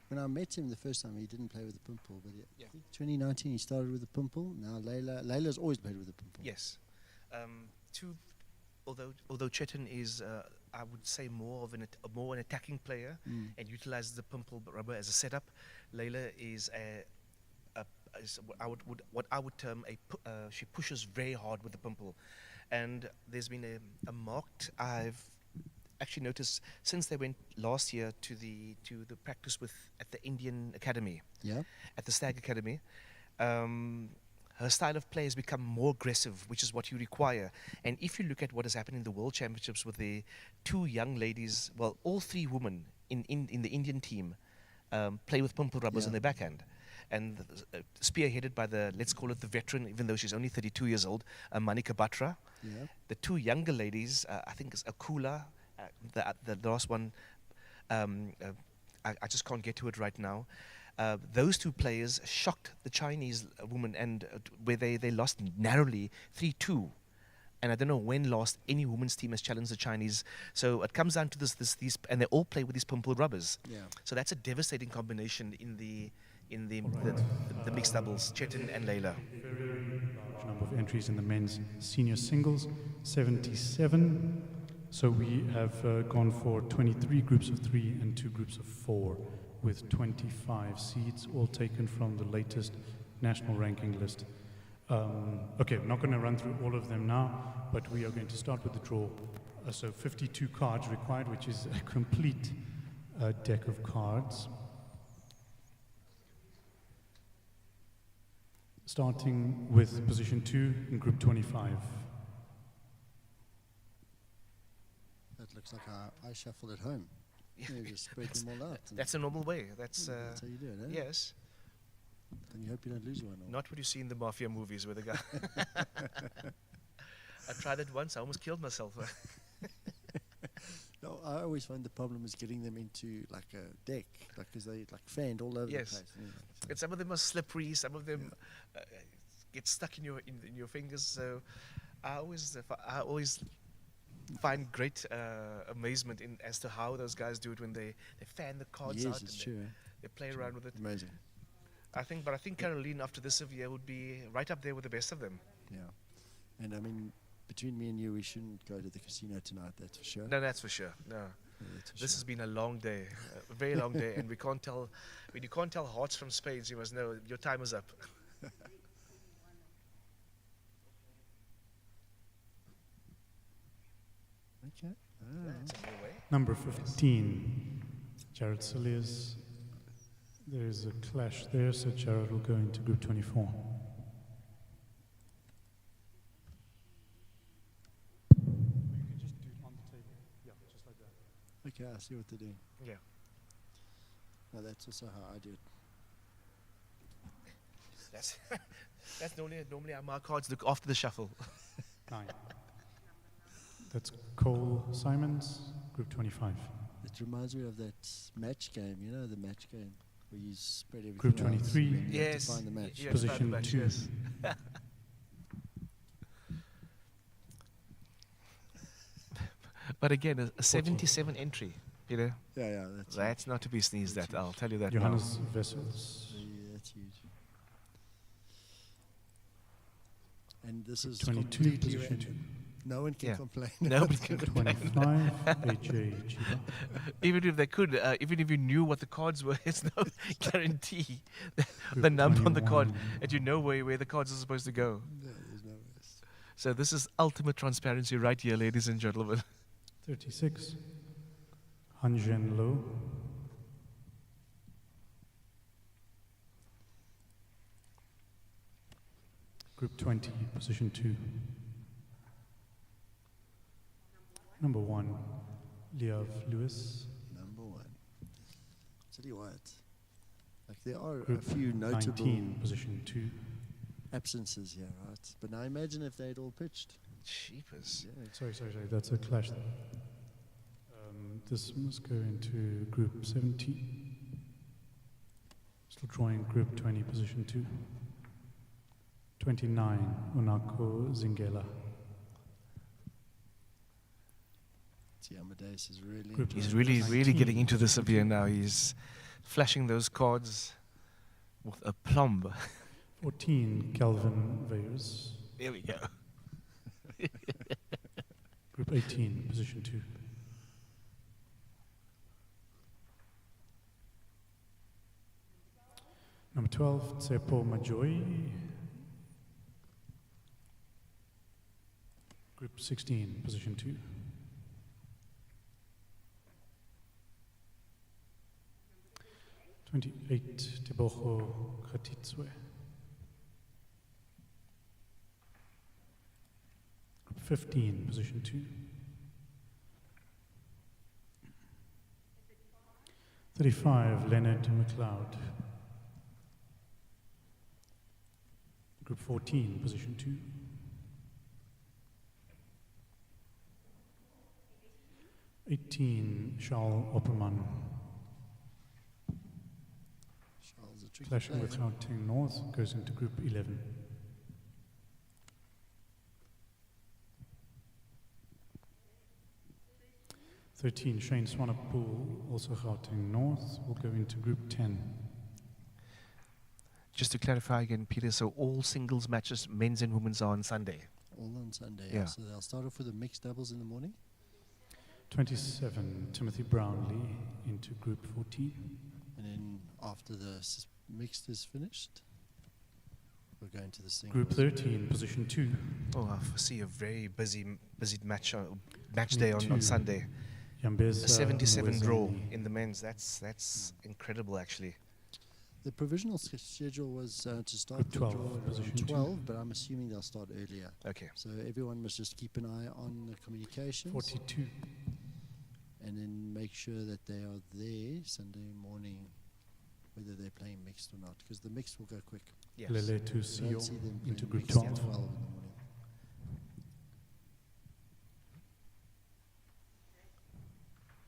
When I met him the first time, he didn't play with the pimple, but I think 2019 he started with the pimple. Now Layla's always played with the pimple. Yes. Although Chetan is I would say more of an attacking player and utilizes the pimple rubber as a setup. Layla is what I would term she pushes very hard with the pimple, and there's been a marked. I've actually noticed since they went last year to the practice at the Indian Academy, at the Stag Academy. Her style of play has become more aggressive, which is what you require. And if you look at what has happened in the World Championships with the two young ladies, well, all three women in the Indian team play with pimple rubbers on their backhand. And spearheaded by let's call it the veteran, even though she's only 32 years old, Manika Batra. Yeah. The two younger ladies, I think it's Akula, the last one, I just can't get to it right now. Those two players shocked the Chinese women, and where they lost narrowly 3-2. And I don't know when last any women's team has challenged the Chinese. So it comes down to these, and they all play with these pimple rubbers. Yeah. So that's a devastating combination in the mixed doubles, Chetan and Layla. Very large number of entries in the men's senior singles, 77. So we have gone for 23 groups of 3 and 2 groups of 4, with 25 seeds, all taken from the latest national ranking list. Okay, I'm not going to run through all of them now, but we are going to start with the draw. So 52 cards required, which is a complete deck of cards. Starting with position 2 in group 25. That looks like I shuffled at home. You just spread them all out. That's a normal way. That's how you do it, eh? yes. And you hope you don't lose one. Or Not what you see in the mafia movies where the guy. I tried it once. I almost killed myself. No, I always find the problem is getting them into like a deck, like because they like fanned all over Yes. the place. You know, so And some of them are slippery. Some of them get stuck in your fingers. So I always find great amazement as to how those guys do it when they fan the cards yes, out it's and true. they play around with it. Amazing. I think Caroline after this year would be right up there with the best of them. Yeah. And I mean, between me and you, we shouldn't go to the casino tonight. That's for sure. No, that's for sure. No. Yeah, that's for This sure. has been a long day, a very long day, and we can't tell. When you can't tell hearts from spades, you must know your time is up. Okay. That's a new way. Number 15, Jared Cilliers. There is a clash there, so Jared will go into group 24. Okay, I see what they're doing. Yeah. No, that's also how I do it. That's normally how my cards look after the shuffle. 9. That's Cole Simons, group 25. It reminds me of that match game, you know, the match game where you spread everything Group out 23. and then you have Yes. to find the match. Yeah, Position find the match, 2. yes. But again, a 77 entry, you know, Yeah, that's not to be sneezed at. I'll tell you that now. Johannes Wessels, yeah, that's huge. And this is 22, completely position random. No one can Yeah. complain. Nobody can 2. complain. 25, AJ Chiba. Even if they could, even if you knew what the cards were, it's no guarantee the Group number on the card, 21. and you know where the cards are supposed to go. No, there's no rest. So this is ultimate transparency right here, ladies and gentlemen. 36, Hanzhen Lo. Group 20, position 2. Number 1, Liav Lewis. Number 1. Tell you what, like there are Group a few notable 19, position 2. absences here, right? But now imagine if they'd all pitched. Cheapers. Yeah, Sorry, that's a clash there. This must go into group 17. Still drawing group 20, position 2. 29, Unako Zingela. see, Amadeus is really. Group He's enjoying really, it. really getting into this up here now. He's flashing those cards with aplomb. 14, Calvin Veyers. There we go. Group 18, position 2. Number 12, Tsepo Majoy. Group 16, position 2. 28, Tebogo Khatitswe. Group 15, position 2. 35, Leonard McLeod. Group 14, position 2. 18, Charles Opperman. Charles, a tricky Clashing player. with Gauteng North, goes into group 11. '13, Shane Swanepoel, also Gauteng North, will go into group 10. Just to clarify again, Peter, so all singles matches, men's and women's, are on Sunday. All on Sunday. Yeah. So they'll start off with the mixed doubles in the morning. 27, Timothy Brownlee into group 14. And then after the mixed is finished, we'll go into the singles. Group 13, position 2. Oh, I foresee a very busy match day on Sunday. Yambeza A 77 draw Mwezeni. in the men's. That's incredible, actually. The provisional schedule was to start Group the 12, draw at position around two. 12, but I'm assuming they'll start earlier. Okay. So everyone must just keep an eye on the communications 42. and then make sure that they are there Sunday morning, whether they're playing mixed or not, because the mixed will go quick. Yes. Lele to I Sio don't see them into playing group mixed 12. at 12 in the morning.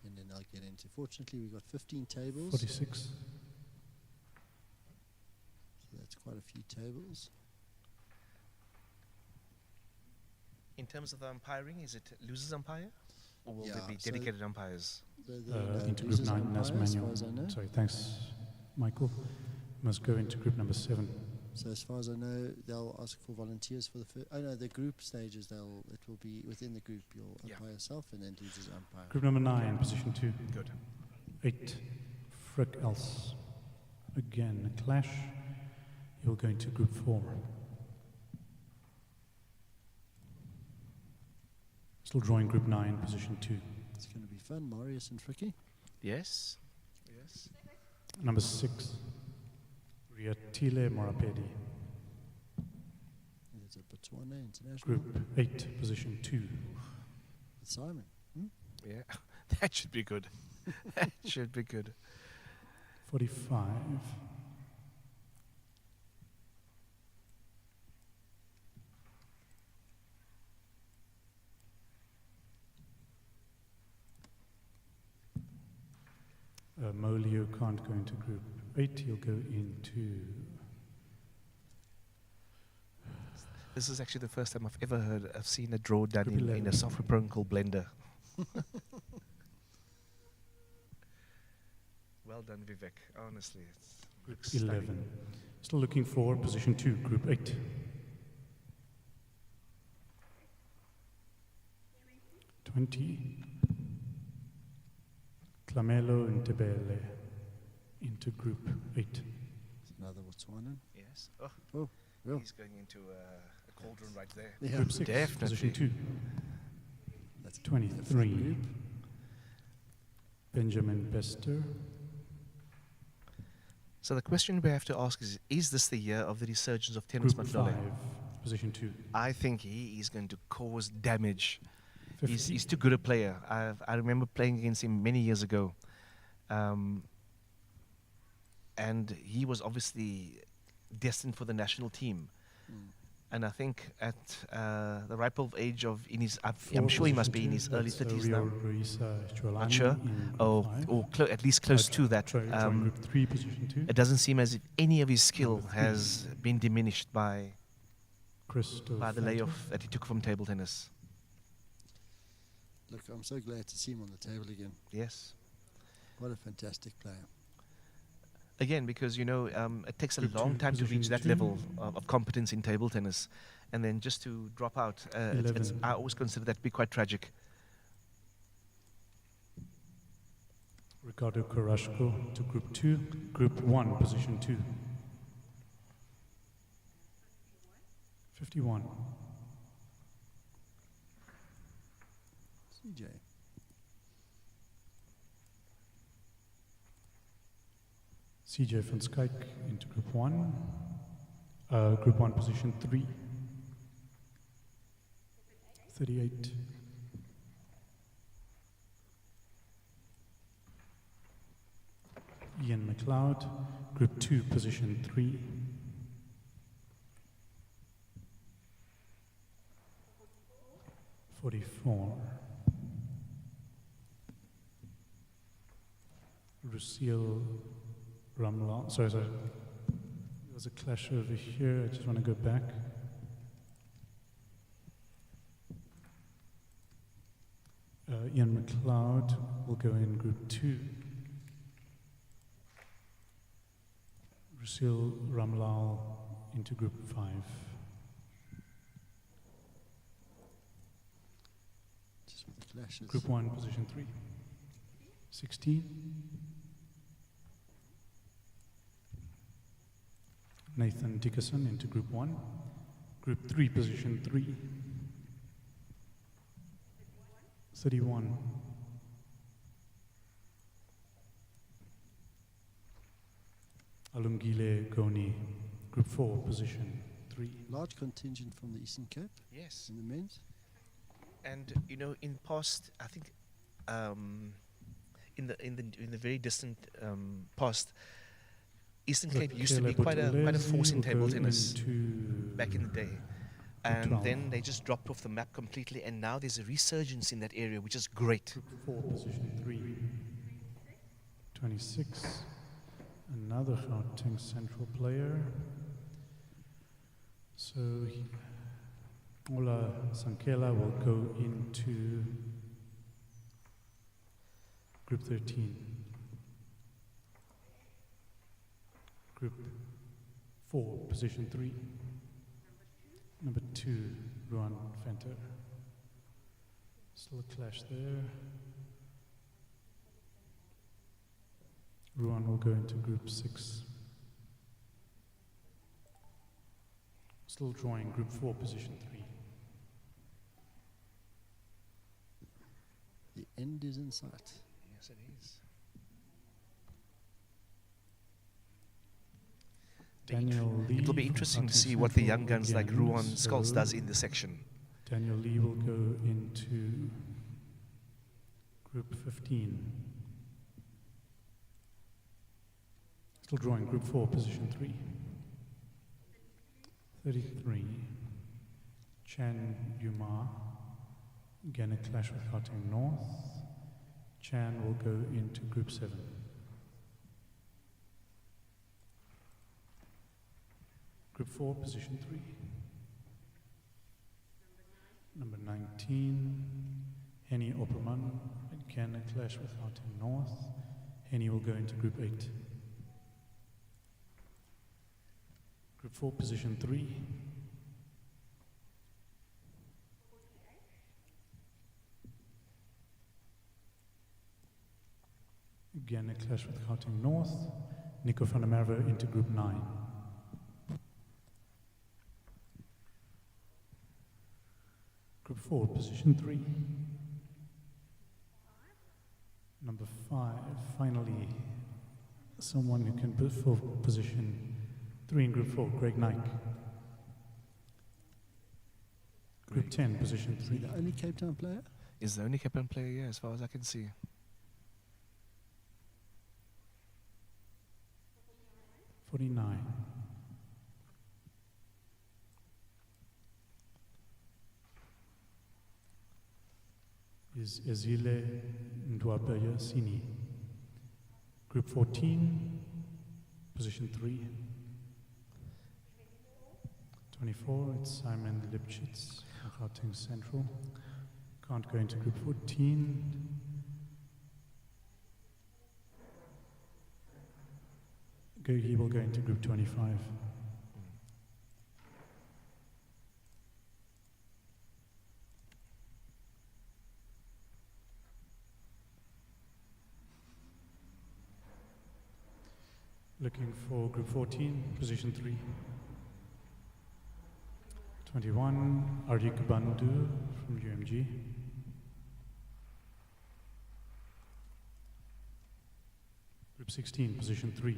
And then I'll get into, fortunately, we've got 15 tables, 46. so that's quite a few tables. In terms of the umpiring, is it losers umpire? Or will Yeah, there be so dedicated umpires? Into group losers 9, umpire, Nas as far Manuel. as I know. Sorry, thanks, Michael. Must go into group number 7. So as far as I know, they'll ask for volunteers for the first. Oh no, the group stages. It will be within the group. You'll Yeah. umpire yourself, and then losers umpire. Group number 9, position 2. Good. 8, Frick Else. Again, a clash. You'll go into group 4. Still drawing group 9, position 2. It's going to be fun, Marius and Fricky. Yes. Yes. Number 6, Riatile Morapedi. There's a Botswana international. Group 8, position 2. With Simon. Yeah. That should be good. That should be good. 45. Molio can't go into group 8, he'll go into... This is actually the first time I've seen a draw done Group in a 11. software program called Blender. Well done, Vivek. Honestly, it's Group looks stunning. 11. Still looking for position 2, group 8. 20. Clamelo Ntebele into group 8. It's another Botswana. Yes. Oh, Oh, real. he's going into a cauldron right there. Yeah. Group 6, Definitely. position 2. That's 23. group. Benjamin Bester. So the question we have to ask is this the year of the resurgence of Tennis Group Mandole? 5, position 2. I think he is going to cause damage. 50. He's too good a player. I remember playing against him many years ago. And he was obviously destined for the national team. Mm. And I think at the ripe old age of, I'm Four, sure he must be position in his 2, early that's, 30s Rio now. Ruisa Chulani Not sure. in group Oh, 5. or at least close to that. Drawing group 3, position 2. It doesn't seem as if any of his skill Number 3. has been diminished by Christo the Fanta. layoff that he took from table tennis. Look, I'm so glad to see him on the table again. Yes. What a fantastic player. Again, because it takes a Group long 2, time to reach position that 2. level of competence in table tennis, and then just to drop out, I always consider that to be quite tragic. Ricardo Carrasco to group 2. Group 1, position 2. 51. CJ. CJ van Skyk into Group 1. Group 1 position 3. 38. Ian McLeod, Group 2 position 3. 44. Rusil Ramla. Sorry. There was a clash over here. I just want to go back. Ian McLeod will go in Group 2. Rusil Ramlal into Group 5. Just with the clashes. Group 1, position 3. 16. Nathan Dickerson into Group 1. Group 3, position 3. 31. Alungile Goni, Group 4, position 3. Large contingent from the Eastern Cape Yes. in the men's. And you know, in past, I think, in the very distant past, Eastern Cape used to be quite a force in table tennis back in the day, and 12. then they just dropped off the map completely. And now there's a resurgence in that area, which is great. Group 4, position 3. 26. Another Gauteng Central player. So Ola Sankela will go into Group 13. Group 4, position 3. Number 2, Ruan Fenter. Still a clash there. Ruan will go into Group 6. Still drawing Group 4, position 3. The end is in sight. Yes, it is. Daniel Lee. It'll be from interesting to Gauteng see what the Central young guns like again. Ruan Skulls So does in the section. Daniel Lee will go into Group 15. Still drawing Group 4, position 3. 33. Chan Yuma. Again a clash with Gauteng North. Chan will go into Group 7. Group 4, position 3. Number 19, Henny Opperman. Again a clash with Gauteng North. Henny will go into Group 8. Group 4, position 3. Again a clash with Gauteng North. Nico van der Merwe into Group 9. Group 4, position 3. Number 5, finally, someone who can fill position 3 in Group 4, Greg Nike. Group 10, position Is he 3. the only Cape Town player? Is the only Cape player here, as far as I can see. 49. Is Ezile Ndwabaya Sini. Group 14, position 3. 24, it's Simon Lipchitz, Gauteng Central. Can't go into Group 14. He will go into Group 25. Looking for Group 14, position 3. 21, Arik Bandu from UMG. Group 16, position 3.